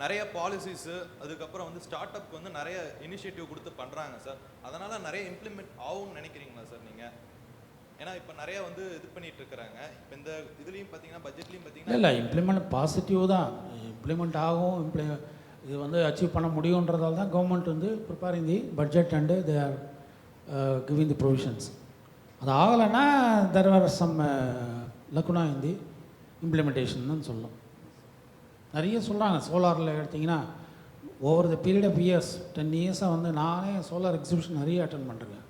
நிறைய பாலிசிஸு அதுக்கப்புறம் வந்து ஸ்டார்ட் அப்க்கு வந்து நிறைய இனிஷியேட்டிவ் கொடுத்து பண்ணுறாங்க சார். அதனால் நிறைய இம்ப்ளிமெண்ட் ஆகும்னு நினைக்கிறீங்களா சார் நீங்கள்? ஏன்னா இப்போ நிறைய வந்து இது பண்ணிட்டு இருக்கிறாங்க. இப்போ இந்த இதுலேயும் பார்த்தீங்கன்னா பட்ஜெட்லேயும் பார்த்தீங்கன்னா இல்லை இம்ப்ளிமெண்ட் பாசிட்டிவ் தான். இம்ப்ளிமெண்ட் ஆகும், இது வந்து அச்சீவ் பண்ண முடியுன்றதால தான் கவர்மெண்ட் வந்து preparing the budget and they are giving the provisions. அது ஆகலைன்னா there are some lacuna in the implementation தான் சொல்லலாம். நிறைய சொல்கிறாங்க. சோலாரில் எடுத்திங்கன்னா over the period of years 10 இயர்ஸாக வந்து நானே சோலார் எக்ஸிபிஷன் நிறைய அட்டன் பண்ணுறேன்.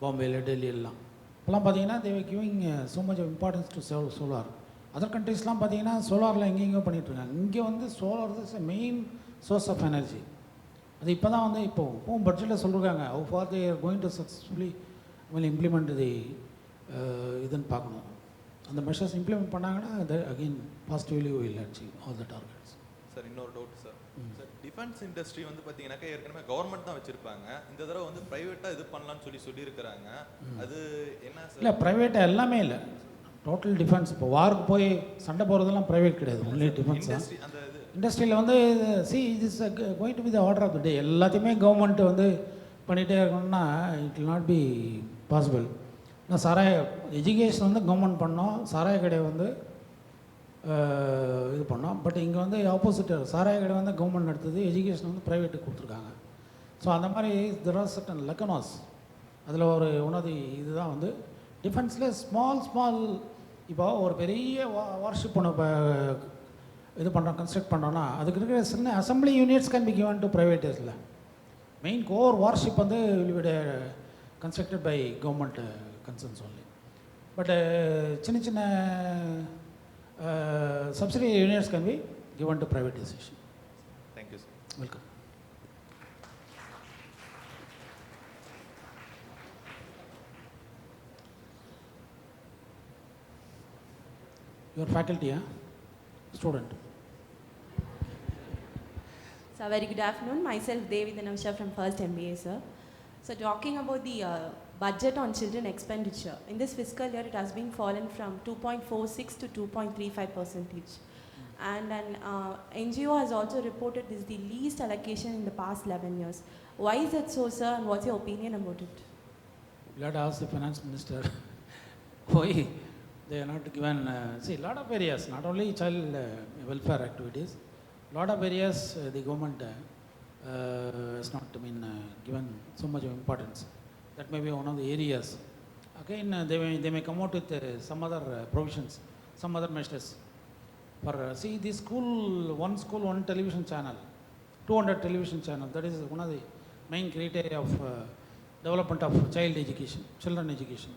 பாம்பேயில், டெல்லியெல்லாம். இப்போலாம் பார்த்தீங்கன்னா they were giving so much of importance to solar. Other கண்ட்ரீஸ்லாம் பார்த்தீங்கன்னா சோலாரில் எங்கெங்கேயோ பண்ணிகிட்ருக்காங்க. இங்கே வந்து solar is a main source of energy. அது இப்போ தான் வந்து இப்போவும் பட்ஜெட்டில் சொல்லியிருக்காங்க how far they are going to successfully implement the இதுன்னு பார்க்கணும். அந்த மெஷர்ஸ் இம்ப்ளிமெண்ட் பண்ணாங்கன்னா again positively will achieve all the targets. Sir இன்னொரு doubt sir. Sir defence industry வந்து பார்த்தீங்கன்னாக்கா ஏற்கனவே கவர்மெண்ட் தான் வச்சுருப்பாங்க. இந்த தடவை வந்து ப்ரைவேட்டாக இது பண்ணலான்னு சொல்லியிருக்கிறாங்க. அது என்ன சார்? இல்லை ப்ரைவேட்டாக எல்லாமே இல்லை, டோட்டல் டிஃபென்ஸ். இப்போ வாருக்கு போய் சண்டை போகிறதெல்லாம் ப்ரைவேட் கிடையாது, ஒன்லி டிஃபென்ஸ் தான். இண்டஸ்ட்ரியில் வந்து is going to be the order of the day. எல்லாத்தையுமே கவர்மெண்ட் வந்து பண்ணிகிட்டே இருக்கணும்னா it will not be possible. நான் எஜுகேஷன் வந்து கவர்மெண்ட் பண்ணோம், சாராய கடையை வந்து இது பண்ணோம். பட் இங்கே வந்து ஆப்போசிட், சாராய கடை வந்து கவர்மெண்ட் நடத்துது, எஜுகேஷன் வந்து ப்ரைவேட்டுக்கு கொடுத்துருக்காங்க. ஸோ அந்த மாதிரி தெர் ஆர் சர்டன் லக்கனாஸ். அதில் ஒரு உணவு இதுதான் வந்து டிஃபென்ஸில் ஸ்மால் இப்போ ஒரு பெரிய வார்ஷிப் ஒன்று இப்போ இது பண்ணுறோம், கன்ஸ்ட்ரக்ட் பண்ணுறோன்னா அதுக்கு இருக்கிற சின்ன assembly units can be given to ப்ரைவேட்டர்ஸில். மெயின் கோர் வார்ஷிப் வந்து will be constructed by government concerns only. But சின்ன subsidy units can be given to privatization. Thank you sir. Welcome. Your faculty, student. So very good afternoon. Myself Devi Dhanavsha from first MBA sir. So talking about the budget on children expenditure, in this fiscal year it has been fallen from 2.46 to 2.35%. And an NGO has also reported this is the least allocation in the past 11 years. Why is it so sir, and what's your opinion about it? You have to ask the finance minister why they are not given, see lot of areas, not only child welfare activities, lot of areas the government is not, given so much of importance. That may be one of the areas. Again, they may come out with some other provisions, some other measures. For see, this school, one television channel, 200 television channel. That is one of the main criteria of development of child education, children education.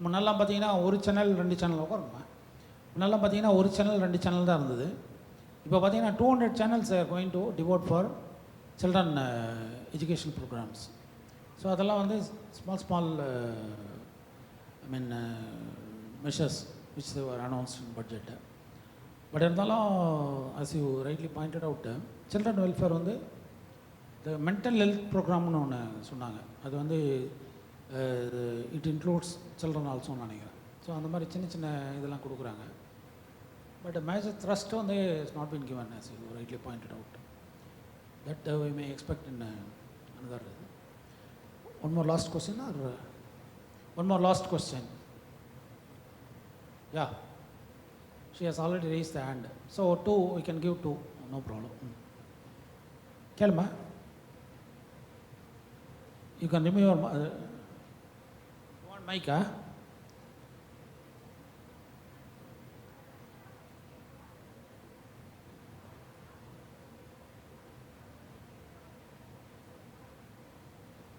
முன்னெல்லாம் பார்த்தீங்கன்னா ஒரு channel 2 channel உட்காருமா முன்னெல்லாம் பார்த்தீங்கன்னா ஒரு channel 2 channel தான் இருந்தது. இப்போ பார்த்தீங்கன்னா 200 channels are going to devote for children education programmes. So அதெல்லாம் வந்து small measures which they were announced in budget. But இருந்தாலும் as you rightly pointed out, children welfare வந்து the mental health ப்ரோக்ராம்னு ஒன்று சொன்னாங்க. அது வந்து it includes children also நினைக்கிறேன். So அந்த மாதிரி சின்ன இதெல்லாம் கொடுக்குறாங்க. பட் மேஜர் த்ரஸ்ட் வந்து has not been given as you rightly pointed out. That we may expect in another. One more last question or one more last question? Yeah. She has already raised the hand. So 2, we can give 2. No problem. Kelma. You can remove your you want mic, huh?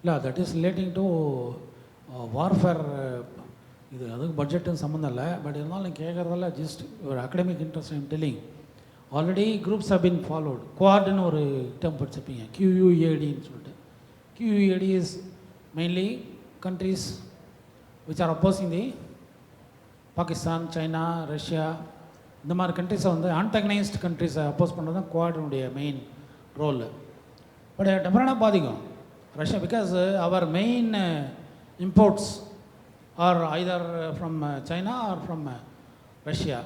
Yeah, that is relating to warfare. இது அதுக்கு பட்ஜெட்டும் சம்மந்தம் இல்லை. But இருந்தாலும் கேட்குறதால just ஒரு academic interest I'm telling. Already groups have been followed. குவாட்னு ஒரு term படிச்சிருப்பீங்க, QUADன்னு சொல்லிட்டு. QUAD is mainly countries which are opposing the Pakistan, China, Russia, இந்த மாதிரி கண்ட்ரிஸை வந்து ஆன்டகனைஸ்ட் கண்ட்ரிஸை அப்போஸ் பண்ணுறது தான் குவாட்னுடைய மெயின் ரோல். பட் டெஃபினட்டாக பாதிக்கும் Russia, because our main imports or either from China or from Russia.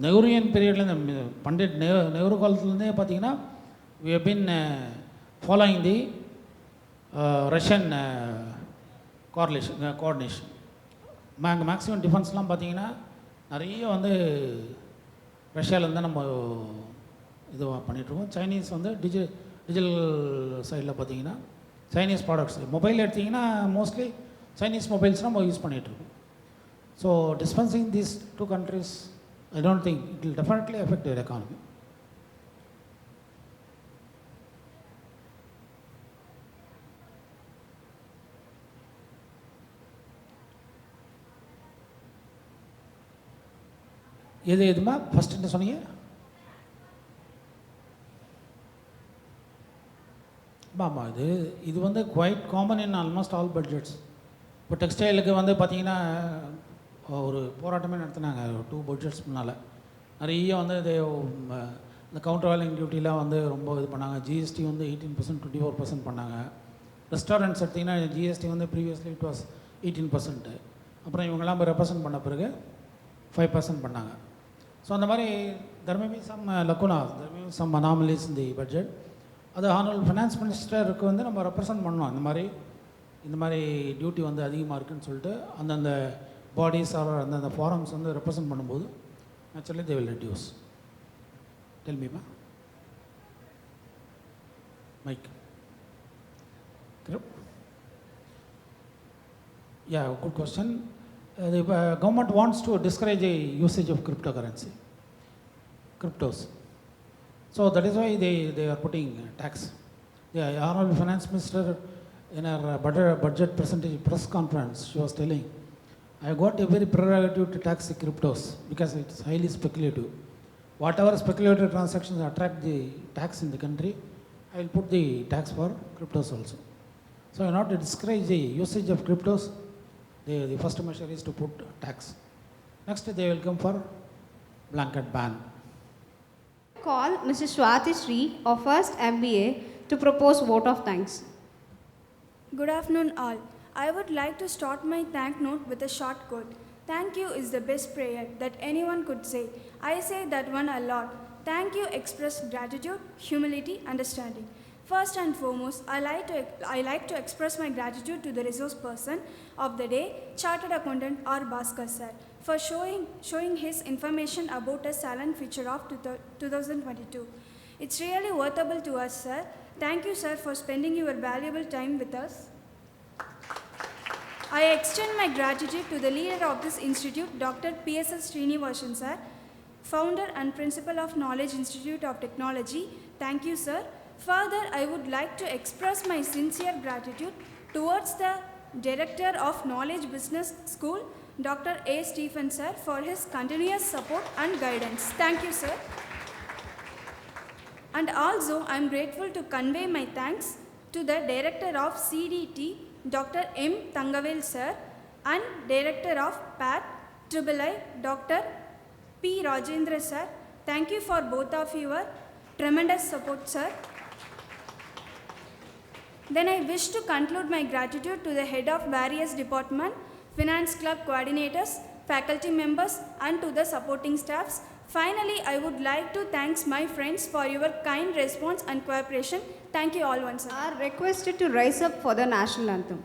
Nehruvian பீரியட்லேருந்து பண்டிட் நெஹ்ரு காலத்துலேருந்தே பார்த்தீங்கன்னா we have been following the Russian coordination. Maximum டிஃபென்ஸ்லாம் பார்த்தீங்கன்னா நிறைய வந்து ரஷ்யாவிலேருந்து நம்ம இது பண்ணிகிட்ருக்கோம். சைனீஸ் வந்து டிஜிட்டல் சைடில் பார்த்தீங்கன்னா சைனீஸ் ப்ராடக்ட்ஸ், மொபைல் எடுத்திங்கன்னா மோஸ்ட்லி Chinese mobiles நம்ம யூஸ் பண்ணிகிட்ருக்கோம். So dispensing these 2 countries, I don't think it will definitely affect their economy. எதுமா ஃபஸ்ட் என்ன சொன்னீங்க? ஆமாம், இது வந்து quite common in almost all budgets. இப்போ டெக்ஸ்டைலுக்கு வந்து பார்த்திங்கன்னா ஒரு போராட்டமே நடத்தினாங்க 2 பட்ஜெட்ஸ் முன்னால். நிறைய வந்து இந்த கவுண்டர் வேலிங் டியூட்டிலாம் வந்து ரொம்ப இது பண்ணாங்க. ஜிஎஸ்டி வந்து 18%, 24% பண்ணாங்க. ரெஸ்டாரண்ட்ஸ் எடுத்திங்கன்னா ஜிஎஸ்டி வந்து ப்ரீவியஸ்லி இட் வாஸ் 18%. அப்புறம் இவங்கெல்லாம் போய் ரெப்ரசன்ட் பண்ண பிறகு 5% பண்ணாங்க. ஸோ அந்த மாதிரி there may be some lacunas, there may be some anomalies in the budget. அது ஆனரபிள் ஃபினான்ஸ் மினிஸ்டருக்கு வந்து நம்ம ரெப்ரசன்ட் பண்ணோம். இந்த மாதிரி டியூட்டி வந்து அதிகமாக இருக்குதுன்னு சொல்லிட்டு அந்தந்த பாடிஸ் ஆர் அந்தந்த ஃபாரம்ஸ் வந்து ரெப்ரசன்ட் பண்ணும்போது naturally they will reduce. Tell me Mike. Yeah, good question. The government wants to discourage the usage of cryptos. So that is why they are putting tax. The Honorable Finance Minister in her budget percentage press conference, she was telling, I got a very prerogative to tax the cryptos because it is highly speculative. Whatever speculative transactions attract the tax in the country, I will put the tax for cryptos also. So in order to discourage the usage of cryptos, the first measure is to put tax. Next, they will come for blanket ban. Call Mrs. Swati Sri of First MBA to propose vote of thanks. Good afternoon all. I would like to start my thank note with a short quote. Thank you is the best prayer that anyone could say. I say that one a lot. Thank you express gratitude, humility, understanding. First and foremost, I like to express my gratitude to the resource person of the day, Chartered Accountant R. Baskar sir, for showing his information about a Salient feature of 2022. It's really worthwhile to us, sir. Thank you, sir, for spending your valuable time with us. I extend my gratitude to the leader of this institute, Dr. PSS Srinivasan, sir, founder and principal of Knowledge Institute of Technology. Thank you, sir. Further, I would like to express my sincere gratitude towards the director of Knowledge Business School, Dr. A. Stephen, sir, for his continuous support and guidance. Thank you, sir. And also, I am grateful to convey my thanks to the director of CDT, Dr. M. Tangavel, sir, and director of PAT, III, Dr. P. Rajendra, sir. Thank you for both of your tremendous support, sir. Then I wish to conclude my gratitude to the head of various departments, finance club coordinators, faculty members, and to the supporting staffs. Finally, I would like to thank my friends for your kind response and cooperation. Thank you all once again. Are requested to rise up for the national anthem.